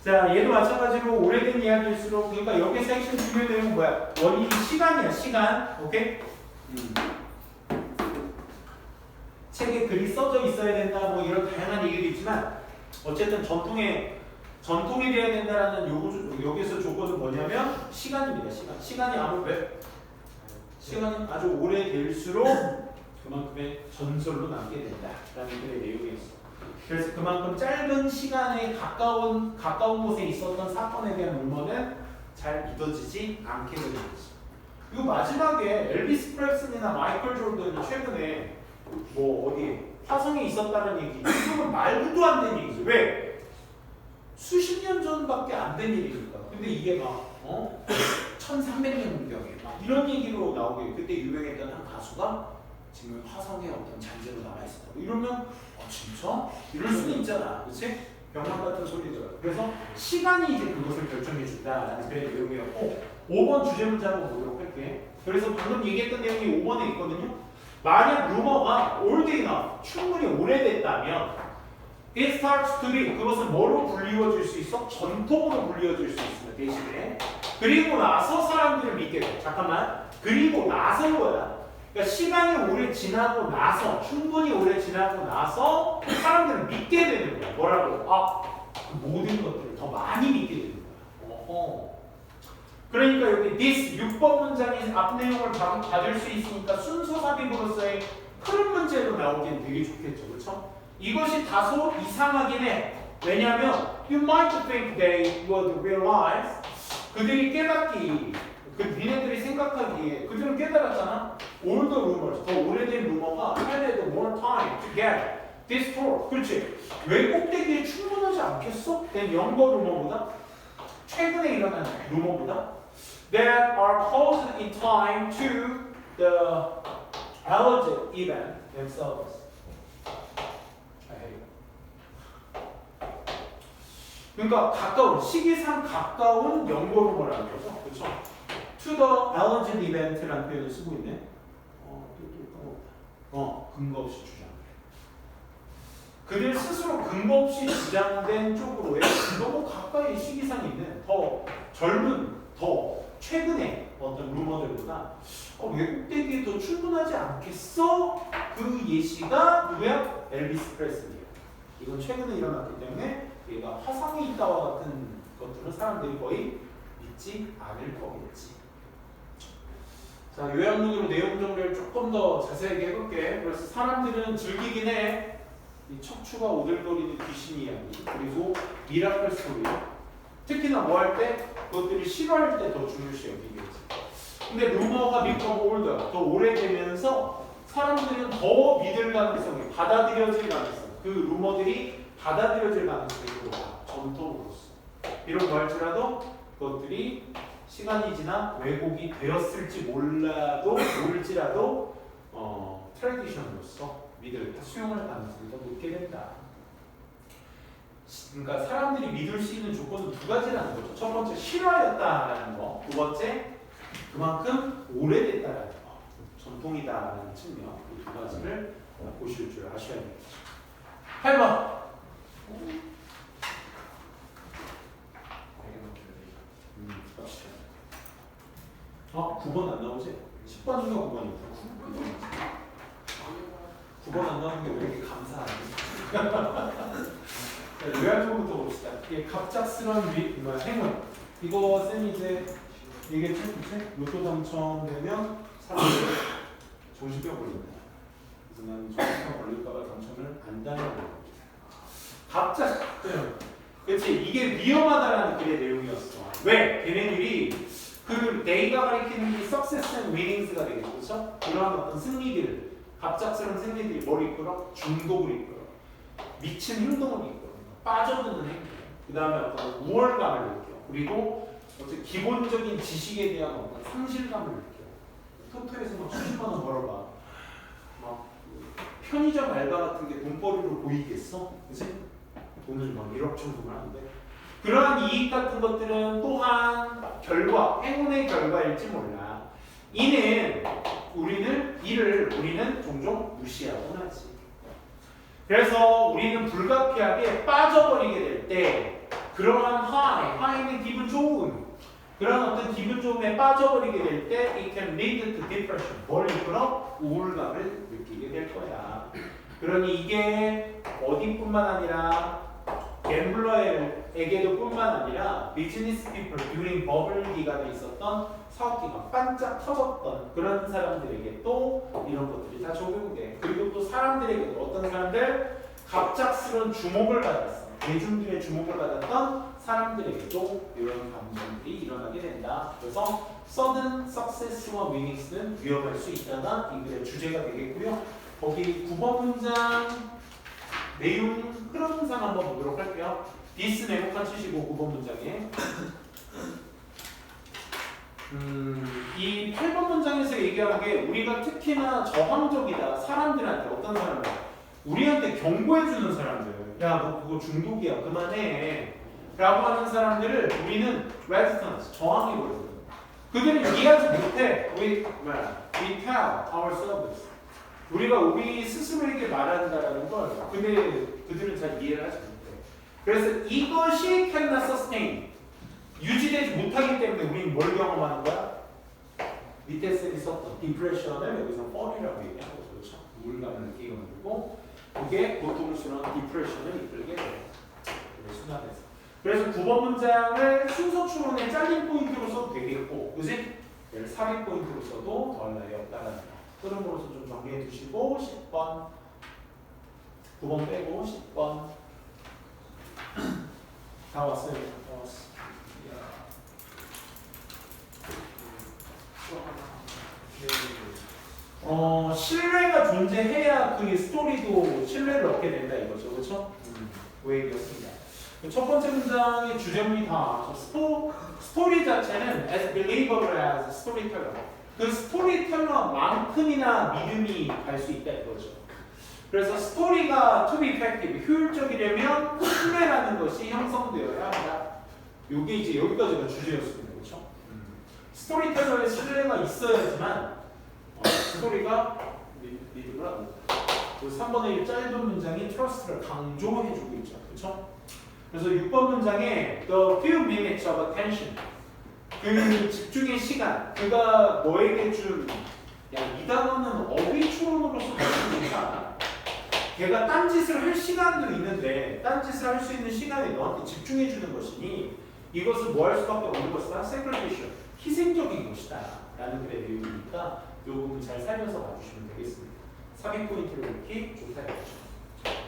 자, 얘도 마찬가지로 오래된 이야기일수록 그러니까 여기 섹션 중요한 내용은 뭐야? 원인이 시간이야, 시간. 오케이? 책에 글이 써져 있어야 된다, 뭐 이런 다양한 얘기도 있지만 어쨌든 전통에 돼야 된다라는 여기서 조건은 뭐냐면 시간입니다. 시간이 시간이 아주 오래될수록 그만큼의 전설로 남게 된다라는 그의 내용이었어. 그래서 그만큼 짧은 시간에 가까운 곳에 있었던 사건에 대한 루머는 잘 믿어지지 않게 되는 거지. 그리고 마지막에 엘비스 프레슬리나 마이클 조던이 최근에 뭐 어디 화성에 있었다는 얘기, 이건 말도 안 되는 얘기죠. 왜? 수십 년 전밖에 안 된 일이니까. 근데 이게 막 1300년경에 막 이런 얘기로 나오게. 그때 유명했던 한 가수가 지금 화성에 어떤 잔재로 남아있었다고 이러면 진짜? 이럴 수는 있잖아. 그치? 병원 같은 소리더라고. 그래서 시간이 이제 그것을 결정해준다라는 그런 내용이었고 5번 주제 문제 한번 보도록 할게. 그래서 방금 얘기했던 내용이 5번에 있거든요. 만약 루머가 old enough, 충분히 오래됐다면 it starts to be, 그것은 뭐로 불리워질 수 있어? 전통으로 불리워질 수 있습니다. 대신에 그리고 나서 사람들을 믿게 돼. 잠깐만. 그리고 나서인 거야. 그러니까 시간이 오래 지나고 나서, 충분히 오래 지나고 나서 사람들을 믿게 되는 거야. 뭐라고? 그 모든 것들을 더 많이 믿게 되는 거야. 그러니까 여기 this 6번 문장이 앞 내용을 받을 수 있으니까 순서 삽입으로서의 큰 문제로 나오기엔 되게 좋겠죠. 그렇죠? 이것이 다소 이상하긴 해. 왜냐하면 you might think they would realize, 그들이 깨닫기, 니네들이 생각하기에 그들은 깨달았잖아. older rumors, 더 오래된 루머가 had more time to get this far. 그렇지? 왜 꼭대기에 충분하지 않겠어? 된 younger 루머보다, 최근에 일어난 루머보다 that are caused in time to the alleged event themselves. 그러니까 가까운, 시기상 가까운 연고루머라는 거죠. 그렇죠? To the alleged event라는 표현을 쓰고 있네. 근거 없이 주장. 그들 스스로 근거 없이 주장된 쪽으로의 너무 가까이 시기상 있는 더 젊은 더 최근에 어떤 루머들보다 외국 대기에 더 충분하지 않겠어? 그 예시가 누구야? 엘비스 프레슬리야. 이건 최근에 일어났기 때문에 얘가 화상에 있다와 같은 것들은 사람들이 거의 믿지 않을 거겠지. 자, 요약문으로 내용 정리를 조금 더 자세하게 해볼게. 그래서 사람들은 즐기긴 해. 이 척추가 오들거리는 귀신 이야기, 그리고 미라클 스토리. 특히나 뭐 할 때? 그것들이 싫어할 때 더 중요시 여기겠지. 근데 루머가 become older, 더 오래되면서 사람들은 더 믿을 가능성이, 받아들여질 가능성, 그 루머들이 받아들여질 가능성이 높아. 전통으로서. 비록 뭐 할지라도 그것들이 시간이 지나 왜곡이 되었을지 모를지라도 트래디션으로서 믿을 수용할 가능성이 더 높게 된다. 그러니까 사람들이 믿을 수 있는 조건은 두 가지라는 거죠. 첫 번째 싫어하였다라는 거, 두 번째 그만큼 오래됐다라는 거, 전통이다라는 측면, 이 두 가지를 보실 줄 아셔야 되겠죠. 8번. 갑시다. 9번 안 나오지? 10번 중에 9번이고 9번 안 나오는 게 왜 이렇게 감사하니? 요약부터 봅시다. 이게 갑작스러운 행운. 이거 쌤이 이제 얘기했지? 로또 당첨되면 사람들이 정신병 걸린다. 그래서 나는 정신병 걸릴까봐 당첨을 안 다녀보는 겁니다. 그렇지, 이게 위험하다라는 글의 내용이었어. 왜? 걔네들이 그 내가 가리키는 게 success and winnings가 되겠죠. 그렇죠? 그러한 어떤 승리들, 갑작스러운 승리들이 뭘 이끌어? 중독을 이끌어. 미친 행동을 이끌어. 빠져드는 행동. 그 다음에 어떤 우월감을 느껴. 그리고 어떤 기본적인 지식에 대한 어떤 상실감을 느껴. 토토에서 막 수십만 원 벌어봐. 막 편의점 알바 같은 게 돈벌이로 보이겠어? 그치? 돈을 막 1억 정도는 하는데 그러한 이익 같은 것들은 또한 결과, 행운의 결과일지 몰라. 우리는 종종 무시하곤 하지. 그래서 우리는 불가피하게 빠져버리게 될 때 그러한 하이는 기분 좋은 그런 어떤 기분 좋음에 빠져버리게 될 때 it can lead to depression. 뭘 이끌어? 우울감을 느끼게 될 거야. 그러니 이게 어디뿐만 아니라 갬블러에게도 뿐만 아니라 비즈니스 피플, during 버블 기간에 있었던 사업기가 반짝 터졌던 그런 사람들에게 또 이런 것들이 다 적용돼. 그리고 또 사람들에게도 어떤 사람들? 갑작스러운 주목을 받았어. 대중들의 주목을 받았던 사람들에게도 이런 감정들이 일어나게 된다. 그래서 sudden success와 winnings는 위험할 수 있다가 이 글의 주제가 되겠고요. 거기 9번 문장 내용 흐름상 한번 보도록 할게요. this 네모칸 치시고 9번 문장에 이 8번 문장에서 얘기하는 게 우리가 특히나 저항적이다. 사람들한테 어떤 사람들? 우리한테 경고해주는 사람들. 야, 너 그거 중독이야. 그만해. 라고 하는 사람들을 우리는 resistance, 저항해버리거든. 그들은 이해하지 못해. We tell ourselves. 우리가 우리 스스로에게 말한다라는 걸 근데 그들은 잘 이해를 하지 못해. 그래서 이것이 cannot sustain. 유지되지 못하기 때문에 우리는 뭘 경험하는 거야? 밑에 쌤이 썼던 디프레션을 여기서 fall이라고 얘기한 거죠. 그렇죠? 우울감을 느끼게 만들고 그게 고통스러운 디프레션을 이끌게 돼요. 순환해서. 그래서 9번 문장을 순서 추론에 잘린 포인트로 써도 되겠고, 그지? 삽입 포인트로 써도 더할 나위 없다라는 거. 흐름으로서 좀 정리해 두시고 10번 9번 빼고 10번 다 왔어요. 다 왔어. 신뢰가 존재해야 그 스토리도 신뢰를 얻게 된다 이거죠. 그렇죠? 그 얘기였습니다. 첫 번째 문장의 주제문이 다 스토리 자체는 as believable as storyteller. 그 스토리텔러만큼이나 믿음이 갈 수 있다 이거죠. 그래서 스토리가 to be effective, 효율적이려면 신뢰라는 것이 형성되어야 한다. 이게 이제 여기까지가 주제였습니다. 그렇죠? 스토리텔러의 신뢰가 있어야지만 스토리가 믿음을 하고 3번의 짧은 문장이 trust를 강조해주고 있죠. 그렇죠? 그래서 6번 문장에 the few minutes of attention 그 집중의 시간, 그가 너에게 준, 야, 이 단어는 어휘초론으로서 너무 좋다. 걔가 딴짓을 할 시간도 있는데, 딴짓을 할 수 있는 시간에 너한테 집중해 주는 것이니, 이것을 뭐 할 수밖에 없는 것이다. segregation, 희생적인 것이다. 라는 글의 내용이니까, 이 부분 잘 살려서 봐주시면 되겠습니다. 삽입 포인트를 넣기 좋다.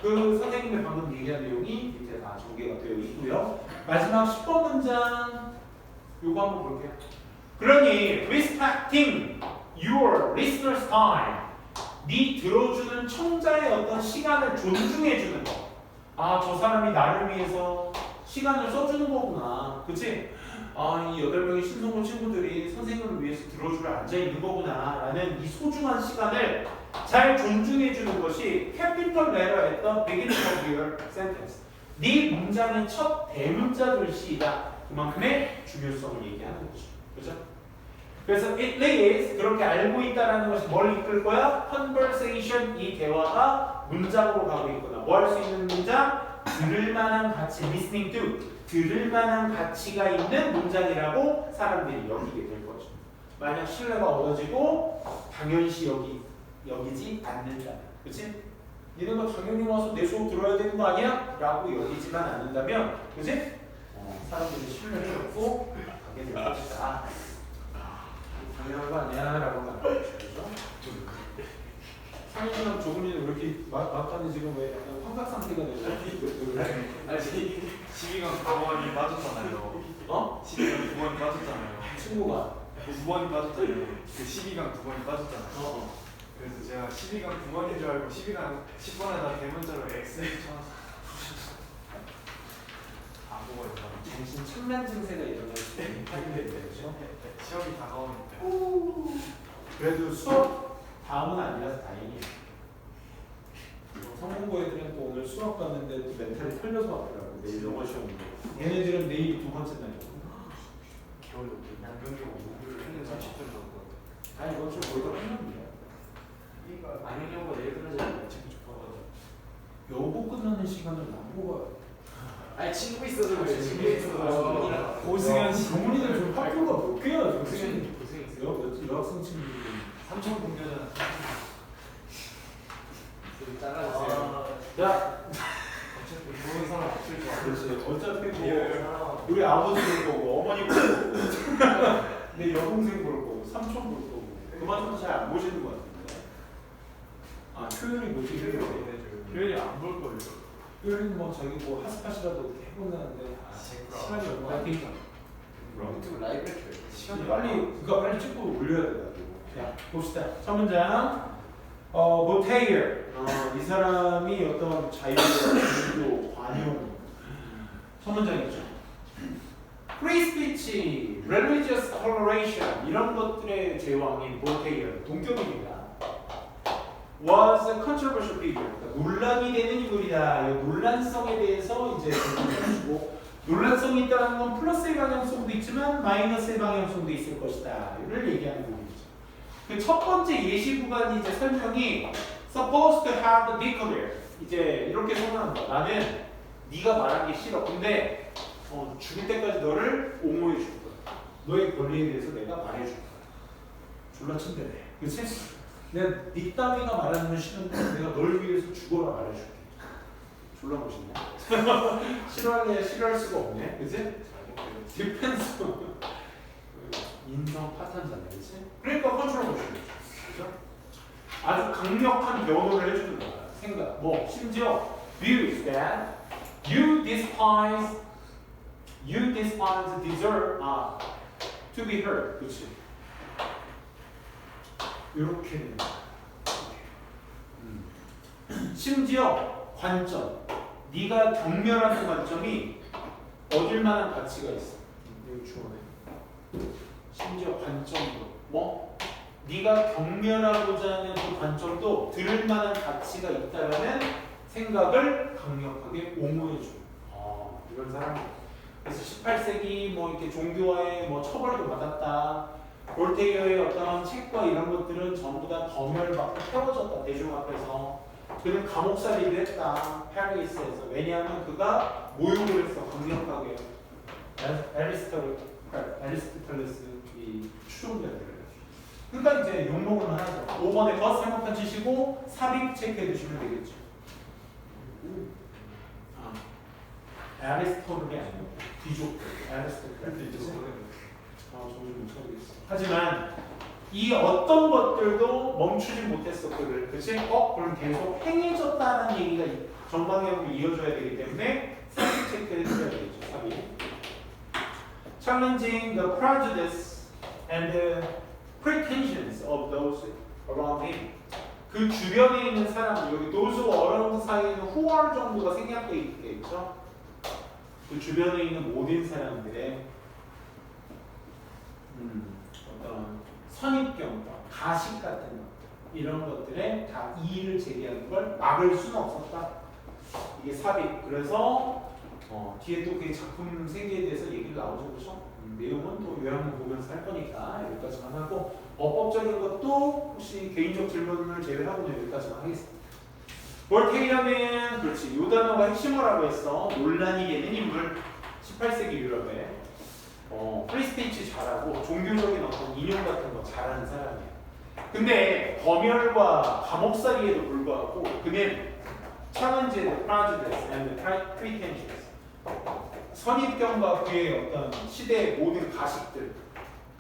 그 선생님의 방금 얘기한 내용이 밑에 다 전개가 되어 있고요. 마지막 10번 문장 요거 한번 볼게요. 그러니 respecting your listener's time, 네 들어주는 청자의 어떤 시간을 존중해 주는 거. 아, 저 사람이 나를 위해서 시간을 써주는 거구나. 그치? 아, 이 8명의 신성공 친구들이 선생님을 위해서 들어주러 앉아 있는 거구나 라는 이 소중한 시간을 잘 존중해 주는 것이 capital letter at the beginning of your sentence. 네 문장의 첫 대문자 글씨이다. 그만큼의 중요성을 얘기하는 거죠. 그죠? 그래서 it leads, 그렇게 알고 있다라는 것이 뭘 이끌 거야? conversation, 이 대화가 문장으로 가고 있구나. 뭐 할 수 있는 문장? 들을 만한 가치, listening to, 들을 만한 가치가 있는 문장이라고 사람들이 여기게 될 거죠. 만약 신뢰가 얻어지고 당연시 여기지 않는다. 그치? 니네가 당연히 와서 내 수업 들어야 되는 거 아니야? 라고 여기지만 않는다면, 그치? 사람들이 신뢰를 얻고 가게 될 것이다. 당연한 거 아니야? 라고 말하죠. 상현이랑 조금이는 왜 이렇게 막판에 지금 왜 약간 환각 상태가 되죠? 아니 12강 9번이 빠졌잖아요. 어? 12강 9번이 빠졌잖아요. 친구가 9번이 빠졌잖아요. 그 12강 9번이 빠졌잖아요. 어. 그래서 제가 12강 9번인 줄 알고 12강 10번에다 대문자로 X를 쳐놨어요. 안 보고 있다가 정신 착란 증세가 일어날 수 있는 타입인데, 그죠? 시험이 다가오니까. 그래도 수업 다음은 아니라서 다행이에요. 성공고 애들은 또 오늘 수업 갔는데 또 멘탈이 털려서 왔더라고. 내일 영어 시험인데. 얘네들은 내일이 두 번째 날이거든. 겨울에 양경기 오늘 틀린 30분 정도. 다 이번 주 거의 다 끝납니다. 안경영과 내일 끝나잖아요. 지금 접어가지고. 여고 끝나는 시간을 안 뽑아요. 아니 친구 있어서 그래. 친구 아, 있어서. 고승현 씨. 동문이들 지금 학교가 몇 개야? 지금 고생했어요. 여학생 친구들. 삼천 공개잖아. 잘라주세요. 야, 어차피 좋은 사람 없을 줄 알았어. 그렇지. 어차피 뭐 예. 우리 아버지 볼 거고 어머니 볼 거고 내 여동생 볼 거고 삼촌 볼 거고 그만큼 잘 안 보시는 것 같은데. 아, 표현이 뭐지? 표현이 안 볼 거예요. 표현은 뭐 자기 뭐 핫스팟이라도 해본다는데 시간이 얼마 안 되니까. 유튜브 라이브 켜요. 시간이 빨리 찍고 올려야 돼가지고. 자, 봅시다. 첫 문장. 모테이어. 이 사람이 어떤 자유와 종교, 관용. 첫 문장이죠. Free speech, religious toleration 이런 것들의 제왕인 모테이어, 동격입니다. Was a controversial figure. 그러니까 논란이 되는 인물이다. 이 논란성에 대해서 이제 해주고 논란성이 있다는 건 플러스의 방향성도 있지만 마이너스의 방향성도 있을 것이다. 이를 얘기하는 부분이죠. 그 첫 번째 예시 구간이 이제 설명이 supposed to have the declare. 이제 이렇게 설명한다. 나는 네가 말한 게 싫어. 근데 죽을 때까지 너를 옹호해 줄 거야. 너의 권리에 대해서 내가 말해 줄 거야. 졸라 침대네. 그치? 내가 네 따위가 말하는 건 싫은데 내가 널 위해서 죽어라 말해줄게. 졸라 멋있네. 싫어할 수가 없네. 그치? 디펜스. 인성 파탄자네. 그치? 그러니까 컨트롤 모션. 그죠? 아주 강력한 변호를 해주는 거야. 생각. 뭐 심지어 views that you despise deserve to be heard. 그치? 이렇게 심지어 관점, 네가 경멸하는 관점이 얻을 만한 가치가 있어. 이거 주어네. 심지어 관점도 뭐 네가 경멸하고자 하는 그 관점도 들을 만한 가치가 있다라는 생각을 강력하게 옹호해 줘. 이런 사람. 그래서 18세기 뭐 이렇게 종교와의 뭐 처벌도 받았다. 볼테이어의 어떤 책과 이런 것들은 전부 다 검열받고 태워졌다. 대중 앞에서. 그는 감옥살이를 했다. 파리스에서. 왜냐하면 그가 모욕을 했어. 강력하게. 아리스토텔레스 이 추종자들. 그러니까 이제 용목은 하나죠. 5번에 거 한번 치시고 삽입 체크해 주시면 되겠죠. 아리스토텔이 아니고 귀족들. 아리스토텔레스. 정말 못 찾겠어. 하지만 이 어떤 것들도 멈추지 못했었거든. 그치? 그럼 계속 행해졌다는 얘기가 전방향으로 이어져야 되기 때문에 삽입 체크를 해줘야 되겠죠. 삽입. Challenging the prejudice and the pretensions of those around him. 그 주변에 있는 사람들, 여기 those around 사이에는 who are 정도가 생략되어 있겠죠? 그 주변에 있는 모든 사람들의 어떤 선입견과 가식 같은 것 이런 것들에 다 이의를 제기하는 걸 막을 수는 없었다. 이게 삽입. 그래서 뒤에도 그 작품 세계에 대해서 얘기를 나오죠, 그렇죠? 내용은 또 요약만 보면서 할 거니까 여기까지만 하고 어법적인 것도 혹시 개인적 질문을 제외하고는 여기까지만 하겠습니다. 볼테이라는 그렇지 요 단어가 핵심어라고 했어. 논란이 되는 인물. 18세기 유럽에 프리스피치 잘하고 종교적인 어떤 인용 같은 거 잘하는 사람이에요. 근데 검열과 감옥살이에도 불구하고 그는 challenged prejudice and pretensions 선입견과 그의 어떤 시대의 모든 가식들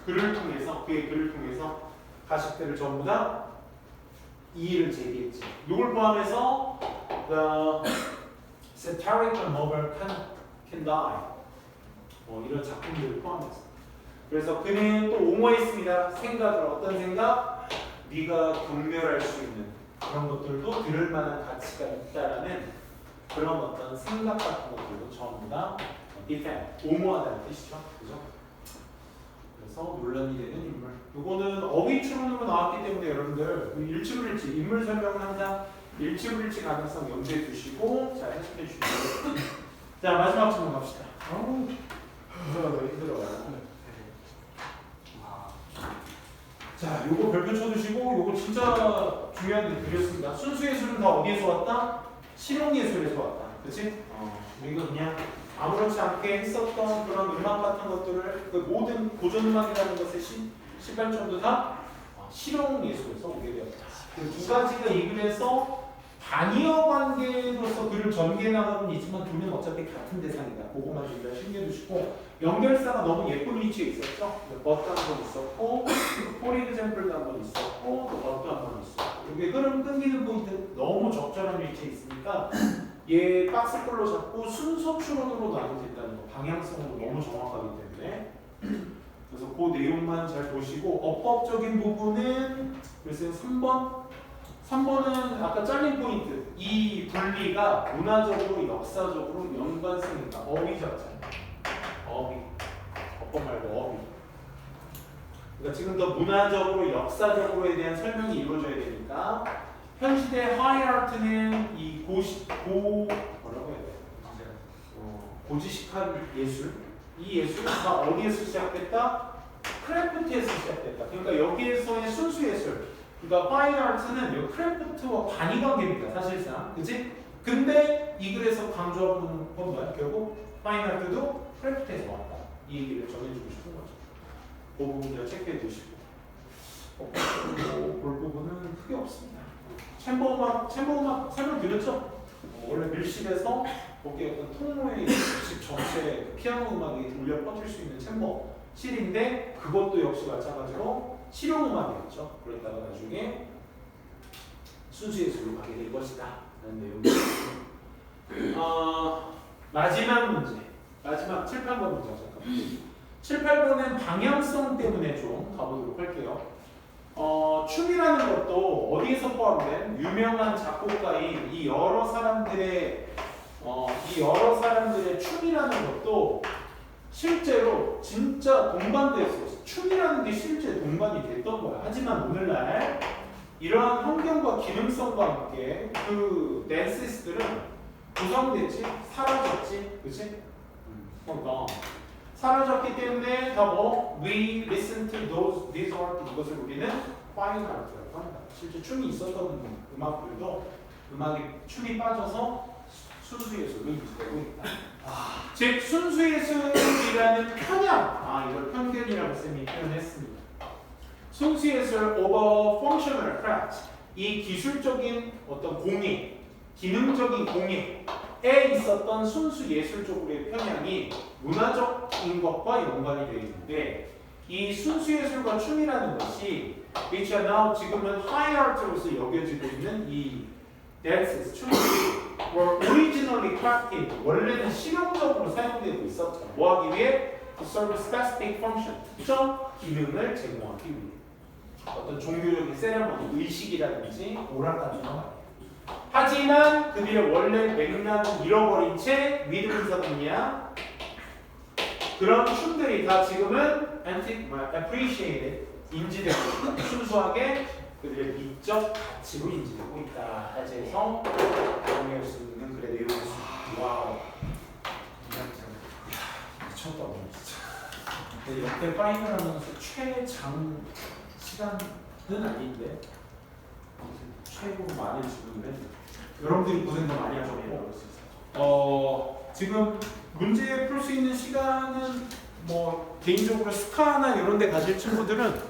그의 글을 통해서 가식들을 전부 다 이의를 제기했지. 이걸 포함해서 the satirical novel can die 이런 작품들을 포함해서. 그래서 그는 또 옹호했습니다. 생각을 어떤 생각? 네가 경멸할 수 있는 그런 것들도 들을 만한 가치가 있다라는 그런 어떤 생각 같은 것들도 전부 다 defend, 옹호하다는 뜻이죠. 그죠? 그래서 논란이 되는 인물. 이거는 어휘 추론으로 나왔기 때문에 여러분들 일치불일치 인물 설명은 항상 일치불일치 가능성 염두에 두시고 잘 해석해 주시고. 자 마지막 질문 갑시다. 힘들어요. 자, 요거 별표 쳐주시고 요거 진짜 중요한 게 드렸습니다. 순수예술은 다 어디에서 왔다? 실용예술에서 왔다. 그치? 우리가 그냥 아무렇지 않게 했었던 그런 음악 같은 것들을 그 모든 고전음악이라는 것의 시발점도 다 실용예술에서 오게 되었다. 그 두 가지가 이 글에서 단위어 관계로서 글을 전개해 나가는 있지만 둘은 어차피 같은 대상이다. 그거만 좀 신경주시고 연결사가 너무 예쁜 위치에 있었죠. 버트 한번 있었고 for example도 한번 있었고 또 버트 한번 있었고 이게 흐름 끊기는 포인트 너무 적절한 위치에 있으니까 얘 박스꼴로 잡고 순서 추론으로 나눠도 된다는 거 방향성으로 너무 정확하기 때문에 그래서 그 내용만 잘 보시고 어법적인 부분은 그래서 3번은 아까 잘린 포인트 이 분리가 문화적으로 역사적으로 연관성이 있다. 어휘죠. 어휘 어법 말고 어휘 그러니까 지금 더 문화적으로 역사적으로에 대한 설명이 이루어져야 되니까 현 시대 하이아트는 이 뭐라고 해야 돼? 고지식한 예술 이 예술가 어디에서 시작됐다? 크래프트에서 시작됐다. 그러니까 여기에서의 순수 예술 그러니까 파인 아트는 크래프트와 관이 관계입니다. 사실상. 그치? 근데 이 글에서 강조하는 건 뭐야? 결국 파인 아트도 크래프트에서 왔다. 이 얘기를 전해주고 싶은 거죠. 그 부분을 체크해 두시고 볼 부분은 크게 없습니다. 챔버음악 설명드렸죠? 원래 밀실에서 거기에 어떤 통로에 집 전체 피아노 음악이 울려 퍼질 수 있는 챔버실인데 그것도 역시 마찬가지로 실용음악이었죠. 그러다가 나중에 순수예술로 가게 될 것이다 라는 내용이었습니다. 마지막 문제 마지막 7, 8번 문제 잠깐만 7, 8번은 방향성 때문에 좀 가보도록 할게요. 춤이라는 것도 어디에서 포함된 유명한 작곡가인 이 여러 사람들의 춤이라는 것도 실제로 진짜 동반됐어. 춤이라는 게 실제 동반이 됐던 거야. 하지만 오늘날 이러한 환경과 기능성과 함께 그 댄스들은 구성됐지, 사라졌지, 그렇지? 사라졌기 때문에 다 we listen to these art 이것을 우리는 fine art라고 합니다. 실제 춤이 있었던 음악들도 춤이 빠져서 순수예술로 인지되고 있다. 즉 순수예술이라는 편향, 이걸 편견이라고 쌤이 표현했습니다. 순수예술 over functional craft, 이 기술적인 어떤 공예, 기능적인 공예에 있었던 순수예술적으로의 편향이 문화적인 것과 연관이 되어 있는데, 이 순수예술과 춤이라는 것이 which are now 지금은 high art로서 여겨지고 있는 이 dances, 춤들이 were originally crafted, 원래는 실용적으로 사용되고 있었다. 뭐 하기 위해? To serve a specific function, 특정 기능을 제공하기 위해. 어떤 종교적인 세레머니, 의식이라든지 오락같은 거. 하지만 그들의 원래 맥락은 잃어버린 채 믿음에서 그냥 그런 춤들이 다 지금은 appreciated, 인지되고 순수하게 그들의 미적 가치로 인지되고 있다. 해서 정리할 수 있는 글의 내용이었습니다. 와우, 미쳤다 오늘 진짜. 근데 역대 파이널 하면서 최장 시간은 아닌데 최고로 많이 지금 했네. 여러분들이 고생도 많이 하셨고, 지금 문제 풀 수 있는 시간은 뭐 개인적으로 스카나 이런 데 가실 친구들은